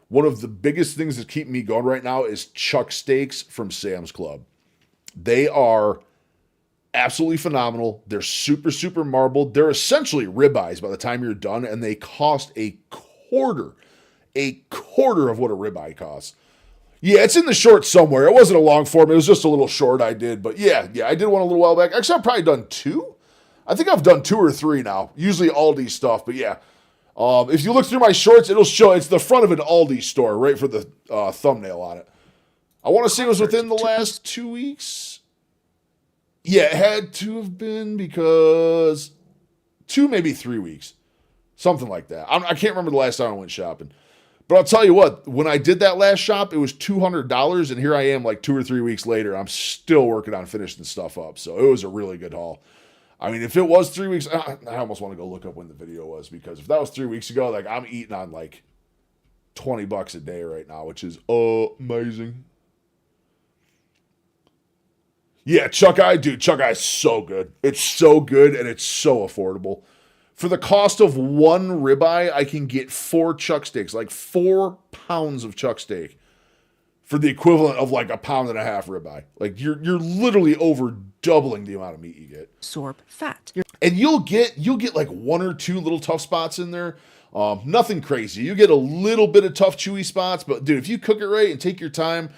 One of the biggest things that keep me going right now is Chuck Steaks from Sam's Club. They are absolutely phenomenal. They're super marbled. They're essentially ribeyes by the time you're done, and they cost a quarter of what a ribeye costs. Yeah, it's in the short somewhere. It wasn't a long form. It was just a little short I did. But yeah, I did one a little while back. Actually, I've probably done 2. I think I've done 2 or 3 now. Usually Aldi stuff, but yeah. If you look through my shorts, it'll show it's the front of an Aldi store right for the thumbnail on it. I want to say it was within the last 2 weeks. Yeah, it had to have been because 2, maybe 3 weeks. Something like that. I can't remember the last time I went shopping. But I'll tell you what, when I did that last shop, it was $200, and here I am like 2 or 3 weeks later. I'm still working on finishing stuff up. So it was a really good haul. I mean, if it was 3 weeks, I almost want to go look up when the video was, because if that was 3 weeks ago, like I'm eating on like $20 a day right now, which is amazing. Yeah, Chuck Eye, dude, Chuck Eye is so good. It's so good and it's so affordable. For the cost of one ribeye, I can get 4 chuck steaks, like 4 pounds of chuck steak for the equivalent of like a pound and a half ribeye. Like you're literally over doubling the amount of meat you get. Absorb fat. And you'll get like one or two little tough spots in there. Nothing crazy. You get a little bit of tough, chewy spots, but dude, if you cook it right and take your time,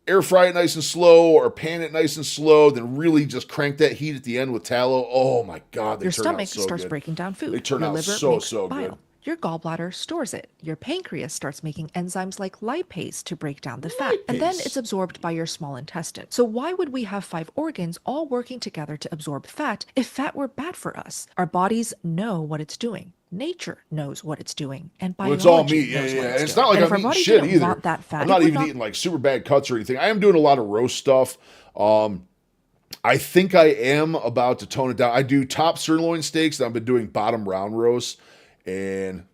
air fry it nice and slow or pan it nice and slow, then really just crank that heat at the end with tallow. Oh my God, they Your turn stomach out so starts good. breaking down food. They turn Your out liver so, makes so bile. good. Your gallbladder stores it. Your pancreas starts making enzymes like lipase to break down the fat. And then Lipase. it's absorbed by your small intestine. So why would we have 5 organs all working together to absorb fat if fat were bad for us? Our bodies know what it's doing. Nature knows what it's doing, and Well, biology it's all meat. knows Yeah. what And it's doing. not like And if I'm our eating body shit didn't either. want that fat, I'm it not would even eating like super bad cuts or anything. I am doing a lot of roast stuff. I think I am about to tone it down. I do top sirloin steaks, and I've been doing bottom round roasts. And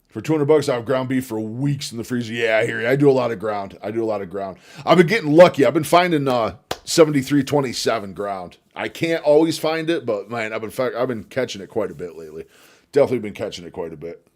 for $200, I have ground beef for weeks in the freezer. Yeah, I hear you. I do a lot of ground. I've been getting lucky. I've been finding 7327 ground. I can't always find it, but man, I've been catching it quite a bit lately. Definitely been catching it quite a bit.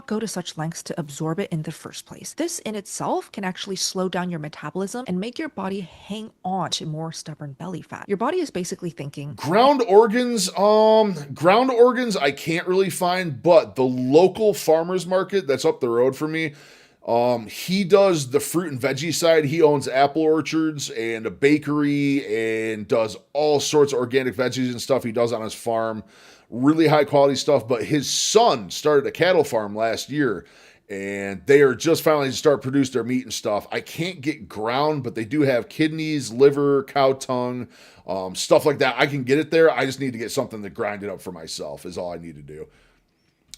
go to such lengths to absorb it in the first place. This in itself can actually slow down your metabolism and make your body hang on to more stubborn belly fat. Your body is basically thinking, Ground organs I can't really find, but the local farmers market that's up the road from me, he does the fruit and veggie side. He owns apple orchards and a bakery and does all sorts of organic veggies and stuff he does on his farm. Really high quality stuff, but his son started a cattle farm last year and they are just finally to start produce their meat and stuff. I can't get ground, but they do have kidneys, liver, cow tongue, stuff like that. I can get it there. I just need to get something to grind it up for myself is all I need to do.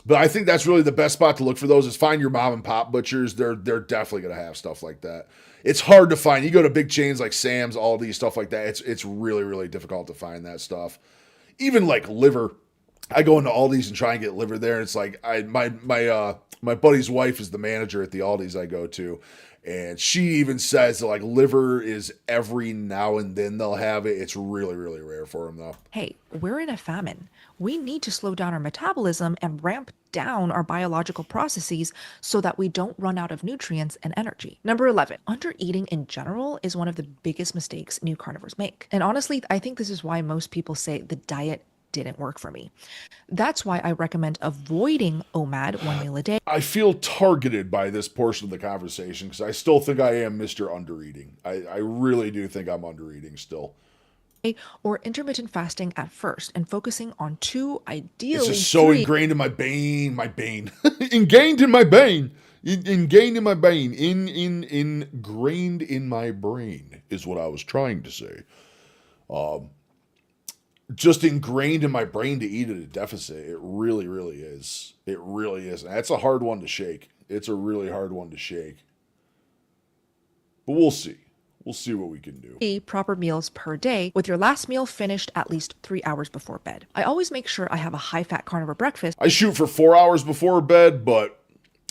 But I think that's really the best spot to look for those is find your mom and pop butchers. They're definitely going to have stuff like that. It's hard to find. You go to big chains like Sam's, Aldi, stuff like that. It's really, really difficult to find that stuff. Even like liver. I go into Aldi's and try and get liver there, and it's like my buddy's wife is the manager at the Aldi's I go to, and she even says that like liver is every now and then they'll have it. It's really, really rare for them though. hey, we're in a famine. We need to slow down our metabolism and ramp down our biological processes so that we don't run out of nutrients and energy. Number 11, undereating in general is one of the biggest mistakes new carnivores make. And honestly, I think this is why most people say the diet didn't work for me. That's why I recommend avoiding OMAD, 1 meal a day. I feel targeted by this portion of the conversation because I still think I am Mr. Undereating. I really do think I'm undereating still. Or intermittent fasting at first and focusing on 2, ideally It's just so 3 ingrained in my bane. Ingrained in my brain is what I was trying to say. Just ingrained in my brain to eat at a deficit. It really, really is. It really is. And that's a hard one to shake. It's a really hard one to shake. But we'll see. We'll see what we can do. proper meals per day, with your last meal finished at least 3 hours before bed. I always make sure I have a high-fat carnivore breakfast. I shoot for 4 hours before bed, but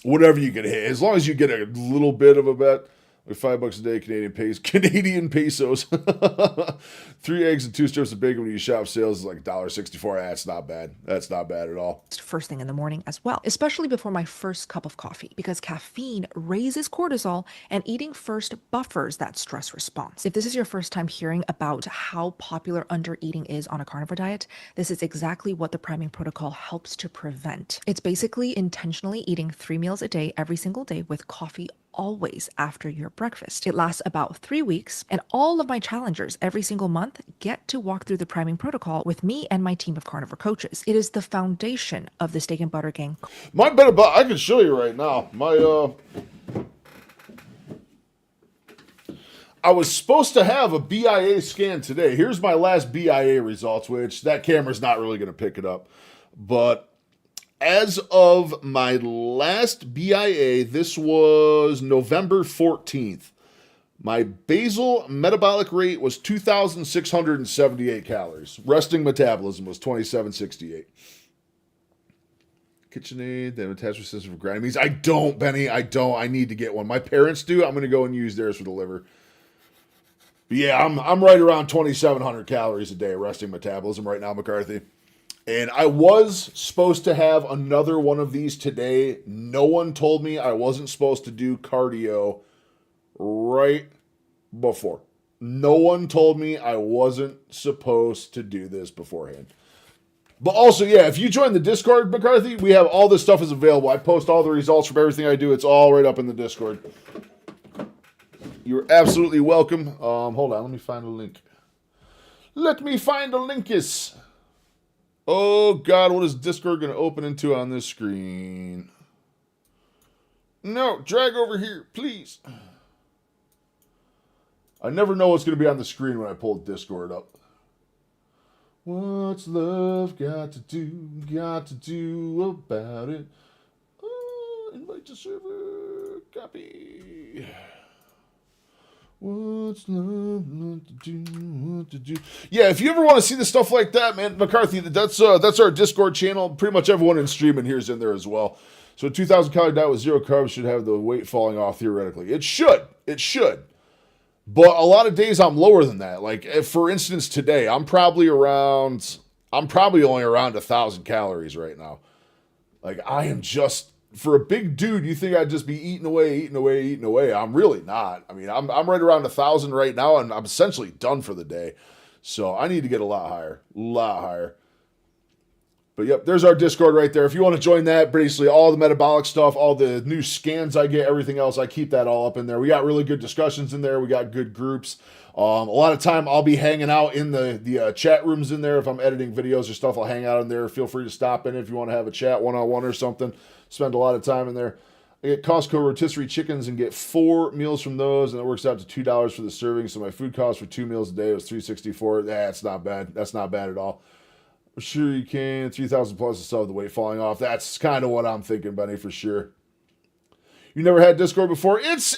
whatever you can hit, as long as you get a little bit of a bet, like $5 a day, Canadian pesos. 3 eggs and 2 strips of bacon when you shop sales is like $1.64. That's not bad. That's not bad at all. First thing in the morning as well, especially before my first cup of coffee, because caffeine raises cortisol and eating first buffers that stress response. If this is your first time hearing about how popular undereating is on a carnivore diet, this is exactly what the priming protocol helps to prevent. It's basically intentionally eating 3 meals a day every single day with coffee always after your breakfast. It lasts about 3 weeks, and all of my challengers every single month get to walk through the priming protocol with me and my team of carnivore coaches. It is the foundation of the Steak and Butter Gang. My better butt, I can show you right now. I was supposed to have a BIA scan today. Here's my last BIA results, which that camera's not really going to pick it up. But as of my last BIA, this was November 14th. My basal metabolic rate was 2,678 calories. Resting metabolism was 2,768. KitchenAid, then attachment system for grinding meats. I don't, Benny. I don't. I need to get one. My parents do. I'm going to go and use theirs for the liver. But yeah, I'm right around 2,700 calories a day resting metabolism right now, McCarthy. And I was supposed to have another one of these today. No one told me I wasn't supposed to do cardio right before. No one told me I wasn't supposed to do this beforehand. But also, yeah, if you join the Discord, McCarthy, we have all this stuff is available. I post all the results from everything I do. It's all right up in the Discord. You're absolutely welcome. Hold on, let me find a link. Let me find a linkus. Oh, God, what is Discord going to open into on this screen? No, drag over here, please. I never know what's going to be on the screen when I pull Discord up. What's love got to do about it? Invite to server, copy. What's love not to do? What to do? Yeah, if you ever want to see the stuff like that, man, McCarthy, that's our Discord channel. Pretty much everyone in streaming here is in there as well. So a 2,000 calorie diet with 0 carbs should have the weight falling off theoretically. It should. But a lot of days I'm lower than that. Like, if, for instance, today, I'm probably only around 1,000 calories right now. Like, I am just, for a big dude, you think I'd just be eating away. I'm really not. I mean, I'm right around 1,000 right now, and I'm essentially done for the day. So I need to get a lot higher. But yep, there's our Discord right there. If you want to join that, basically all the metabolic stuff, all the new scans I get, everything else, I keep that all up in there. We got really good discussions in there. We got good groups. A lot of time I'll be hanging out in the chat rooms in there. If I'm editing videos or stuff, I'll hang out in there. Feel free to stop in if you want to have a chat one-on-one or something. Spend a lot of time in there. I get Costco rotisserie chickens and get 4 meals from those, and it works out to $2 for the serving. So my food cost for 2 meals a day was $3.64. That's not bad. That's not bad at all. I'm sure you can. 3,000 plus to solve the weight falling off. That's kind of what I'm thinking, Benny, for sure. You never had Discord before? It's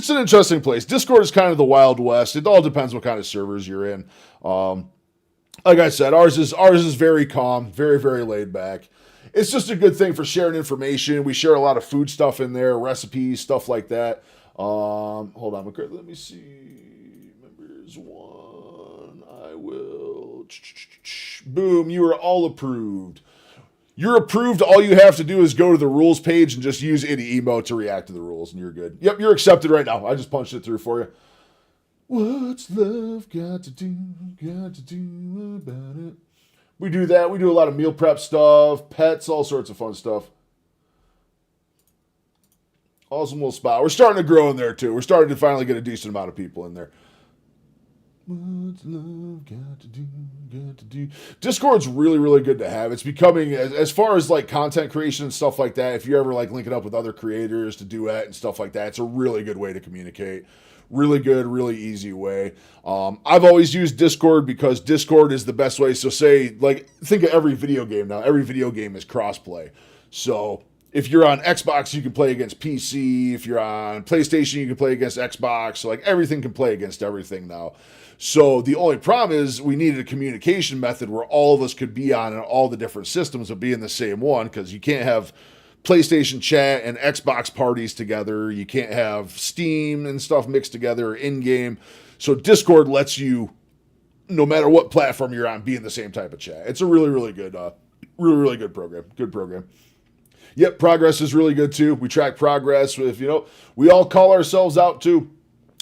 an interesting place. Discord is kind of the Wild West. It all depends what kind of servers you're in. Like I said, ours is very calm, very, very laid back. It's just a good thing for sharing information. We share a lot of food stuff in there, recipes, stuff like that. Hold on, let me see. Members 1. I will. Boom, you are all approved. You're approved. All you have to do is go to the rules page and just use any emote to react to the rules, and you're good. Yep, you're accepted right now. I just punched it through for you. What's love got to do about it? We do that. We do a lot of meal prep stuff, pets, all sorts of fun stuff. Awesome little spot. We're starting to grow in there, too. We're starting to finally get a decent amount of people in there. What's love got to do? Discord's really, really good to have. It's becoming, as far as like content creation and stuff like that, if you're ever like linking up with other creators to duet and stuff like that, it's a really good way to communicate. Really good, really easy way. I've always used Discord because Discord is the best way. So say, like, think of every video game now. Every video game is crossplay. So if you're on Xbox, you can play against PC. If you're on PlayStation, you can play against Xbox. So like everything can play against everything now. So the only problem is we needed a communication method where all of us could be on all the different systems but be in the same one, because you can't have PlayStation chat and Xbox parties together. You can't have Steam and stuff mixed together in-game. So Discord lets you, no matter what platform you're on, be in the same type of chat. It's a really, really good, really good program. Good program. Yep, progress is really good too. We track progress. If we all call ourselves out too.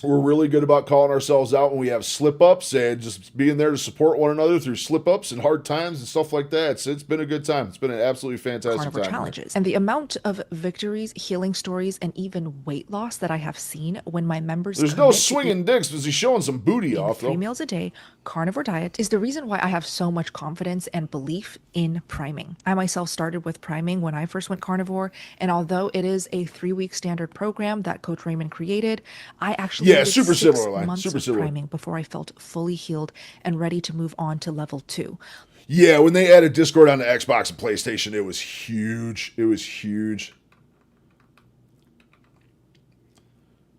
We're really good about calling ourselves out when we have slip-ups and just being there to support one another through slip-ups and hard times and stuff like that. It's been a good time. It's been an absolutely fantastic carnivore time. Challenges. And the amount of victories, healing stories, and even weight loss that I have seen when my members There's no swinging dicks because he's showing some booty off, though. 3 meals a day, carnivore diet is the reason why I have so much confidence and belief in priming. I myself started with priming when I first went carnivore, and although it is a 3-week standard program that Coach Raymond created, I actually Yeah, did super 6 similar line. months Super of similar. priming before I felt fully healed and ready to move on to level 2. Yeah, when they added Discord on the Xbox and PlayStation, it was huge. It was huge.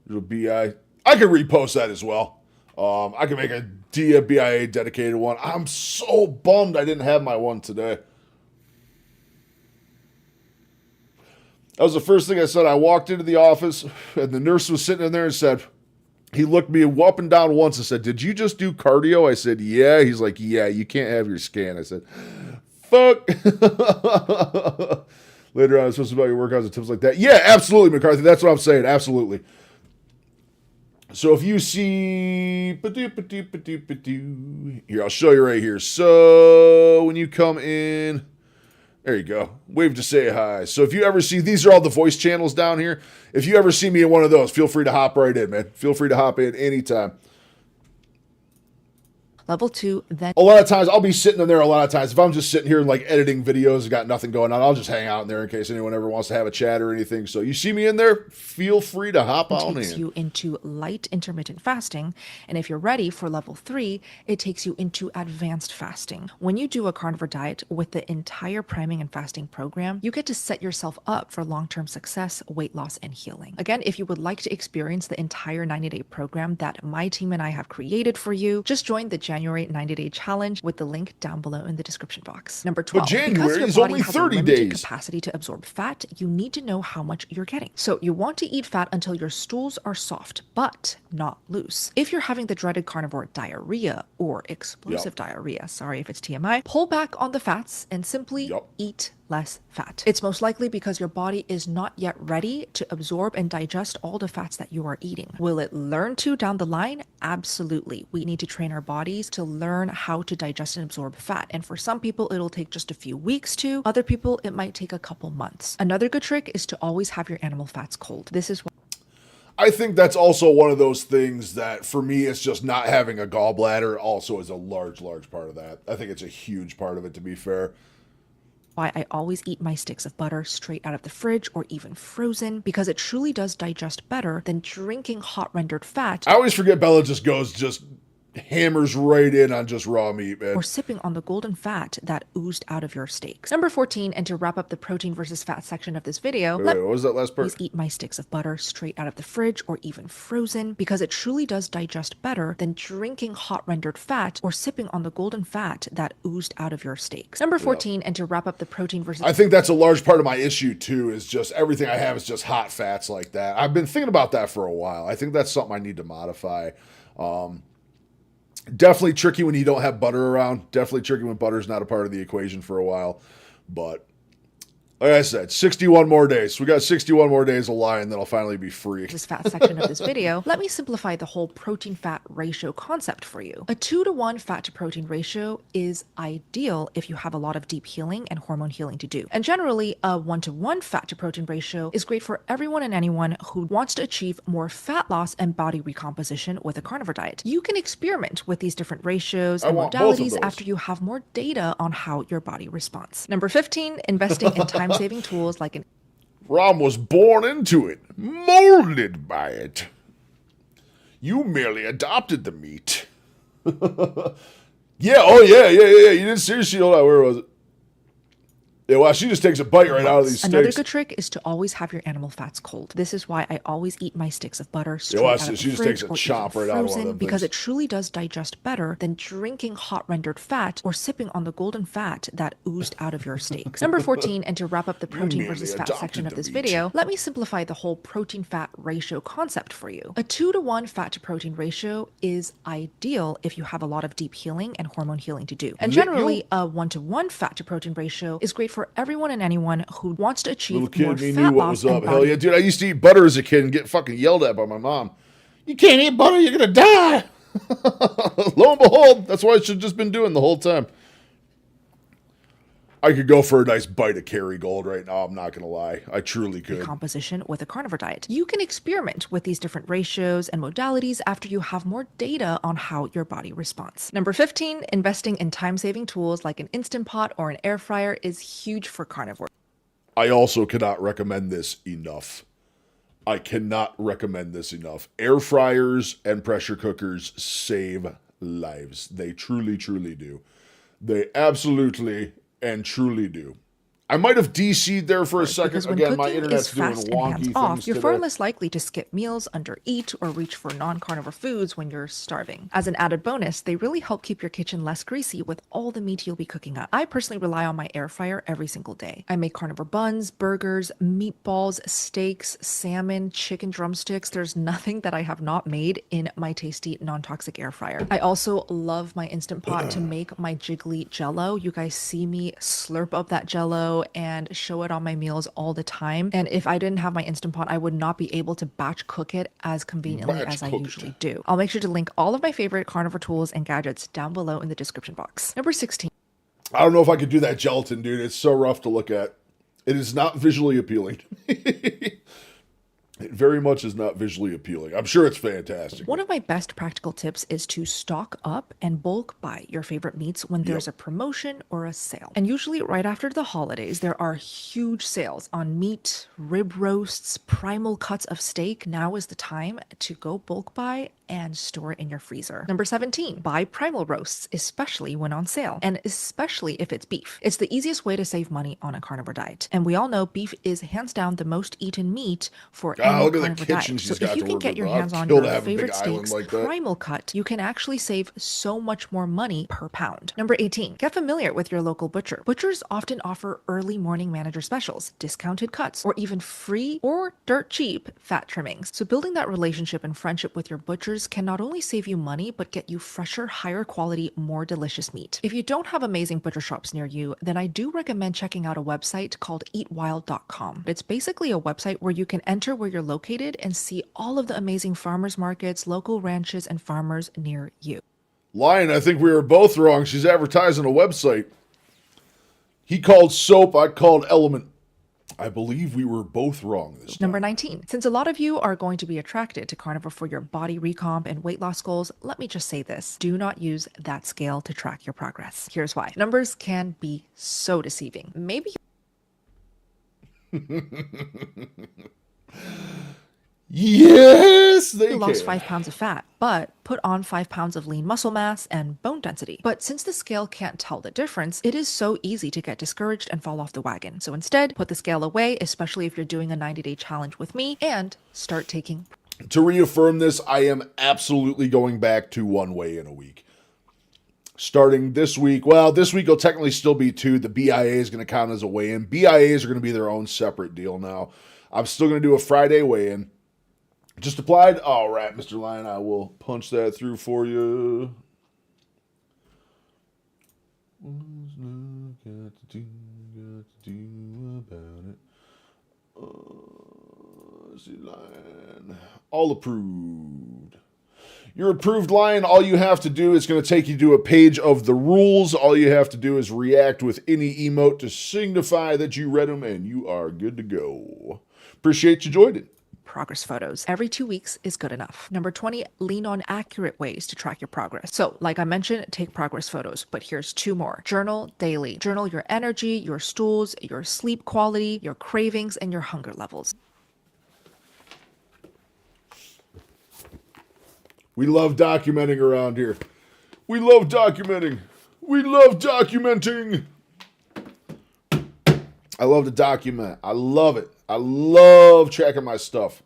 There's a BI. I could repost that as well. I can make a BIA dedicated one. I'm so bummed I didn't have my one today. That was the first thing I said. I walked into the office, and the nurse was sitting in there and said, he looked me up and down once and said, "Did you just do cardio?" I said, "Yeah." He's like, "Yeah, you can't have your scan." I said, "Fuck." Later on, it's supposed to be about your workouts and tips like that. Yeah, absolutely, McCarthy. That's what I'm saying. Absolutely. So if you see, here, I'll show you right here. So when you come in, there you go. Wave to say hi. So if you ever see, these are all the voice channels down here. If you ever see me in one of those, feel free to hop right in, man. Feel free to hop in anytime. Level 2, then A lot of times, I'll be sitting in there a lot of times. If I'm just sitting here and like editing videos and got nothing going on, I'll just hang out in there in case anyone ever wants to have a chat or anything. So you see me in there, feel free to hop on takes in. you into light intermittent fasting. And if you're ready for level 3, it takes you into advanced fasting. When you do a carnivore diet with the entire priming and fasting program, you get to set yourself up for long-term success, weight loss, and healing. Again, if you would like to experience the entire 90-day program that my team and I have created for you, just join the January 90-day challenge with the link down below in the description box. Number 12, January because your is body only has a 30 limited days. capacity to absorb fat, you need to know how much you're getting. So you want to eat fat until your stools are soft, but not loose. If you're having the dreaded carnivore diarrhea or explosive diarrhea, sorry if it's TMI, pull back on the fats and simply eat less fat. It's most likely because your body is not yet ready to absorb and digest all the fats that you are eating. Will it learn to down the line? Absolutely. We need to train our bodies to learn how to digest and absorb fat. And for some people, it'll take just a few weeks to. Other people, it might take a couple months. Another good trick is to always have your animal fats cold. This is I think that's also one of those things that for me, it's just not having a gallbladder also is a large part of that. I think it's a huge part of it, to be fair. why I always eat my sticks of butter straight out of the fridge or even frozen, because it truly does digest better than drinking hot rendered fat. I always forget Bella just hammers right in on just raw meat, man. Or sipping on the golden fat that oozed out of your steaks. Number 14, and to wrap up the protein versus fat section of this video, Wait, what was that last part? Please eat my sticks of butter straight out of the fridge or even frozen, because it truly does digest better than drinking hot rendered fat or sipping on the golden fat that oozed out of your steaks. Number 14, and to wrap up the protein versus... I think that's a large part of my issue too, is just everything I have is just hot fats like that. I've been thinking about that for a while. I think that's something I need to modify. Definitely tricky when you don't have butter around. Definitely tricky when butter's not a part of the equation for a while. But like I said, 61 more days. We got 61 more days of lying, then I'll finally be free. This fat section of this video, let me simplify the whole protein-fat ratio concept for you. A 2-to-1 fat-to-protein ratio is ideal if you have a lot of deep healing and hormone healing to do. And generally, a 1-to-1 fat-to-protein ratio is great for everyone and anyone who wants to achieve more fat loss and body recomposition with a carnivore diet. You can experiment with these different ratios and modalities after you have more data on how your body responds. Number 15, investing in time-saving tools like an... Rom was born into it, molded by it. You merely adopted the meat. Yeah, You didn't seriously hold on, where was it? Yeah, well, she just takes a bite right out of these steaks. Another good trick is to always have your animal fats cold. This is why I always eat my sticks of butter straight out of the she just fridge takes a or chomp even right out of one of frozen, them because things. it truly does digest better than drinking hot rendered fat or sipping on the golden fat that oozed out of your steaks. Number 14, and to wrap up the protein merely versus fat adopted section of the this meat. video, let me simplify the whole protein-fat ratio concept for you. A 2-to-1 fat-to-protein ratio is ideal if you have a lot of deep healing and hormone healing to do. And generally, a 1-to-1 fat-to-protein ratio is great for everyone and anyone who wants to achieve Little more kid, me fat knew what loss was and up. Hell body yeah, dude! I used to eat butter as a kid and get fucking yelled at by my mom. You can't eat butter, you're gonna die. Lo and behold, that's what I should have just been doing the whole time. I could go for a nice bite of Kerrygold right now. I'm not gonna lie, I truly could. composition with a carnivore diet. You can experiment with these different ratios and modalities after you have more data on how your body responds. Number 15, investing in time-saving tools like an Instant Pot or an air fryer is huge for carnivores. I also cannot recommend this enough. I cannot recommend this enough. Air fryers and pressure cookers save lives. They truly, truly do. They absolutely and truly do. I might have DC'd there for a second. Because when Again, my cooking internet's is doing fast and wonky hands-off, things you're far today. less likely to skip meals, undereat, or reach for non-carnivore foods when you're starving. As an added bonus, they really help keep your kitchen less greasy with all the meat you'll be cooking up. I personally rely on my air fryer every single day. I make carnivore buns, burgers, meatballs, steaks, salmon, chicken drumsticks. There's nothing that I have not made in my tasty, non-toxic air fryer. I also love my Instant Pot to make my jiggly Jell-O. You guys see me slurp up that Jell-O below and show it on my meals all the time. And if I didn't have my Instant Pot, I would not be able to batch cook it as conveniently Batch as I cook it. usually do. I'll make sure to link all of my favorite carnivore tools and gadgets down below in the description box. Number 16. I don't know if I could do that gelatin, dude. It's so rough to look at. It is not visually appealing. It very much is not visually appealing. I'm sure it's fantastic. One of my best practical tips is to stock up and bulk buy your favorite meats when there's a promotion or a sale. And usually right after the holidays, there are huge sales on meat, rib roasts, primal cuts of steak. Now is the time to go bulk buy and store it in your freezer. Number 17, buy primal roasts, especially when on sale, and especially if it's beef. It's the easiest way to save money on a carnivore diet. And we all know beef is hands down the most eaten meat for any look at the carnivore kitchen diet. she's So got if you to can work get with. your I'd hands on kill to your have a big favorite island steaks like that. primal cut, you can actually save so much more money per pound. Number 18, get familiar with your local butcher. Butchers often offer early morning manager specials, discounted cuts, or even free or dirt cheap fat trimmings. So building that relationship and friendship with your butchers can not only save you money, but get you fresher, higher quality, more delicious meat. If you don't have amazing butcher shops near you, then I do recommend checking out a website called eatwild.com. It's basically a website where you can enter where you're located and see all of the amazing farmers markets, local ranches, and farmers near you. Lion, I think we were both wrong. She's advertising a website. He called soap, I called element. I believe we were both wrong this time. Number 19. Since a lot of you are going to be attracted to carnivore for your body recomp and weight loss goals, let me just say this. Do not use that scale to track your progress. Here's why. Numbers can be so deceiving. Maybe Yes, they you lost can. 5 pounds of fat, but put on 5 pounds of lean muscle mass and bone density. But since the scale can't tell the difference, it is so easy to get discouraged and fall off the wagon. So instead, put the scale away, especially if you're doing a 90-day challenge with me, and start taking. To reaffirm this, I am absolutely going back to one weigh in a week. Starting this week, well, this week will technically still be 2. The BIA is going to count as a weigh-in. BIAs are going to be their own separate deal now. I'm still going to do a Friday weigh-in. Just applied. All right, Mr. Lion, I will punch that through for you. Got to do about it. See, Lion. All approved. You're approved, Lion. All you have to do is going to take you to a page of the rules. All you have to do is react with any emote to signify that you read them, and you are good to go. Appreciate you joining. Progress photos every 2 weeks is good enough. Number 20, lean on accurate ways to track your progress. So, like I mentioned, take progress photos, but here's 2 more. Journal daily. Journal your energy, your stools, your sleep quality, your cravings, and your hunger levels. We love documenting around here. We love documenting. We love documenting. I love to document. I love it. I love tracking my stuff.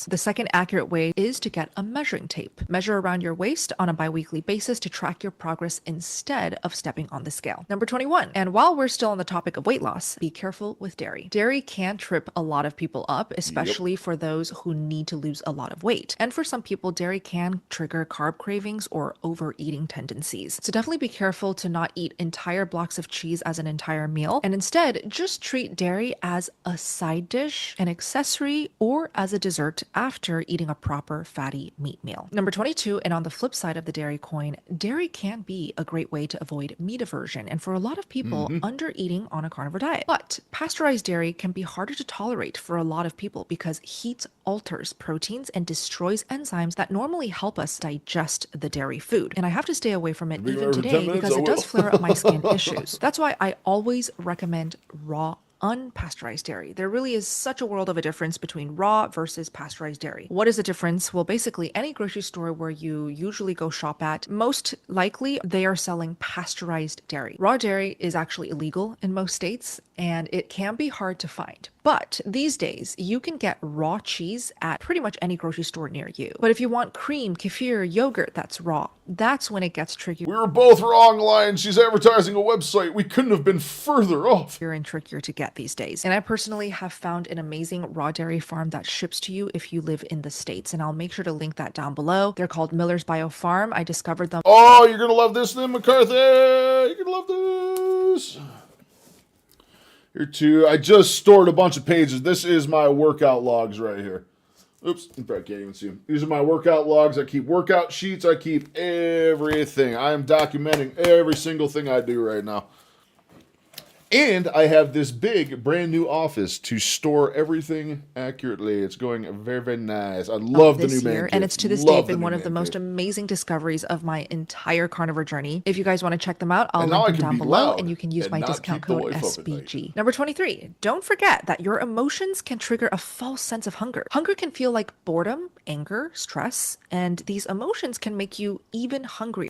The second accurate way is to get a measuring tape. Measure around your waist on a bi-weekly basis to track your progress instead of stepping on the scale. Number 21. And while we're still on the topic of weight loss, be careful with dairy. Dairy can trip a lot of people up, especially for those who need to lose a lot of weight. And for some people, dairy can trigger carb cravings or overeating tendencies. So definitely be careful to not eat entire blocks of cheese as an entire meal, and instead just treat dairy as a side dish, an accessory, or as a dessert after eating a proper fatty meat meal. Number 22, and on the flip side of the dairy coin, dairy can be a great way to avoid meat aversion, and for a lot of people, under eating on a carnivore diet. But pasteurized dairy can be harder to tolerate for a lot of people because heat alters proteins and destroys enzymes that normally help us digest the dairy food. And I have to stay away from it even every 10 today minutes, because I it does will. flare up my skin issues. That's why I always recommend raw unpasteurized dairy. There really is such a world of a difference between raw versus pasteurized dairy. What is the difference? Well, basically any grocery store where you usually go shop at, most likely they are selling pasteurized dairy. Raw dairy is actually illegal in most states and it can be hard to find. But these days, you can get raw cheese at pretty much any grocery store near you. But if you want cream, kefir, yogurt that's raw, that's when it gets tricky. We were both wrong, Lion. She's advertising a website. We couldn't have been further off. And trickier to get these days. And I personally have found an amazing raw dairy farm that ships to you if you live in the States. And I'll make sure to link that down below. They're called Miller's Bio Farm. I discovered them. Oh, you're going to love this then, McCarthy. You're going to love this. Here too. I just stored a bunch of pages. This is my workout logs right here. Oops, you probably can't even see them. These are my workout logs. I keep workout sheets. I keep everything. I am documenting every single thing I do right now. And I have this big, brand new office to store everything accurately. It's going very, very nice. I love the this new man year, cave. and it's to this Love day been new one of man the most cave. amazing discoveries of my entire carnivore journey. If you guys want to check them out, I'll And now I link them can down be below, loud and you can use and my not discount keep the code wife up at night. SBG. Number 23. Don't forget that your emotions can trigger a false sense of hunger. Hunger can feel like boredom, anger, stress, and these emotions can make you even hungrier.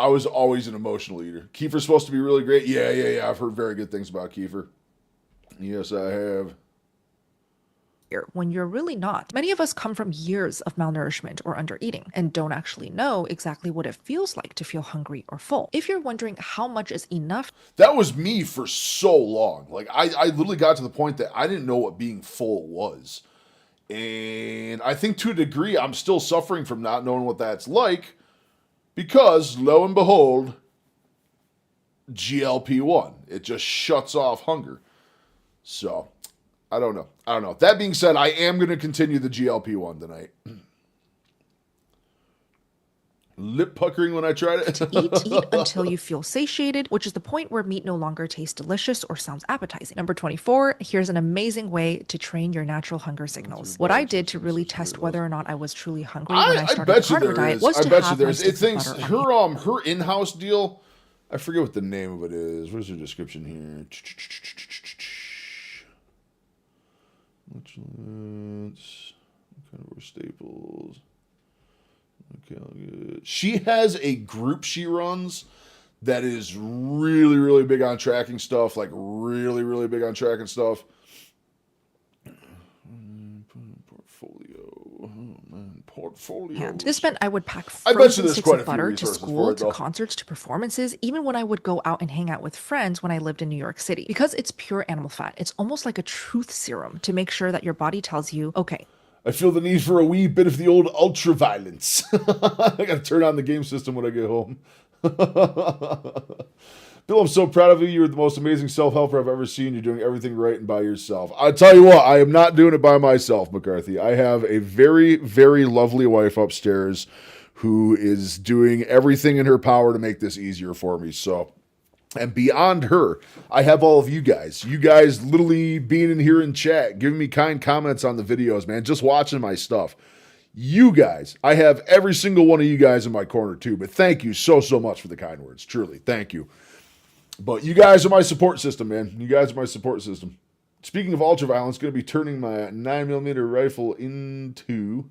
I was always an emotional eater. Kiefer's supposed to be really great. Yeah. I've heard very good things about Kiefer. Yes, I have. When you're really not. Many of us come from years of malnourishment or undereating and don't actually know exactly what it feels like to feel hungry or full. If you're wondering how much is enough, That was me for so long. Like, I literally got to the point that I didn't know what being full was. And I think to a degree, I'm still suffering from not knowing what that's like because, lo and behold, GLP-1. It just shuts off hunger. So, I don't know. That being said, I am going to continue the GLP-1 tonight. Lip puckering when I tried it. eat until you feel satiated, which is the point where meat no longer tastes delicious or sounds appetizing. Number 24, here's an amazing way to train your natural hunger signals. What I did to really test whether or not I was truly hungry when I started the carnivore diet was to have my sticks of butter on hand. Her in-house deal, I forget what the name of it is. Where's the description here? Carnivore staples. Okay, she has a group she runs that is really, really big on tracking stuff. Like really, really big on tracking stuff. Portfolio. Oh man, portfolio. This meant I would pack I bet you frozen there's sticks quite a of few butter to resources for school, it, to though. concerts, to performances, even when I would go out and hang out with friends when I lived in New York City. Because it's pure animal fat, it's almost like a truth serum to make sure that your body tells you, okay, I feel the need for a wee bit of the old ultra violence. I gotta turn on the game system when I get home. Bill, I'm so proud of you. You're the most amazing self-helper I've ever seen. You're doing everything right and by yourself. I tell you what, I am not doing it by myself, McCarthy. I have a very, very lovely wife upstairs who is doing everything in her power to make this easier for me. So, and beyond her, I have all of you guys. You guys literally being in here in chat, giving me kind comments on the videos, man, just watching my stuff. You guys, I have every single one of you guys in my corner too, but thank you so much for the kind words. Truly, thank you. But you guys are my support system, man. You guys are my support system. Speaking of ultraviolence, going to be turning my 9mm rifle into...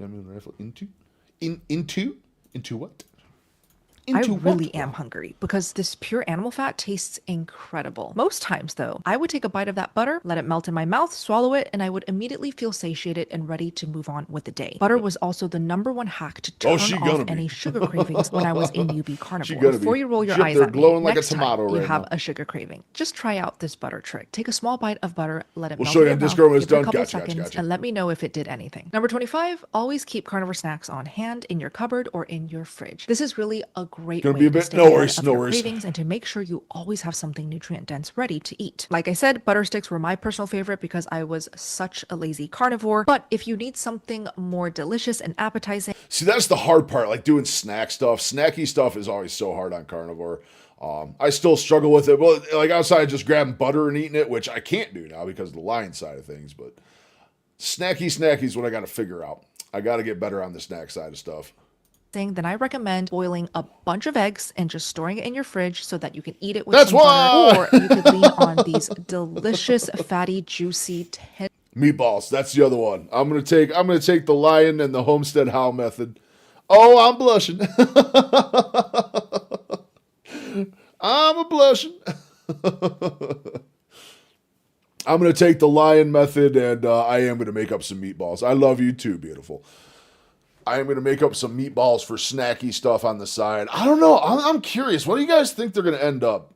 9mm rifle into what? I really am hungry because this pure animal fat tastes incredible. Most times, though, I would take a bite of that butter, let it melt in my mouth, swallow it, and I would immediately feel satiated and ready to move on with the day. Butter was also the #1 hack to turn off any sugar cravings when I was in UB Carnivore. Before you roll your eyes at me, glowing like a next tomato time you right have now. a sugar craving, just try out this butter trick. Take a small bite of butter, let it We'll melt show in you your on mouth, Discord when it's give it done. a couple Gotcha, seconds, gotcha. and let me know if it did anything. Number 25, always keep carnivore snacks on hand in your cupboard or in your fridge. This is really a great Gonna way be a to bit- stay no ahead worries, of no your worries. cravings and to make sure you always have something nutrient dense ready to eat. Like I said, butter sticks were my personal favorite because I was such a lazy carnivore. But if you need something more delicious and appetizing, See, that's the hard part, like doing snack stuff. Snacky stuff is always so hard on carnivore. I still struggle with it. Well, like outside of just grabbing butter and eating it, which I can't do now because of the lion side of things. But snacky is what I got to figure out. I got to get better on the snack side of stuff. then I recommend boiling a bunch of eggs and just storing it in your fridge so that you can eat it with That's some why! butter, or you could lean on these delicious, fatty, juicy, Meatballs, that's the other one. I'm gonna take the lion and the Homestead How method. Oh, I'm blushing. I'm a blushing. I'm gonna take the lion method, and I am gonna make up some meatballs. I love you too, beautiful. I am gonna make up some meatballs for snacky stuff on the side. I don't know. I'm curious. What do you guys think they're gonna end up?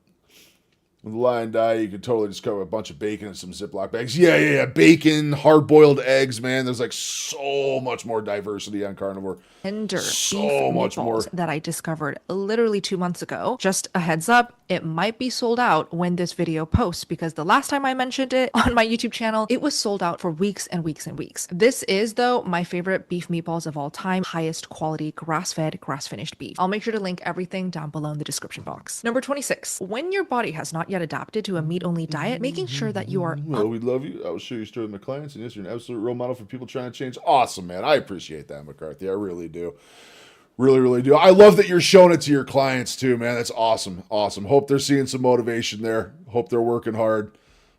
With the Lion Diet, you could totally just cover a bunch of bacon and some Ziploc bags. Yeah. Bacon, hard-boiled eggs, man. There's like so much more diversity on carnivore. Tender So beef much more. meatballs that I discovered literally 2 months ago. Just a heads up, it might be sold out when this video posts because the last time I mentioned it on my YouTube channel, it was sold out for weeks and weeks and weeks. This is, though, my favorite beef meatballs of all time, highest quality grass-fed, grass-finished beef. I'll make sure to link everything down below in the description box. Number 26, when your body has not yet adapted to a meat-only diet, making sure that you are Well, we love you. I will show you story with my clients, and yes, you're an absolute role model for people trying to change. Awesome, man. I appreciate that, McCarthy. I really do. Really do. I love that you're showing it to your clients too, man. That's awesome. Hope they're seeing some motivation there. Hope they're working hard.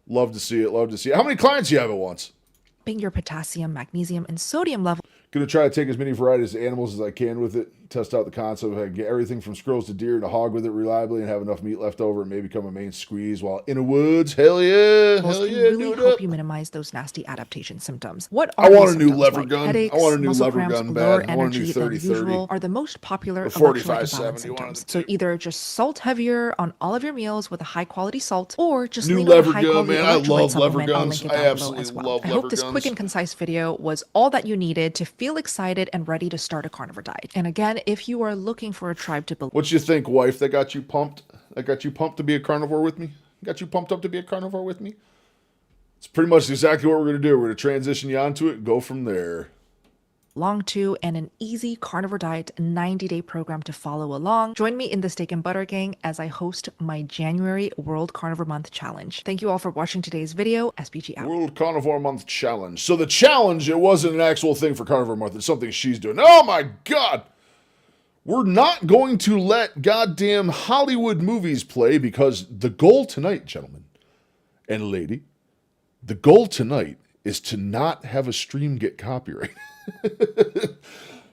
Love to see it. How many clients do you have at once? upping your potassium, magnesium, and sodium levels. Going to try to take as many varieties of animals as I can with it. Test out the concept. If I can get everything from squirrels to deer to hog with it reliably and have enough meat left over and maybe become a main squeeze while in the woods. Hell yeah. Can really do it help up. you minimize those nasty adaptation symptoms. What I are want these a new symptoms lever like? gun. Headaches, I want a new muscle lever cramps, gun lower bad. I want a new energy than 30-30. usual are the most popular A 45-70, electrolyte imbalance one of symptoms. the So two. either just salt heavier on all of your meals with a high quality salt, or just New lean on a lever high gun, quality man. I electrolyte love lever supplement. I'll guns. link it I down below absolutely as well. love I lever hope this quick guns. and concise video was all that you needed to feel excited and ready to start a carnivore diet. And again, if you are looking for a tribe to belong, What you think, wife? That got you pumped? That got you pumped to be a carnivore with me? Got you pumped up to be a carnivore with me? It's pretty much exactly what we're going to do. We're going to transition you onto it and go from there. to, and an easy carnivore diet 90-day program to follow along. Join me in the Steak and Butter Gang as I host my January World Carnivore Month Challenge. Thank you all for watching today's video. SPG out. World Carnivore Month Challenge. So the challenge, it wasn't an actual thing for Carnivore Month. It's something she's doing. Oh my God! We're not going to let goddamn Hollywood movies play because the goal tonight, gentlemen and lady, the goal tonight is to not have a stream get copyrighted.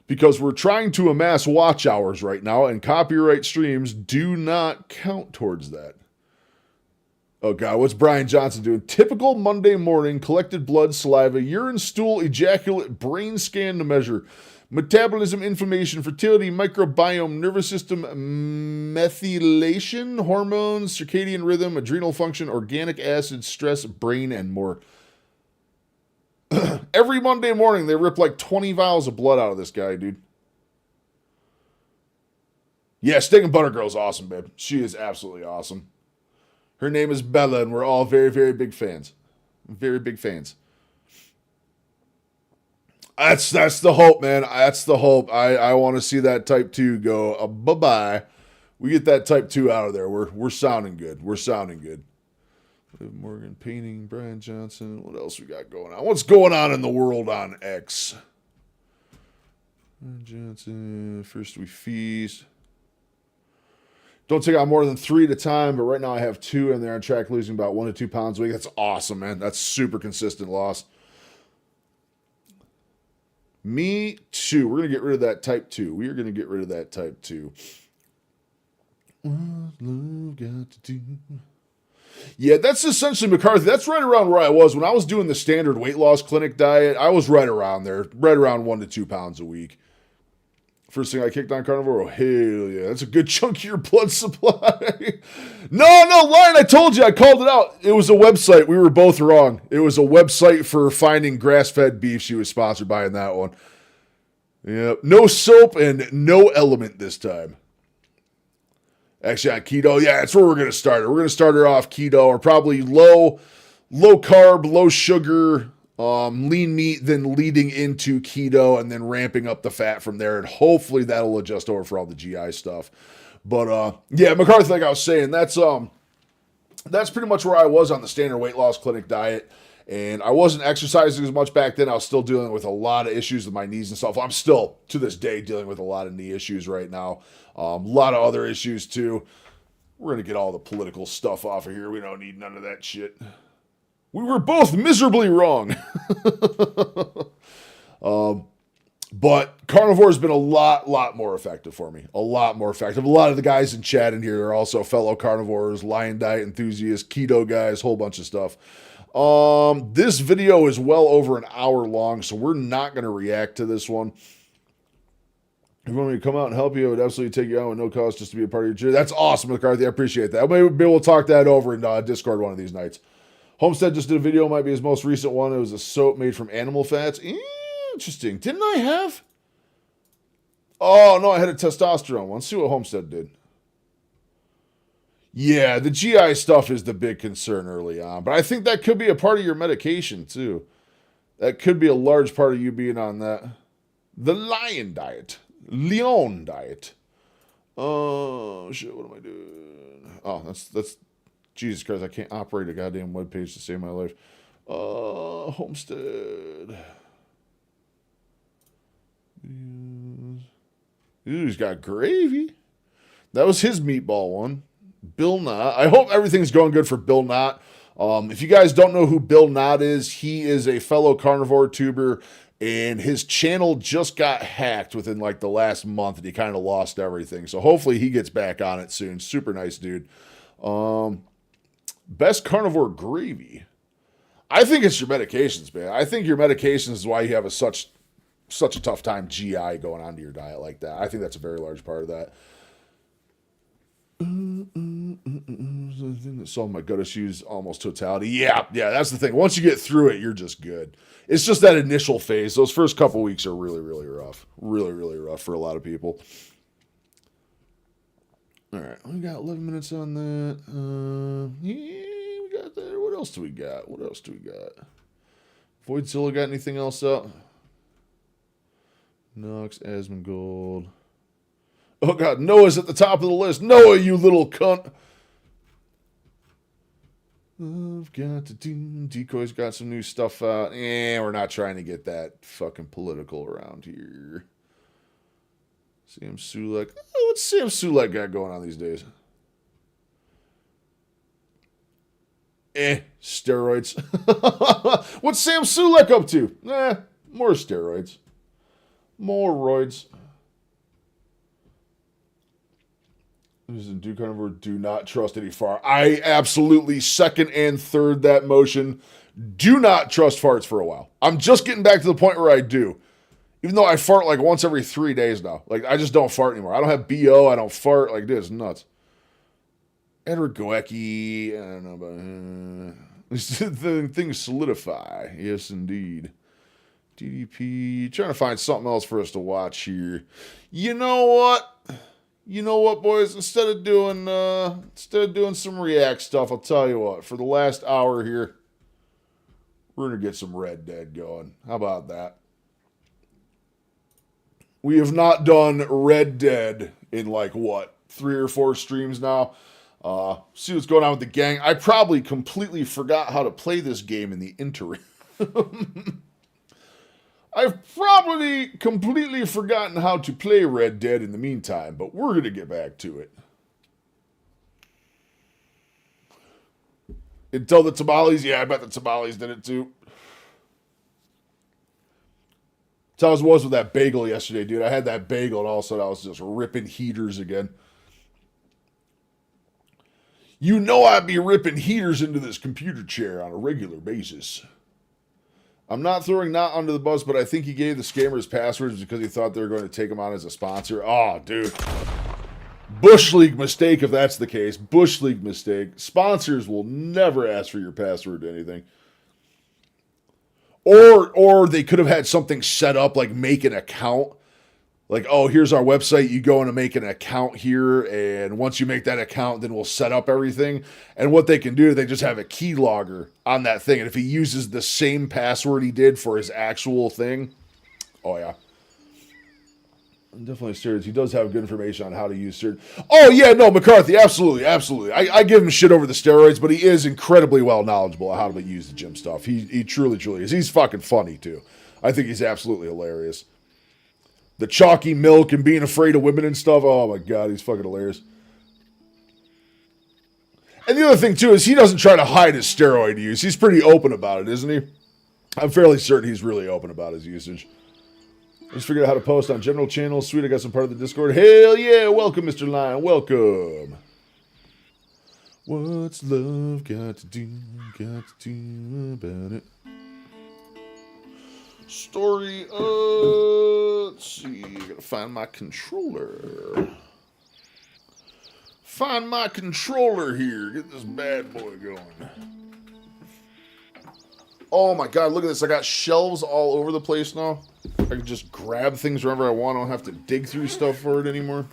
Because we're trying to amass watch hours right now, and copyright streams do not count towards that. Oh God, what's Brian Johnson doing? Typical Monday morning, collected blood, saliva, urine, stool, ejaculate, brain scan to measure. Metabolism, inflammation, fertility, microbiome, nervous system, methylation, hormones, circadian rhythm, adrenal function, organic acid, stress, brain, and more. Every Monday morning, they rip like 20 vials of blood out of this guy, dude. Yeah, Steak and Butter Girl's awesome, babe. She is absolutely awesome. Her name is Bella, and we're all very, very big fans. Very big fans. That's the hope, man. That's the hope. I want to see that Type 2 go bye-bye. We get that Type 2 out of there. We're sounding good. We're sounding good. Liv Morgan painting, Brian Johnson. What else we got going on? What's going on in the world on X? Brian Johnson, First We Feast. Don't take out more than 3 at a time, but right now I have 2, and they're on track losing about 1 to 2 pounds a week. That's awesome, man. That's super consistent loss. Me too. We're going to get rid of that Type 2. We are going to get rid of that Type 2. What love got to do? Yeah, that's essentially McCarthy. That's right around where I was. When I was doing the standard weight loss clinic diet, I was right around there. Right around 1 to 2 pounds a week. First thing I kicked on carnivore, oh, hell yeah. That's a good chunk of your blood supply. No, Lion, I told you. I called it out. It was a website. We were both wrong. It was a website for finding grass-fed beef. She was sponsored by in that one. Yep. No soap and no element this time. Actually, on keto, yeah, that's where we're going to start her. We're going to start her off keto or probably low carb, low sugar, lean meat, then leading into keto and then ramping up the fat from there. And hopefully that'll adjust over for all the GI stuff. But yeah, McCarthy, like I was saying, that's pretty much where I was on the standard weight loss clinic diet. And I wasn't exercising as much back then. I was still dealing with a lot of issues with my knees and stuff. I'm still, to this day, dealing with a lot of knee issues right now. A lot of other issues, too. We're going to get all the political stuff off of here. We don't need none of that shit. We were both miserably wrong. But carnivore has been a lot more effective for me. A lot more effective. A lot of the guys in chat in here are also fellow carnivores, Lion Diet enthusiasts, keto guys, whole bunch of stuff. This video is well over an hour long, so we're not going to react to this one. If you want me to come out and help you, I would absolutely take you out with no cost just to be a part of your cheer. That's awesome, McCarthy. I appreciate that. Maybe we'll talk that over in Discord one of these nights. Homestead just did a video, might be his most recent one. It was a soap made from animal fats. Interesting. Didn't I have? Oh, no, I had a testosterone one. Let's see what Homestead did. Yeah, the GI stuff is the big concern early on. But I think that could be a part of your medication, too. That could be a large part of you being on that. The lion diet. Leon diet. Oh, shit, what am I doing? Oh, that's Jesus Christ, I can't operate a goddamn webpage to save my life. Homestead. Ooh, he's got gravy. That was his meatball one. Bill Knott. I hope everything's going good for Bill Knott. If you guys don't know who Bill Knott is, he is a fellow carnivore tuber, and his channel just got hacked within like the last month, and he kind of lost everything. So hopefully he gets back on it soon. Super nice dude. Best carnivore gravy. I think it's your medications, man. I think your medications is why you have such a tough time GI going onto your diet like that. I think that's a very large part of that. The thing that solved my gut issues almost totality. Yeah, that's the thing. Once you get through it, you're just good. It's just that initial phase. Those first couple weeks are really, really rough. Really, really rough for a lot of people. All right, we got 11 minutes on that. Yeah, we got there. What else do we got? Voidzilla got anything else up? Nox, Asmongold. Oh, God, Noah's at the top of the list. Noah, you little cunt. I've got to do. Decoy's got some new stuff out. We're not trying to get that fucking political around here. Sam Sulek. What's Sam Sulek got going on these days? Steroids. What's Sam Sulek up to? More steroids. More roids. Do carnivore, do not trust any fart. I absolutely second and third that motion. Do not trust farts for a while. I'm just getting back to the point where I do. Even though I fart like once every 3 days now. Like, I just don't fart anymore. I don't have BO. I don't fart. Like, this is nuts. Edward Goecki. I don't know about... the things solidify. Yes, indeed. DDP. Trying to find something else for us to watch here. You know what? Boys? Instead of doing some React stuff, I'll tell you what. For the last hour here, we're going to get some Red Dead going. How about that? We have not done Red Dead in 3 or 4 streams now. See what's going on with the gang. I probably completely forgot how to play this game in the interim. I've probably completely forgotten how to play Red Dead in the meantime, but we're going to get back to it. Until the tamales, I bet the tamales did it too. That's how it was with that bagel yesterday, dude. I had that bagel and all of a sudden I was just ripping heaters again. I'd be ripping heaters into this computer chair on a regular basis. I'm not throwing Knott under the bus, but I think he gave the scammers passwords because he thought they were going to take him on as a sponsor. Oh, dude. Bush League mistake if that's the case. Bush League mistake. Sponsors will never ask for your password to anything. Or they could have had something set up like make an account. Like, oh, here's our website. You go in and make an account here. And once you make that account, then we'll set up everything. And what they can do, they just have a keylogger on that thing. And if he uses the same password he did for his actual thing, oh, yeah. Definitely steroids. He does have good information on how to use steroids. Oh, yeah, no, McCarthy, absolutely. I give him shit over the steroids, but he is incredibly well knowledgeable on how to use the gym stuff. He truly is. He's fucking funny, too. I think he's absolutely hilarious. The chalky milk and being afraid of women and stuff. Oh, my God, he's fucking hilarious. And the other thing, too, is he doesn't try to hide his steroid use. He's pretty open about it, isn't he? I'm fairly certain he's really open about his usage. I just figured out how to post on general channels. Sweet, I got some part of the Discord. Hell yeah, welcome, Mr. Lion, welcome. What's love got to do about it? Story. Let's see. I gotta find my controller. Find my controller here. Get this bad boy going. Oh my god, look at this. I got shelves all over the place now. I can just grab things wherever I want. I don't have to dig through stuff for it anymore.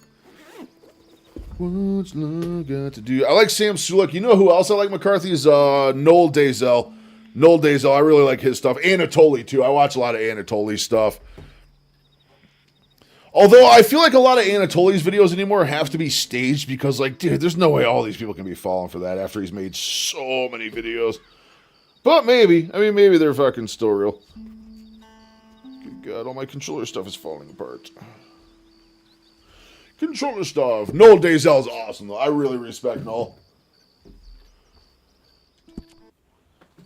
What's love got to do? I like Sam Sulek. You know who else I like, McCarthy? Is Noel Dazel. Noel Dazel, I really like his stuff. Anatoly, too. I watch a lot of Anatoly stuff. Although, I feel like a lot of Anatoly's videos anymore have to be staged because, like, dude, there's no way all these people can be falling for that after he's made so many videos. But maybe. I mean, maybe they're fucking still real. Good God, all my controller stuff is falling apart. Controller stuff. Noel Dazel is awesome, though. I really respect Noel.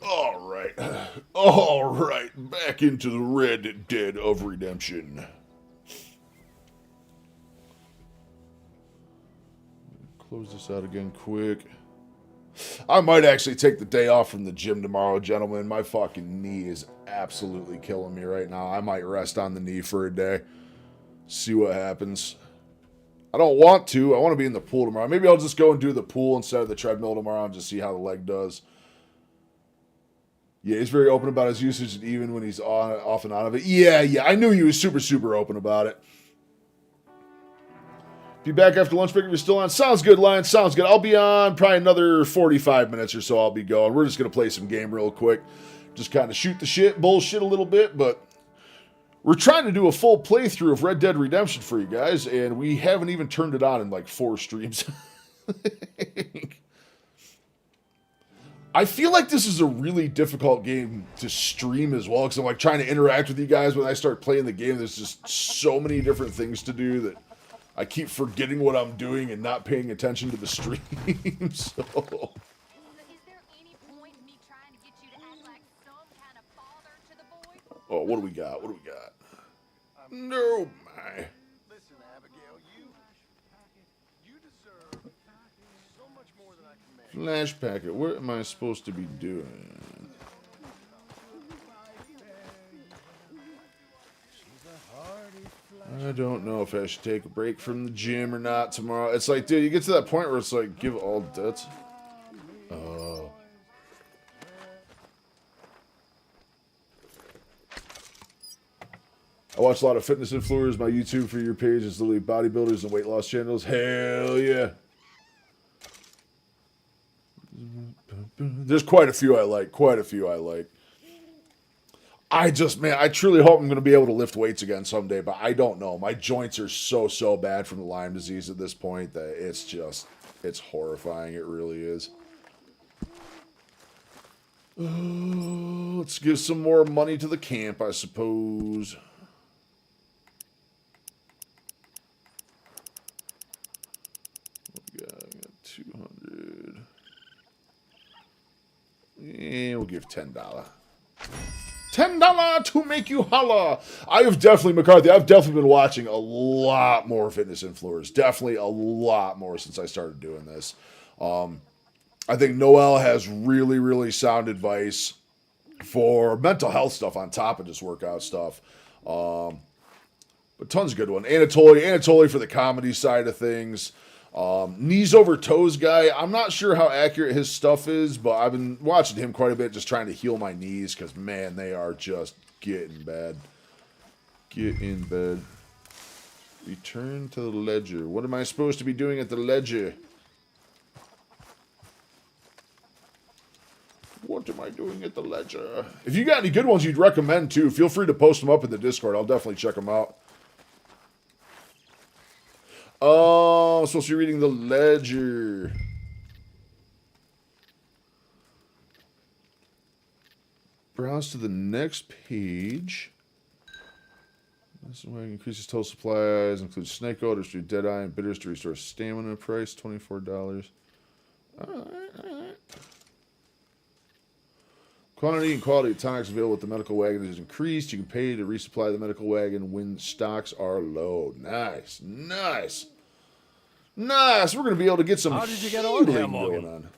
Alright. Alright. Back into the Red Dead of Redemption. Close this out again quick. I might actually take the day off from the gym tomorrow, gentlemen. My fucking knee is absolutely killing me right now. I might rest on the knee for a day. See what happens. I don't want to. I want to be in the pool tomorrow. Maybe I'll just go and do the pool instead of the treadmill tomorrow and just see how the leg does. Yeah, he's very open about his usage, and even when he's off and out of it. Yeah, I knew he was super, super open about it. Be back after lunch break if you're still on. Sounds good, Lion. Sounds good. I'll be on probably another 45 minutes or so. I'll be going. We're just going to play some game real quick. Just kind of shoot the shit, bullshit a little bit, but we're trying to do a full playthrough of Red Dead Redemption for you guys, and we haven't even turned it on in like 4 streams. I feel like this is a really difficult game to stream as well, because I'm like trying to interact with you guys when I start playing the game. There's just so many different things to do that I keep forgetting what I'm doing and not paying attention to the stream. So. Oh, what do we got? What do we got? No, my. Listen, Abigail, you deserve so much more than I can make. Flash packet. What am I supposed to be doing? I don't know if I should take a break from the gym or not tomorrow. It's like, dude, you get to that point where it's like, give all debts. Oh. I watch a lot of fitness influencers. My YouTube for your page is literally bodybuilders and weight loss channels. Hell yeah. There's quite a few I like. I truly hope I'm going to be able to lift weights again someday, but I don't know. My joints are so bad from the Lyme disease at this point that it's horrifying. It really is. Let's give some more money to the camp, I suppose. I got 200. And we'll give $10. $10 to make you holla. I've definitely been watching a lot more fitness influencers. Definitely a lot more since I started doing this. I think Noel has really, really sound advice for mental health stuff on top of just workout stuff. But tons of good one. Anatoly for the comedy side of things. Knees over toes guy, I'm not sure how accurate his stuff is, but I've been watching him quite a bit just trying to heal my knees because, man, they are just getting bad. Get in bed. Return to the ledger. What am I supposed to be doing at the ledger? What am I doing at the ledger? If you got any good ones you'd recommend, too, feel free to post them up in the Discord. I'll definitely check them out. Oh, I'm supposed to be reading the ledger. Browse to the next page. This is where it increases total supplies, includes snake odors to Deadeye and bitters to restore stamina price, $24. Alright. Quantity and quality of tonics available with the medical wagon is increased. You can pay to resupply the medical wagon when stocks are low. Nice. We're going to be able to get some How did you get on here, healing Morgan? going on.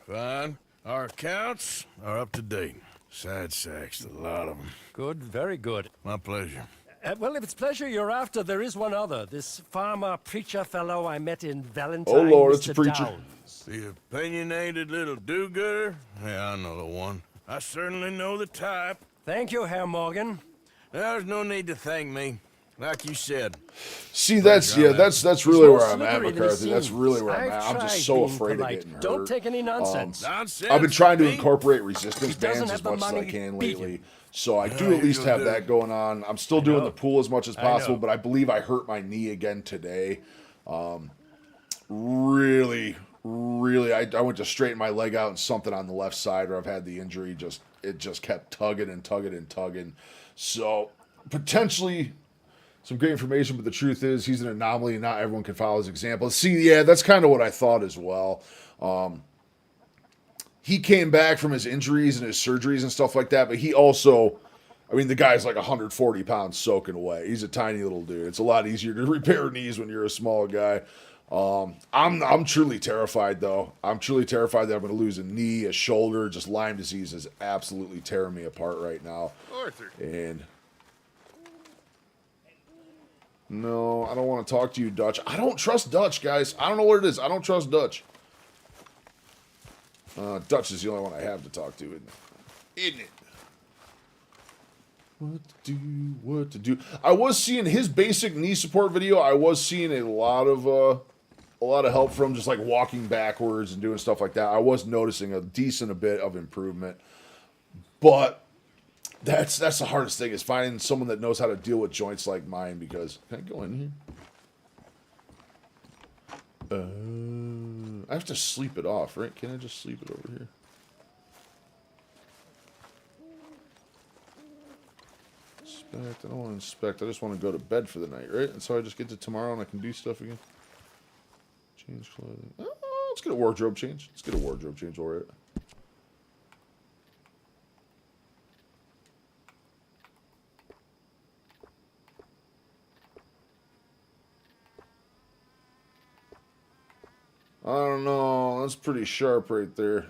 Fine. Our accounts are up to date. Sad sacks, a lot of them. Good, very good. My pleasure. Well, if it's pleasure you're after, there is one other. This farmer preacher fellow I met in Valentine. Oh, Lord, Mr. it's a preacher. Downs. The opinionated little do-gooder? Yeah, I know the one. I certainly know the type. Thank you, Herr Morgan. There's no need to thank me. Like you said. See, that's Pleasure, that's really more where I'm at, slippery than he McCarthy. That's seems. really where I'm I've at. I'm just tried so being afraid of polite. getting hurt. Don't take any nonsense. Nonsense. I've been trying to me? incorporate resistance He doesn't bands have as the much as I money, can beat lately. him. So I do Yeah, at least you'll have do. that going on. I'm still doing know. the pool as much as I possible, know. but I believe I hurt my knee again today. Really, I went to straighten my leg out and something on the left side where I've had the injury. It just kept tugging and tugging and tugging. So potentially some great information, but the truth is he's an anomaly and not everyone can follow his example. See, yeah, that's kind of what I thought as well. He came back from his injuries and his surgeries and stuff like that, but he also, I mean, the guy's like 140 pounds soaking away. He's a tiny little dude. It's a lot easier to repair knees when you're a small guy. I'm truly terrified though. I'm truly terrified that I'm going to lose a knee, a shoulder. Just Lyme disease is absolutely tearing me apart right now. Arthur. And no, I don't want to talk to you, Dutch. I don't trust Dutch, guys. I don't know what it is. I don't trust Dutch. Dutch is the only one I have to talk to, isn't it? What to do? I was seeing his basic knee support video. I was seeing a lot of help from just like walking backwards and doing stuff like that. I was noticing a bit of improvement, but that's the hardest thing is finding someone that knows how to deal with joints like mine. Because can I go in here? I have to sleep it off, right? Can I just sleep it over here? Inspect. I don't want to inspect. I just want to go to bed for the night, right? And so I just get to tomorrow and I can do stuff again. Change clothing. Oh, let's get a wardrobe change. Let's get a wardrobe change, all right. I don't know. That's pretty sharp right there.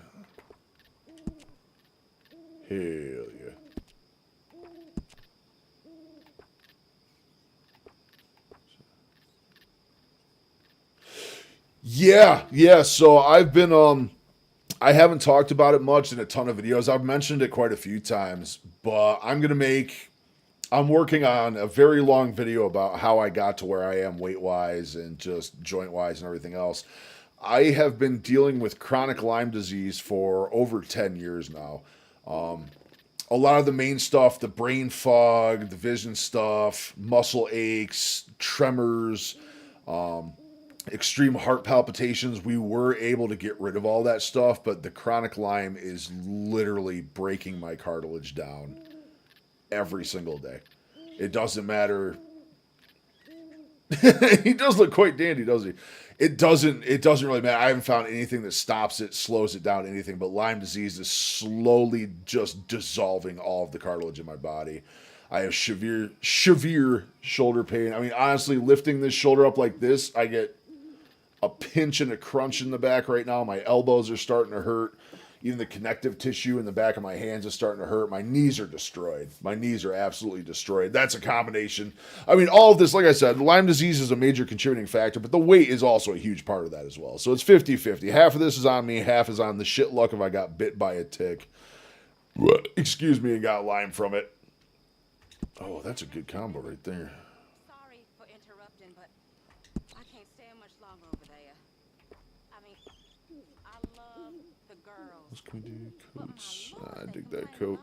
Hell yeah. Yeah. So I've been, I haven't talked about it much in a ton of videos. I've mentioned it quite a few times, but I'm working on a very long video about how I got to where I am weight-wise and just joint-wise and everything else. I have been dealing with chronic Lyme disease for over 10 years now. A lot of the main stuff, the brain fog, the vision stuff, muscle aches, tremors, extreme heart palpitations, we were able to get rid of all that stuff, but the chronic Lyme is literally breaking my cartilage down every single day. It doesn't matter. He does look quite dandy, doesn't he? It doesn't really matter. I haven't found anything that stops it, slows it down, anything, but Lyme disease is slowly just dissolving all of the cartilage in my body. I have severe shoulder pain. I mean, honestly, lifting this shoulder up like this, I get a pinch and a crunch in the back right now. My elbows are starting to hurt. Even the connective tissue in the back of my hands is starting to hurt. My knees are destroyed. My knees are absolutely destroyed. That's a combination. I mean, all of this, like I said, Lyme disease is a major contributing factor, but the weight is also a huge part of that as well. So it's 50-50. Half of this is on me, half is on the shit luck if I got bit by a tick. Excuse me, and got Lyme from it. Oh, that's a good combo right there. Sorry for interrupting, but I can't stand much longer over there. I mean, I love the girls. What can we do? Coats. I dig that coat.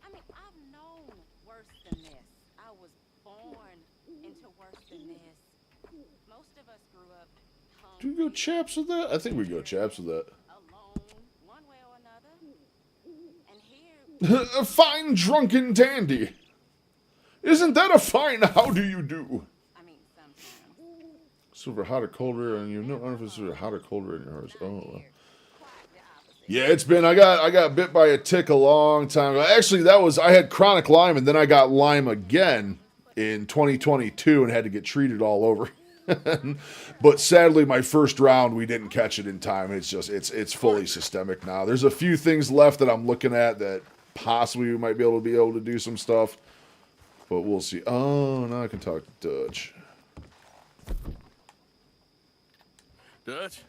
I mean, I've known worse than this. I was born into worse than this. Most of us grew up Do we go chaps with that? I think we go chaps with that. alone, one way or another. And here, A fine drunken dandy. Isn't that a fine how do you do? I mean, sometimes. Silver hot or colder, and you know, I don't know if it's sort of hot or colder in yours. Oh, yeah, it's been. I got bit by a tick a long time ago. Actually, I had chronic Lyme, and then I got Lyme again in 2022, and had to get treated all over. But sadly, my first round we didn't catch it in time. It's fully systemic now. There's a few things left that I'm looking at that possibly we might be able to do some stuff. But we'll see. Oh, now I can talk Dutch. Dutch?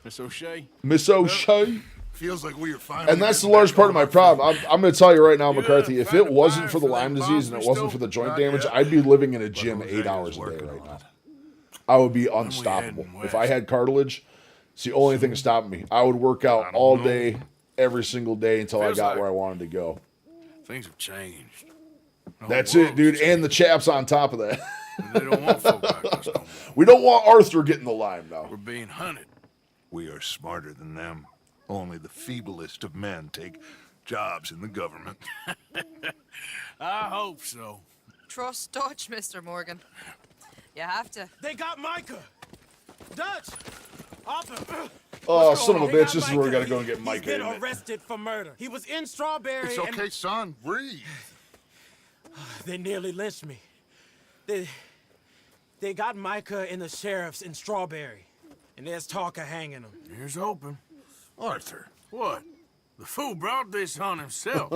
Miss O'Shea? Miss O'Shea. Feels like we are finally. And that's the large part of my problem. I'm going to tell you right now, McCarthy, if it wasn't for the Lyme disease and it wasn't for the joint damage, I'd be living in a gym 8 hours a day right now. I would be unstoppable. If I had cartilage, it's the only thing stopping me. I would work out all day, every single day until I got where I wanted to go. Things have changed. That's it, dude. And the chaps on top of that. They don't want folk like us no more. We don't want Arthur getting the Lyme now. We're being hunted. We are smarter than them. Only the feeblest of men take jobs in the government. I hope so. Trust Dutch, Mr. Morgan. You have to. They got Micah! Dutch! Arthur! Oh, son of a bitch. This is where we got to go and get Micah. He's been arrested for murder. He was in Strawberry. It's okay, son. Breathe. They nearly lynched me. They got Micah and the sheriffs in Strawberry. And there's talk of hanging him. Here's hoping. Arthur. What? The fool brought this on himself.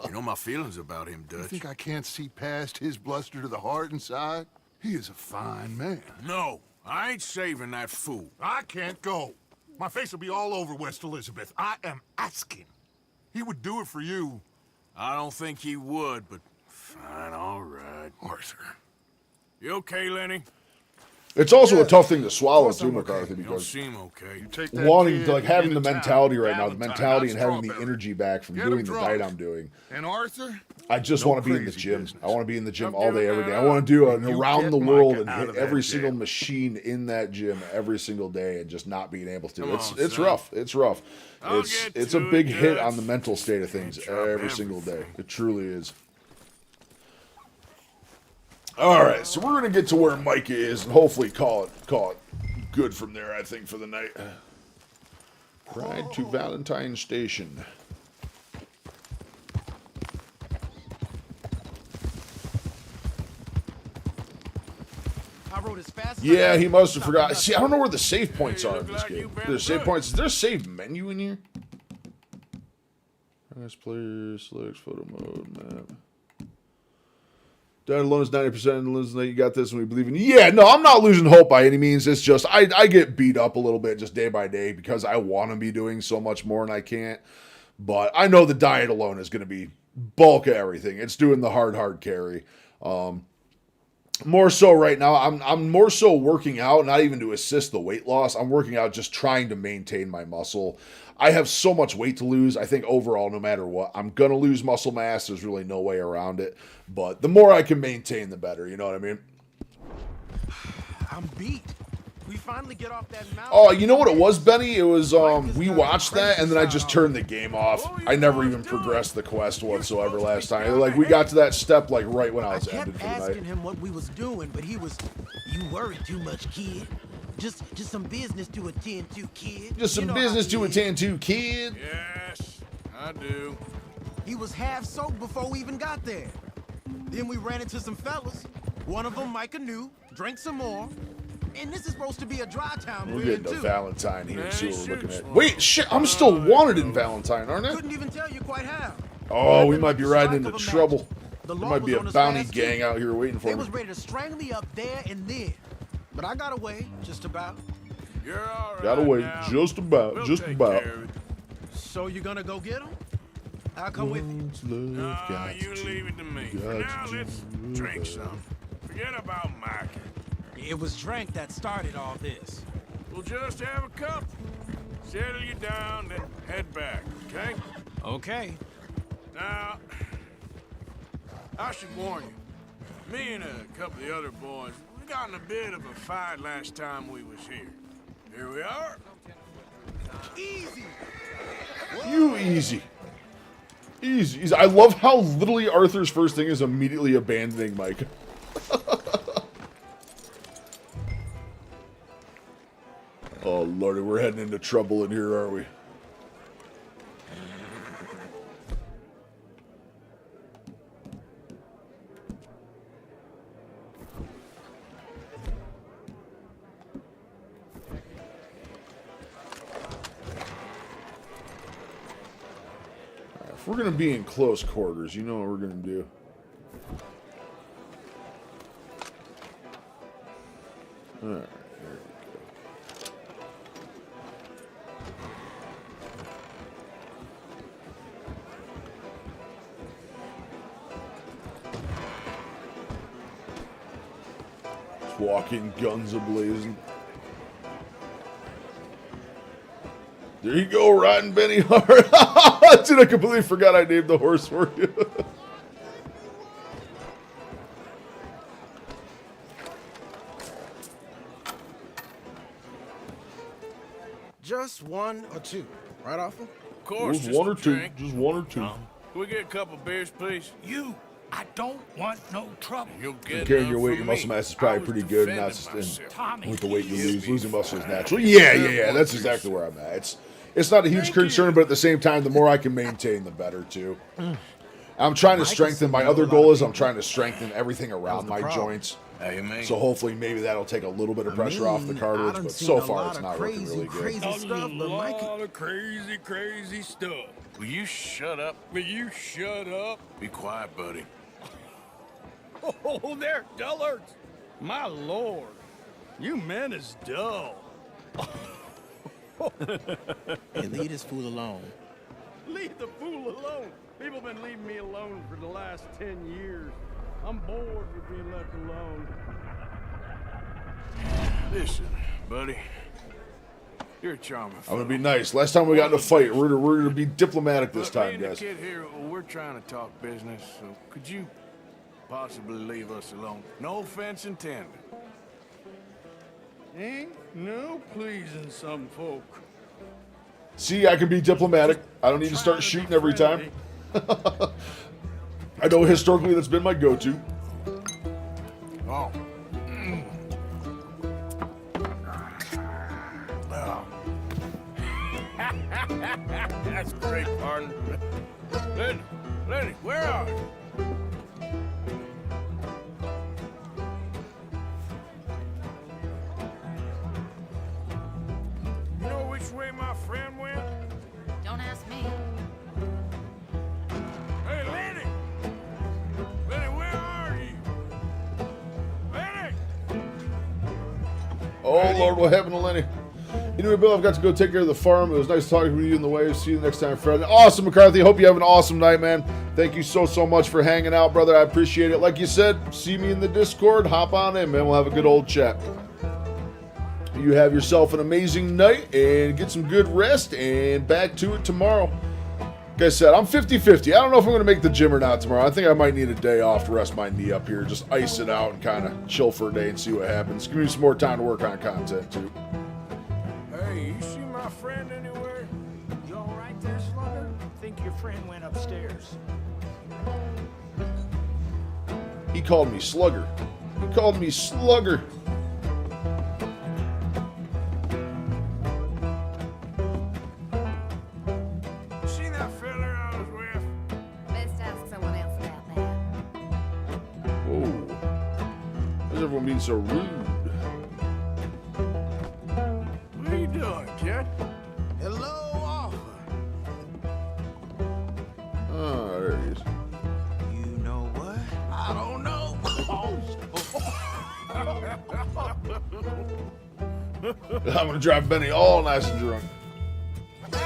You know my feelings about him, Dutch. You think I can't see past his bluster to the heart inside? He is a fine man. No, I ain't saving that fool. I can't go. My face will be all over West Elizabeth. I am asking. He would do it for you. I don't think he would, but fine, all right. Arthur. You okay, Lenny? It's also a tough thing to swallow too, McCarthy, You don't because seem okay. wanting to, like, having the mentality right now, the mentality and having the energy back from doing the diet I'm doing. And Arthur? I just No want to be in the crazy gym. business. I want to be in the gym I'm all day, giving every day. that I want to do an You around get the world Micah and out hit of that every jail. single machine in that gym every single day and just not being able to. Come It's on, it's son. rough. It's rough. I'll It's get a to big it, hit Dutch. on the mental state of things Can't drop every single day. everything. It truly is. All right, so we're gonna get to where Micah is and hopefully call it good from there. I think for the night. Ride to Valentine Station. I rode as fast as Yeah, he must have forgot. See, I don't know where the save points are in this like game. you've been There's save good. points. Is there a save menu in here? Nice player, select photo mode, map. Dad alone is 90%. And listen, you got this and we believe in you. Yeah, no, I'm not losing hope by any means. It's just I get beat up a little bit just day by day because I want to be doing so much more and I can't. But I know the diet alone is going to be bulk of everything. It's doing the hard carry. More so right now, I'm more so working out, not even to assist the weight loss. I'm working out just trying to maintain my muscle. I have so much weight to lose. I think overall, no matter what, I'm going to lose muscle mass. There's really no way around it. But the more I can maintain, the better. You know what I mean? I'm beat. We finally get off that mountain. Oh, you know what it was, Benny? It was, we watched that, and then I just turned the game off. I never even progressed the quest whatsoever last time. Like, we got to that step, like, right when I was ended for the asking night. him what we was doing, but he was, you worry too much, kid. Just some business to attend to, kid. Just some business to attend to, kid. Yes, I do. He was half soaked before we even got there. Then we ran into some fellas. One of them, Micah knew, drank some more. And this is supposed to be a dry town We're we're getting in, to too. Valentine here, Man, see he what we're looking shoots at. one. Wait, shit, I'm still wanted in Valentine, aren't I? Couldn't even tell you quite how. Oh, we Nothing might like be the riding strike into of a trouble. match. The There law might be was a on us bounty fast, gang too. out here waiting for They me. was ready to strangle me up there and then. But I got away, just about. You're all right. Got away, now. just about, We'll just take about. care of it. So you gonna go get him? I'll come with you. Once love Nah, got you to, leave it to me. For got now, to let's do drink that. some. Forget about Mike. It was drink that started all this. We'll just have a cup. Settle you down, then head back, okay? Okay. Now, I should warn you. Me and a couple of the other boys, we got in a bit of a fight last time we was here. Here we are. Easy. You easy. Easy. I love how literally Arthur's first thing is immediately abandoning Mike. Oh, lordy, we're heading into trouble in here, are we? we're going to be in close quarters, you know what we're going to do. Alright, there we go. Just walking, guns a-blazing. There you go, riding Benny hard. Dude, I completely forgot I named the horse for you. Just one or two, right, Arthur? Of course, Just just one a or two. drink. Just one or two. Can we get a couple beers, please? I don't want no trouble. You'll get Carrying enough your weight, from your muscle me. mass is I probably was pretty good. defending Not myself. with the weight you You'll lose. be Losing muscle is fine. natural. Yeah. That's exactly where I'm at. It's not a huge concern, but at the same time, the more I can maintain, the better too. I'm trying to strengthen. My other goal is I'm trying to strengthen everything around my joints. How you mean? So hopefully maybe that'll take a little bit of pressure off the cartilage, but so far it's not looking really good. Crazy stuff, but Mike. of crazy stuff. Will you shut up? Will you shut up? Be quiet, buddy. Oh, they're dullards. My lord, you men is dull. Hey, leave this fool alone. Leave the fool alone. People been leaving me alone for the last 10 years. I'm bored with being left alone. Listen, buddy. You're a charming I'm fellow. gonna be nice. Last time we got in a fight, we're gonna be diplomatic this But me time, and the guys. kid here, we're trying to talk business, so could you possibly leave us alone? No offense intended. Ain't no pleasing some folk. See, I can be diplomatic. I don't need to start shooting every time. I know historically that's been my go-to. Oh. Oh. That's great, pardon. Lenny, where are you? You know which way my friend went? Don't ask me. Hey, Lenny! Lenny, where are you? Lenny! Oh, Lord, what happened to Lenny? Anyway, Bill, I've got to go take care of the farm. It was nice talking with you in the way. See you next time, Fred. Awesome, McCarthy. Hope you have an awesome night, man. Thank you so much for hanging out, brother. I appreciate it. Like you said, see me in the Discord. Hop on in, man. We'll have a good old chat. You have yourself an amazing night and get some good rest and back to it tomorrow. Like I said, I'm 50-50. I don't know if I'm going to make the gym or not tomorrow. I think I might need a day off to rest my knee up here. Just ice it out and kind of chill for a day and see what happens. Give me some more time to work on content, too. Hey, you see my friend anywhere? You all right there, Slugger? Think your friend went upstairs. He called me Slugger. He called me Slugger. See that fella I was with? Best ask someone else about that. Whoa. Why is everyone being so rude? What are you doing, kid? Hello, Arthur. Oh, there he is. You know what? I don't know. I'm going to drive Benny all nice and drunk. Man,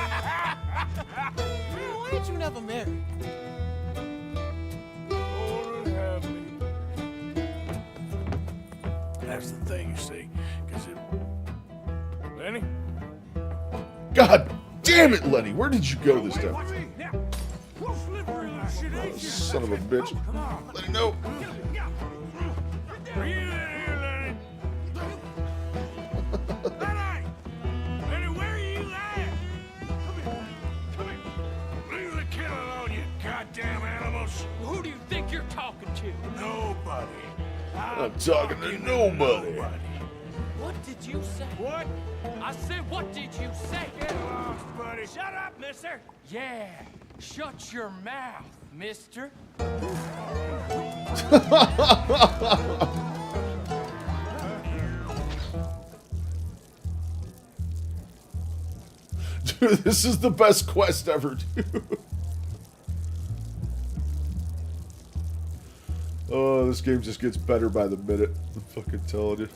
why ain't you never married? Lord have me. That's the thing, you see, because it... Lenny? God damn it, Lenny. Where did you go this time? Oh, son of a bitch. Let him know. Are you in here, Lenny? Lenny! Lenny, where are you at? Come here. Leave the kid alone, you goddamn animals. Who do you think you're talking to? Nobody. I'm talking to nobody. What did you say? What? I said, what did you say? Get lost, buddy. Shut up, mister. Yeah, shut your mouth, mister. Dude, this is the best quest ever, dude. Oh, this game just gets better by the minute. I'm fucking telling you.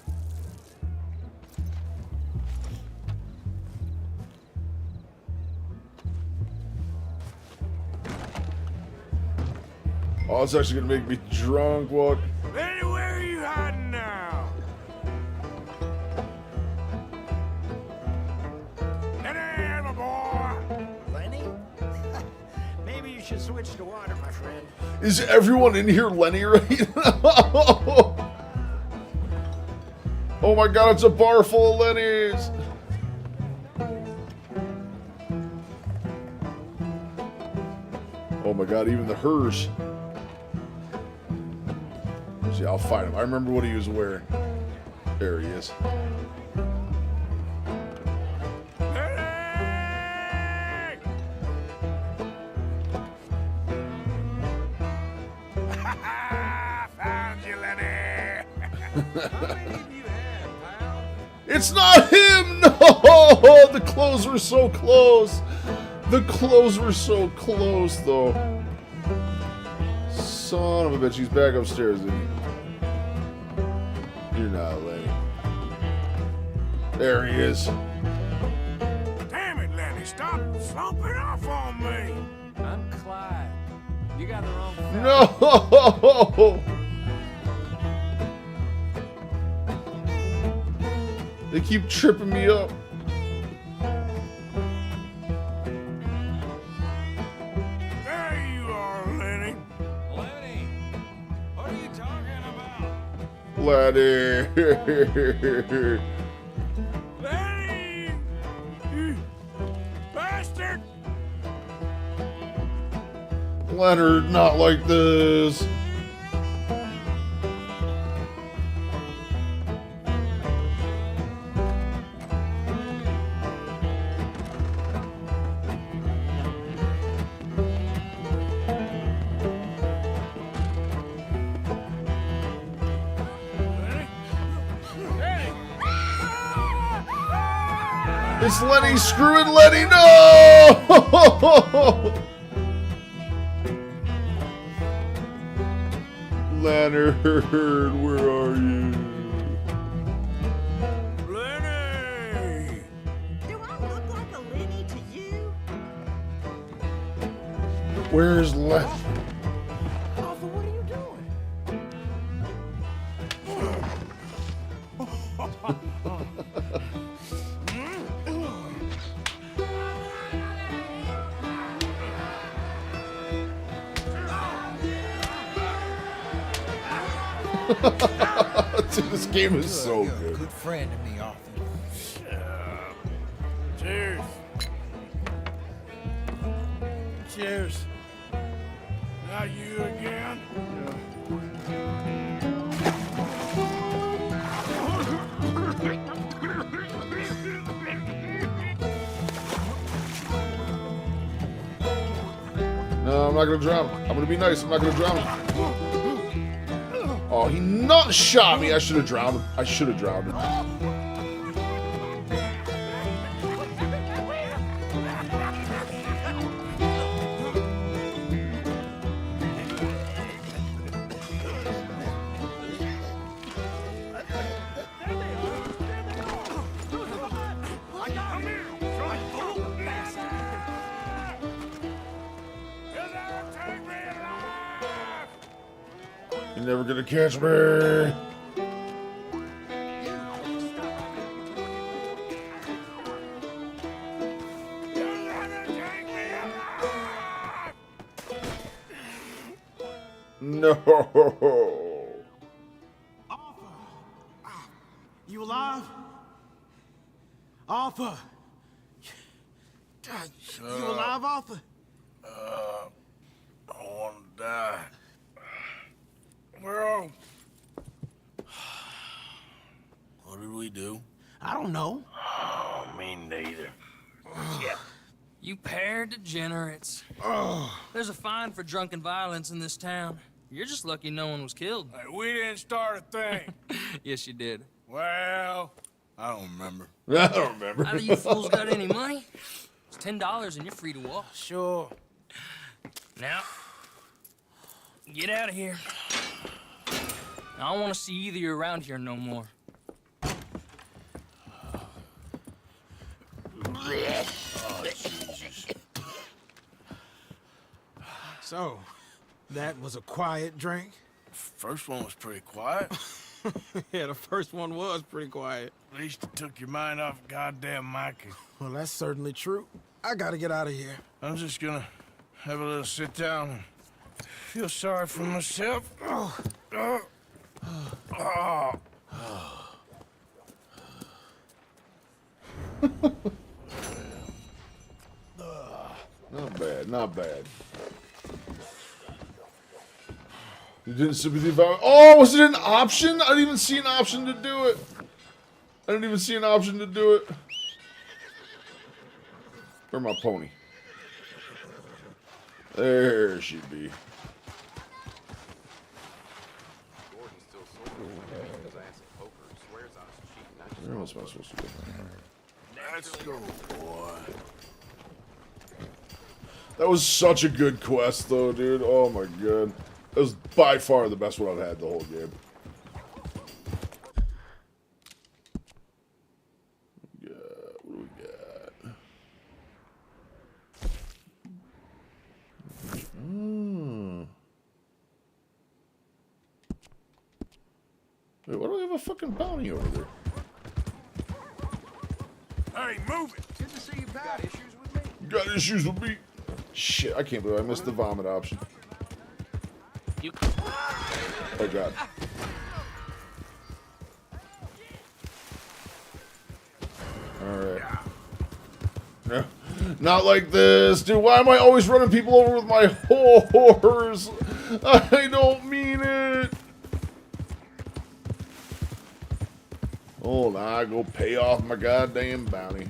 Oh, it's actually gonna make me drunk. What? Lenny, where are you hiding now? Lenny, my boy. Lenny? Maybe you should switch to water, my friend. Is everyone in here Lenny right now? Oh my god, it's a bar full of Lennies! Oh my god, even the Hers. See, I'll find him. I remember what he was wearing. There he is. Found you, Lenny. It's not him! No! The clothes were so close! The clothes were so close, though. Son of a bitch, he's back upstairs, isn't he? You're not, Lenny. There he is. Damn it, Lenny, stop slumping off on me. I'm Clyde. You got the wrong fella. No! They keep tripping me up. There you are, Lenny. Lenny, what are you talking about? Lenny. Lenny! You bastard! Leonard, not like this. It's Lenny screwing Lenny. No! Leonard, where are you? Lenny! Do I look like a Lenny to you? Where's Lenny? Arthur, what are you Dude, this game is so You're a good. good friend to me, Arthur. Cheers. Cheers. Not you again? No, I'm not gonna drown him. I'm gonna be nice. I'm not gonna drown him. Oh, he not shot me. I should have drowned him. I should have drowned him. You're never gonna catch me. No. You alive? Arthur! God, you alive, Arthur? I want to die. Well, what did we do? I don't know. Oh, me neither. You pair degenerates. There's a fine for drunken violence in this town. You're just lucky no one was killed. Hey, we didn't start a thing. Yes, you did. Well, I don't remember. I don't remember. Either you fools got any money? It's $10 and you're free to walk. Sure. Now, get out of here. I don't want to see either of you around here no more. Oh, Jesus. So, that was a quiet drink? First one was pretty quiet. Yeah, the first one was pretty quiet. At least it took your mind off goddamn Mikey. Well, that's certainly true. I gotta get out of here. I'm just gonna have a little sit down and feel sorry for myself. Not bad, not bad. You didn't sympathy vomit. Oh, was it an option? I didn't even see an option to do it. I didn't even see an option to do it. Where's my pony? There she be. Where else am I supposed to go? Let's go, boy. That was such a good quest, though, dude. Oh my god. That was by far the best one I've had the whole game. What do we got? Wait, why do I have a fucking bounty over there? Hey, move it! Good to see you back. Got issues with me? You got issues with me? Shit, I can't believe I missed the vomit option. Oh god. Alright. No, not like this, dude. Why am I always running people over with my horse? I don't mean it. Hold on, I go pay off my goddamn bounty.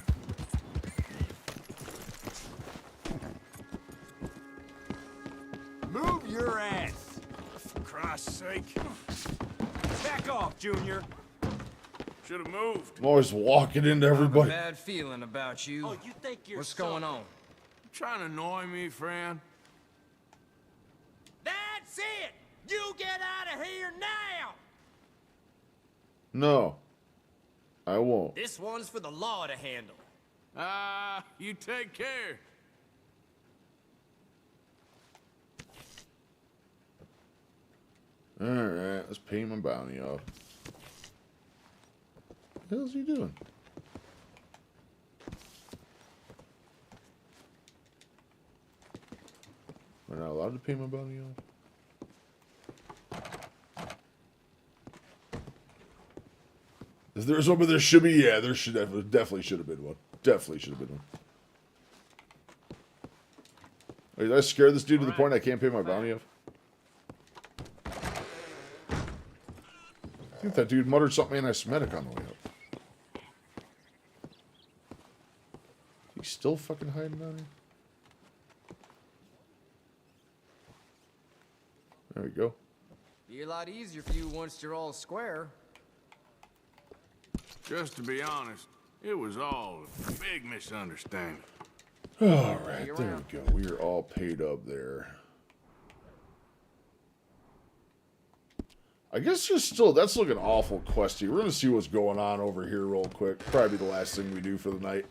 Move your ass. For Christ's sake. Back off, Junior. Should have moved. I'm always walking into everybody. Bad feeling about you. Oh, you think you're What's going on? Trying to annoy me, friend? That's it! You get out of here now! No. I won't. This one's for the law to handle. You take care. Alright, let's pay my bounty off. What the hell's he doing? We're not allowed to pay my bounty off? If there's one, but there should be, yeah, there should definitely should have been one. Definitely should have been one. Wait, did I scare this dude to the point I can't pay my bounty off? I think that dude muttered something anti-Semitic on the way up. He's still fucking hiding down here? There we go. Be a lot easier for you once you're all square. Just to be honest, it was all a big misunderstanding. Alright, there we go. We are all paid up there. I guess just still, that's looking awful questy. We're going to see what's going on over here real quick. Probably the last thing we do for the night.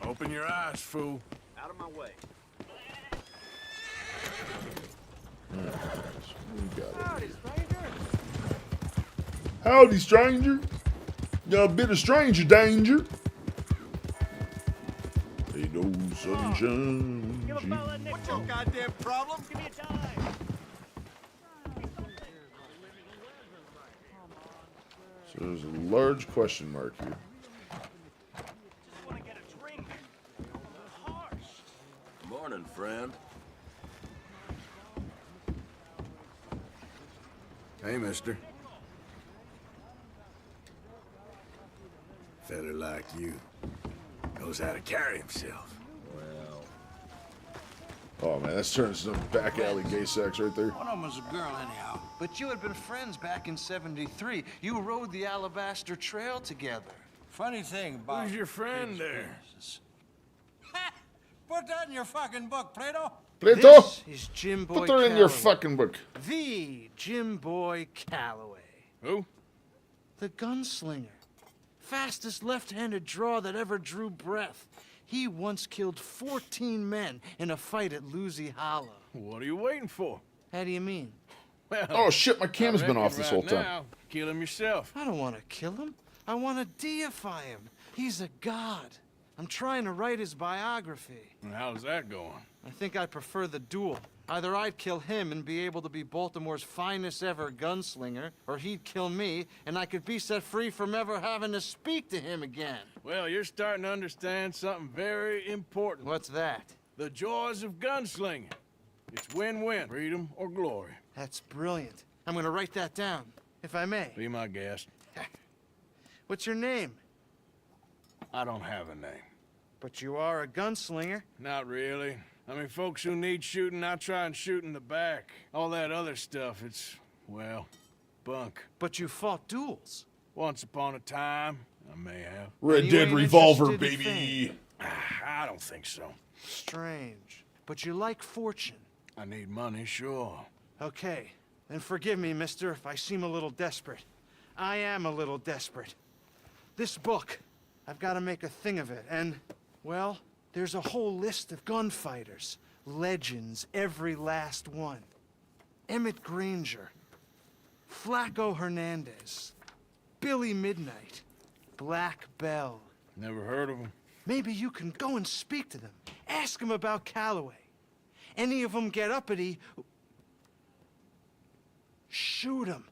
Open your eyes, fool. Out of my way. Alright, we got it. Howdy, stranger. Howdy, stranger. Got a bit of stranger danger. Ain't no sunshine. What's your goddamn problem? Give me a dime. So there's a large question mark here. Just want to get a drink. Harsh. Morning, friend. Hey, mister. Fella like you knows how to carry himself. Well, Oh man, that's turning some back alley gay sex right there. One of them was a girl, anyhow. But you had been friends back in '73. You rode the Alabaster Trail together. Funny thing about Who's your friend there? Put that in your fucking book, Plato. Plato, This is Jim Boy put her in your Calloway. fucking book. The Jim Boy Calloway. Who? The gunslinger. Fastest left-handed draw that ever drew breath. He once killed 14 men in a fight at Lucy Hollow. What are you waiting for? How do you mean? Well, Oh shit, my cam's I been reckon off this right whole time. now, kill him yourself. I don't want to kill him. I want to deify him. He's a god. I'm trying to write his biography. And how's that going? I think I prefer the duel. Either I'd kill him and be able to be Baltimore's finest ever gunslinger, or he'd kill me and I could be set free from ever having to speak to him again. Well, you're starting to understand something very important. What's that? The joys of gunslinging. It's win-win, freedom or glory. That's brilliant. I'm gonna write that down, if I may. Be my guest. What's your name? I don't have a name. But you are a gunslinger. Not really. I mean, folks who need shooting, I try and shoot in the back. All that other stuff, it's, well, bunk. But you fought duels. Once upon a time, I may have. Red You Dead ain't Revolver, interested in baby. I don't think so. Strange. But you like fortune. I need money, sure. Okay. Then forgive me, mister, if I seem a little desperate. I am a little desperate. This book, I've got to make a thing of it, and, well, there's a whole list of gunfighters. Legends, every last one. Emmett Granger. Flaco Hernandez. Billy Midnight. Black Bell. Never heard of him. Maybe you can go and speak to them. Ask them about Calloway. Any of them get uppity, shoot them.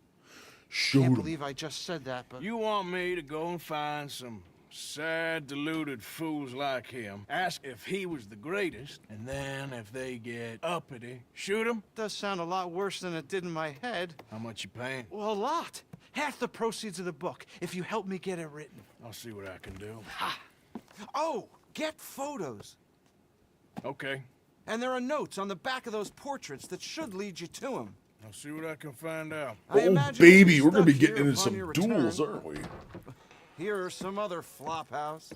Shoot Can't 'em. believe I just said that, but... You want me to go and find some sad, deluded fools like him, ask if he was the greatest, and then if they get uppity, shoot him? Does sound a lot worse than it did in my head. How much you paying? Well, a lot. Half the proceeds of the book, if you help me get it written. I'll see what I can do. Oh, get photos. Okay. And there are notes on the back of those portraits that should lead you to him. I'll see what I can find out. I Oh, imagine baby, some we're going to be stuff getting here into upon some your duels, return. aren't we? Here are some other flophouse.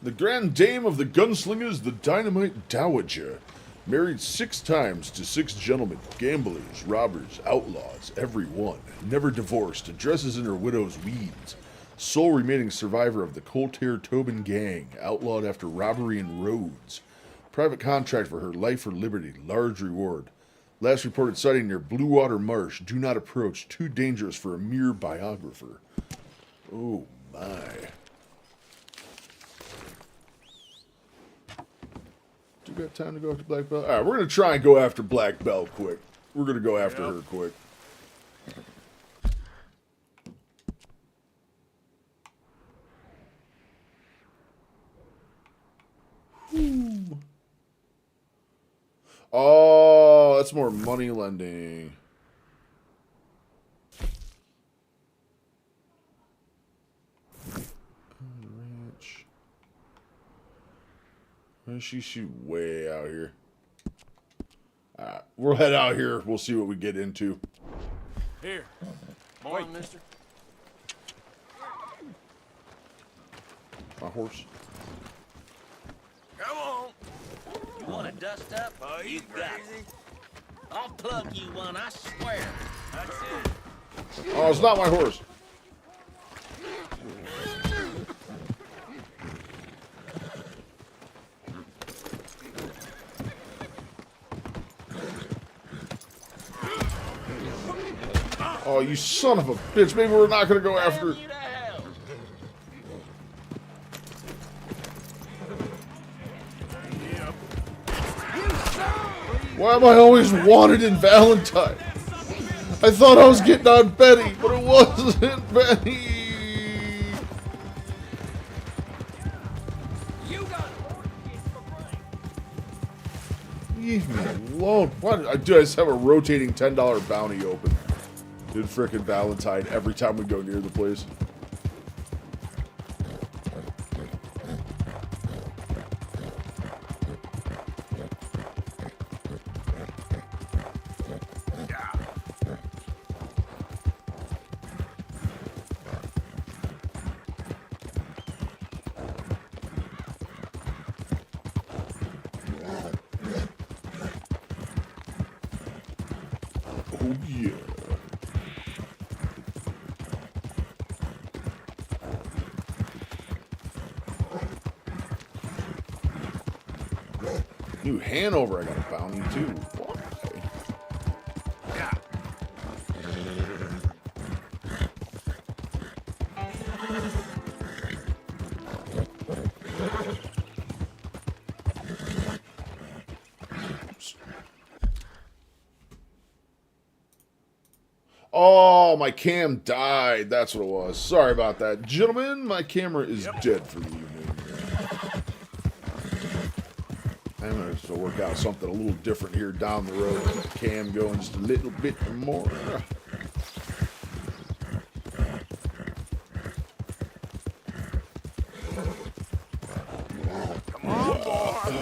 The Grand Dame of the Gunslingers, the Dynamite Dowager. Married 6 times to 6 gentlemen, gamblers, robbers, outlaws, every one. Never divorced, addresses in her widow's weeds. Sole remaining survivor of the Colter Tobin gang, outlawed after robbery in Rhodes. Private contract for her life or liberty, large reward. Last reported sighting near Blue Water Marsh. Do not approach, too dangerous for a mere biographer. Oh my. Do you got time to go after Black Belt? Alright, we're going to try and go after Black Belt quick. We're going to go after her quick. Whew. Oh, that's more money lending. Ranch. She's way out here. We'll head out here. We'll see what we get into. Here. Morning, mister. My horse. Come on. You want to dust up? Oh, you got it. I'll plug you one, I swear. That's it. Oh, it's not my horse. Oh, you son of a bitch. Maybe we're not going to go after... Why am I always wanted in Valentine? I thought I was getting on Betty, but it wasn't Betty. Leave me alone. Why did I just have a rotating $10 bounty open? Dude, frickin' Valentine every time we go near the place. Oh, yeah. New Hanover, I got a bounty too. Why? Oh, my cam died. That's what it was. Sorry about that. Gentlemen, my camera is dead for the evening. I'm going to have to work out something a little different here down the road. Get the cam going just a little bit more.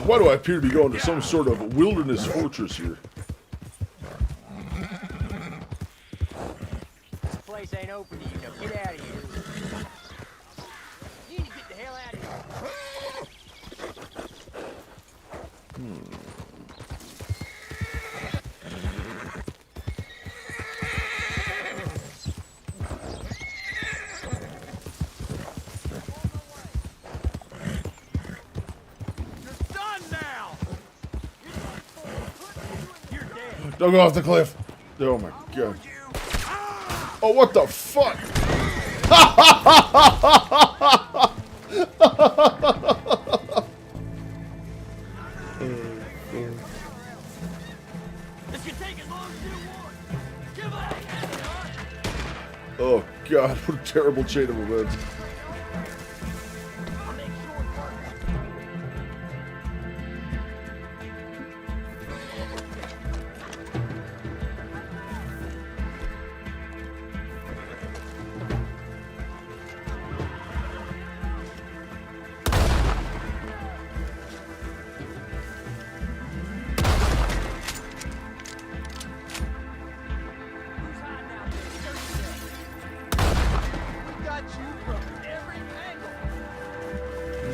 Why do I appear to be going to some sort of wilderness fortress here? This place ain't open to you. Now get out of here. You need to get the hell out of here. Don't go off the cliff. Oh my god. Oh, what the fuck? Oh god, what a terrible chain of events.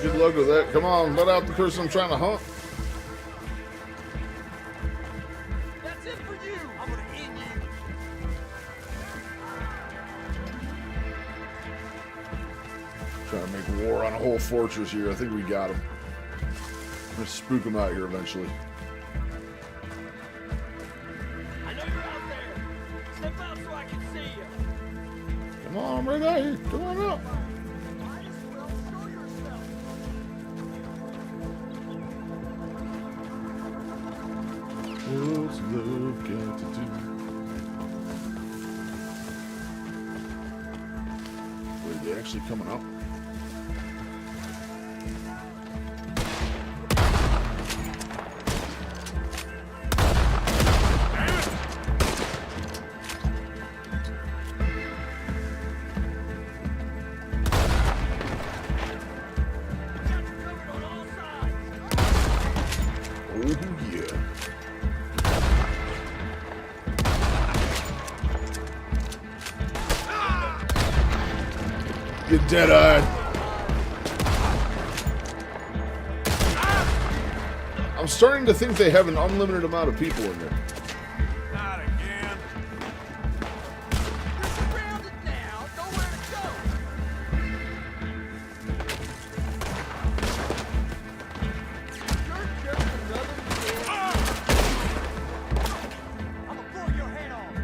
Good luck with that. Come on, let out the person I'm trying to hunt. That's it for you. I'm gonna end you. Trying to make war on a whole fortress here. I think we got him. I'm gonna spook him out here eventually. I know you're out there. Step out so I can see you. Come on, I'm right out here. Come on up. What's love got to do? Wait, are they actually coming up? Oh yeah. Get dead-eyed. I'm starting to think they have an unlimited amount of people in there. Not again. You're surrounded now. Nowhere to go. You're just another kid. I'm gonna blow your head off.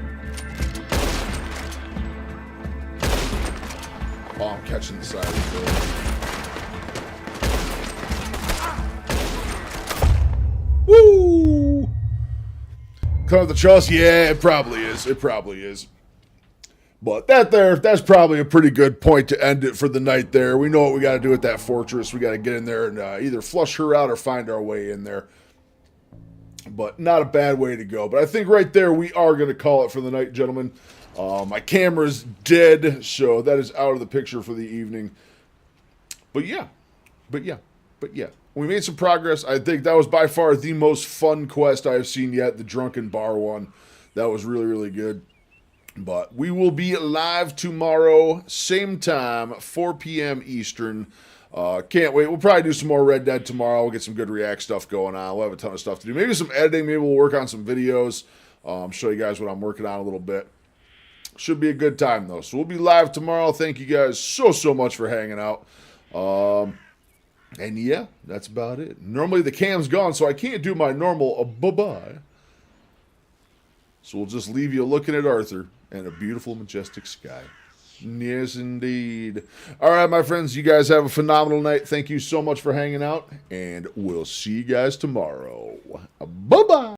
Oh, I'm catching the side of the building. Woo! Cut off the truss? Yeah, it probably is. It probably is. But that's probably a pretty good point to end it for the night there. We know what we got to do at that fortress. We got to get in there and either flush her out or find our way in there. But not a bad way to go. But I think right there we are going to call it for the night, gentlemen. My camera's dead, so that is out of the picture for the evening. But yeah. We made some progress. I think that was by far the most fun quest I've seen yet, the Drunken Bar one. That was really, really good. But we will be live tomorrow, same time, 4 p.m. Eastern. Can't wait. We'll probably do some more Red Dead tomorrow. We'll get some good React stuff going on. We'll have a ton of stuff to do. Maybe some editing. Maybe we'll work on some videos. Show you guys what I'm working on a little bit. Should be a good time, though. So we'll be live tomorrow. Thank you guys so much for hanging out. And yeah, that's about it. Normally the cam's gone, so I can't do my normal bye-bye. So we'll just leave you looking at Arthur and a beautiful, majestic sky. Yes, indeed. All right, my friends, you guys have a phenomenal night. Thank you so much for hanging out, and we'll see you guys tomorrow. Bye-bye.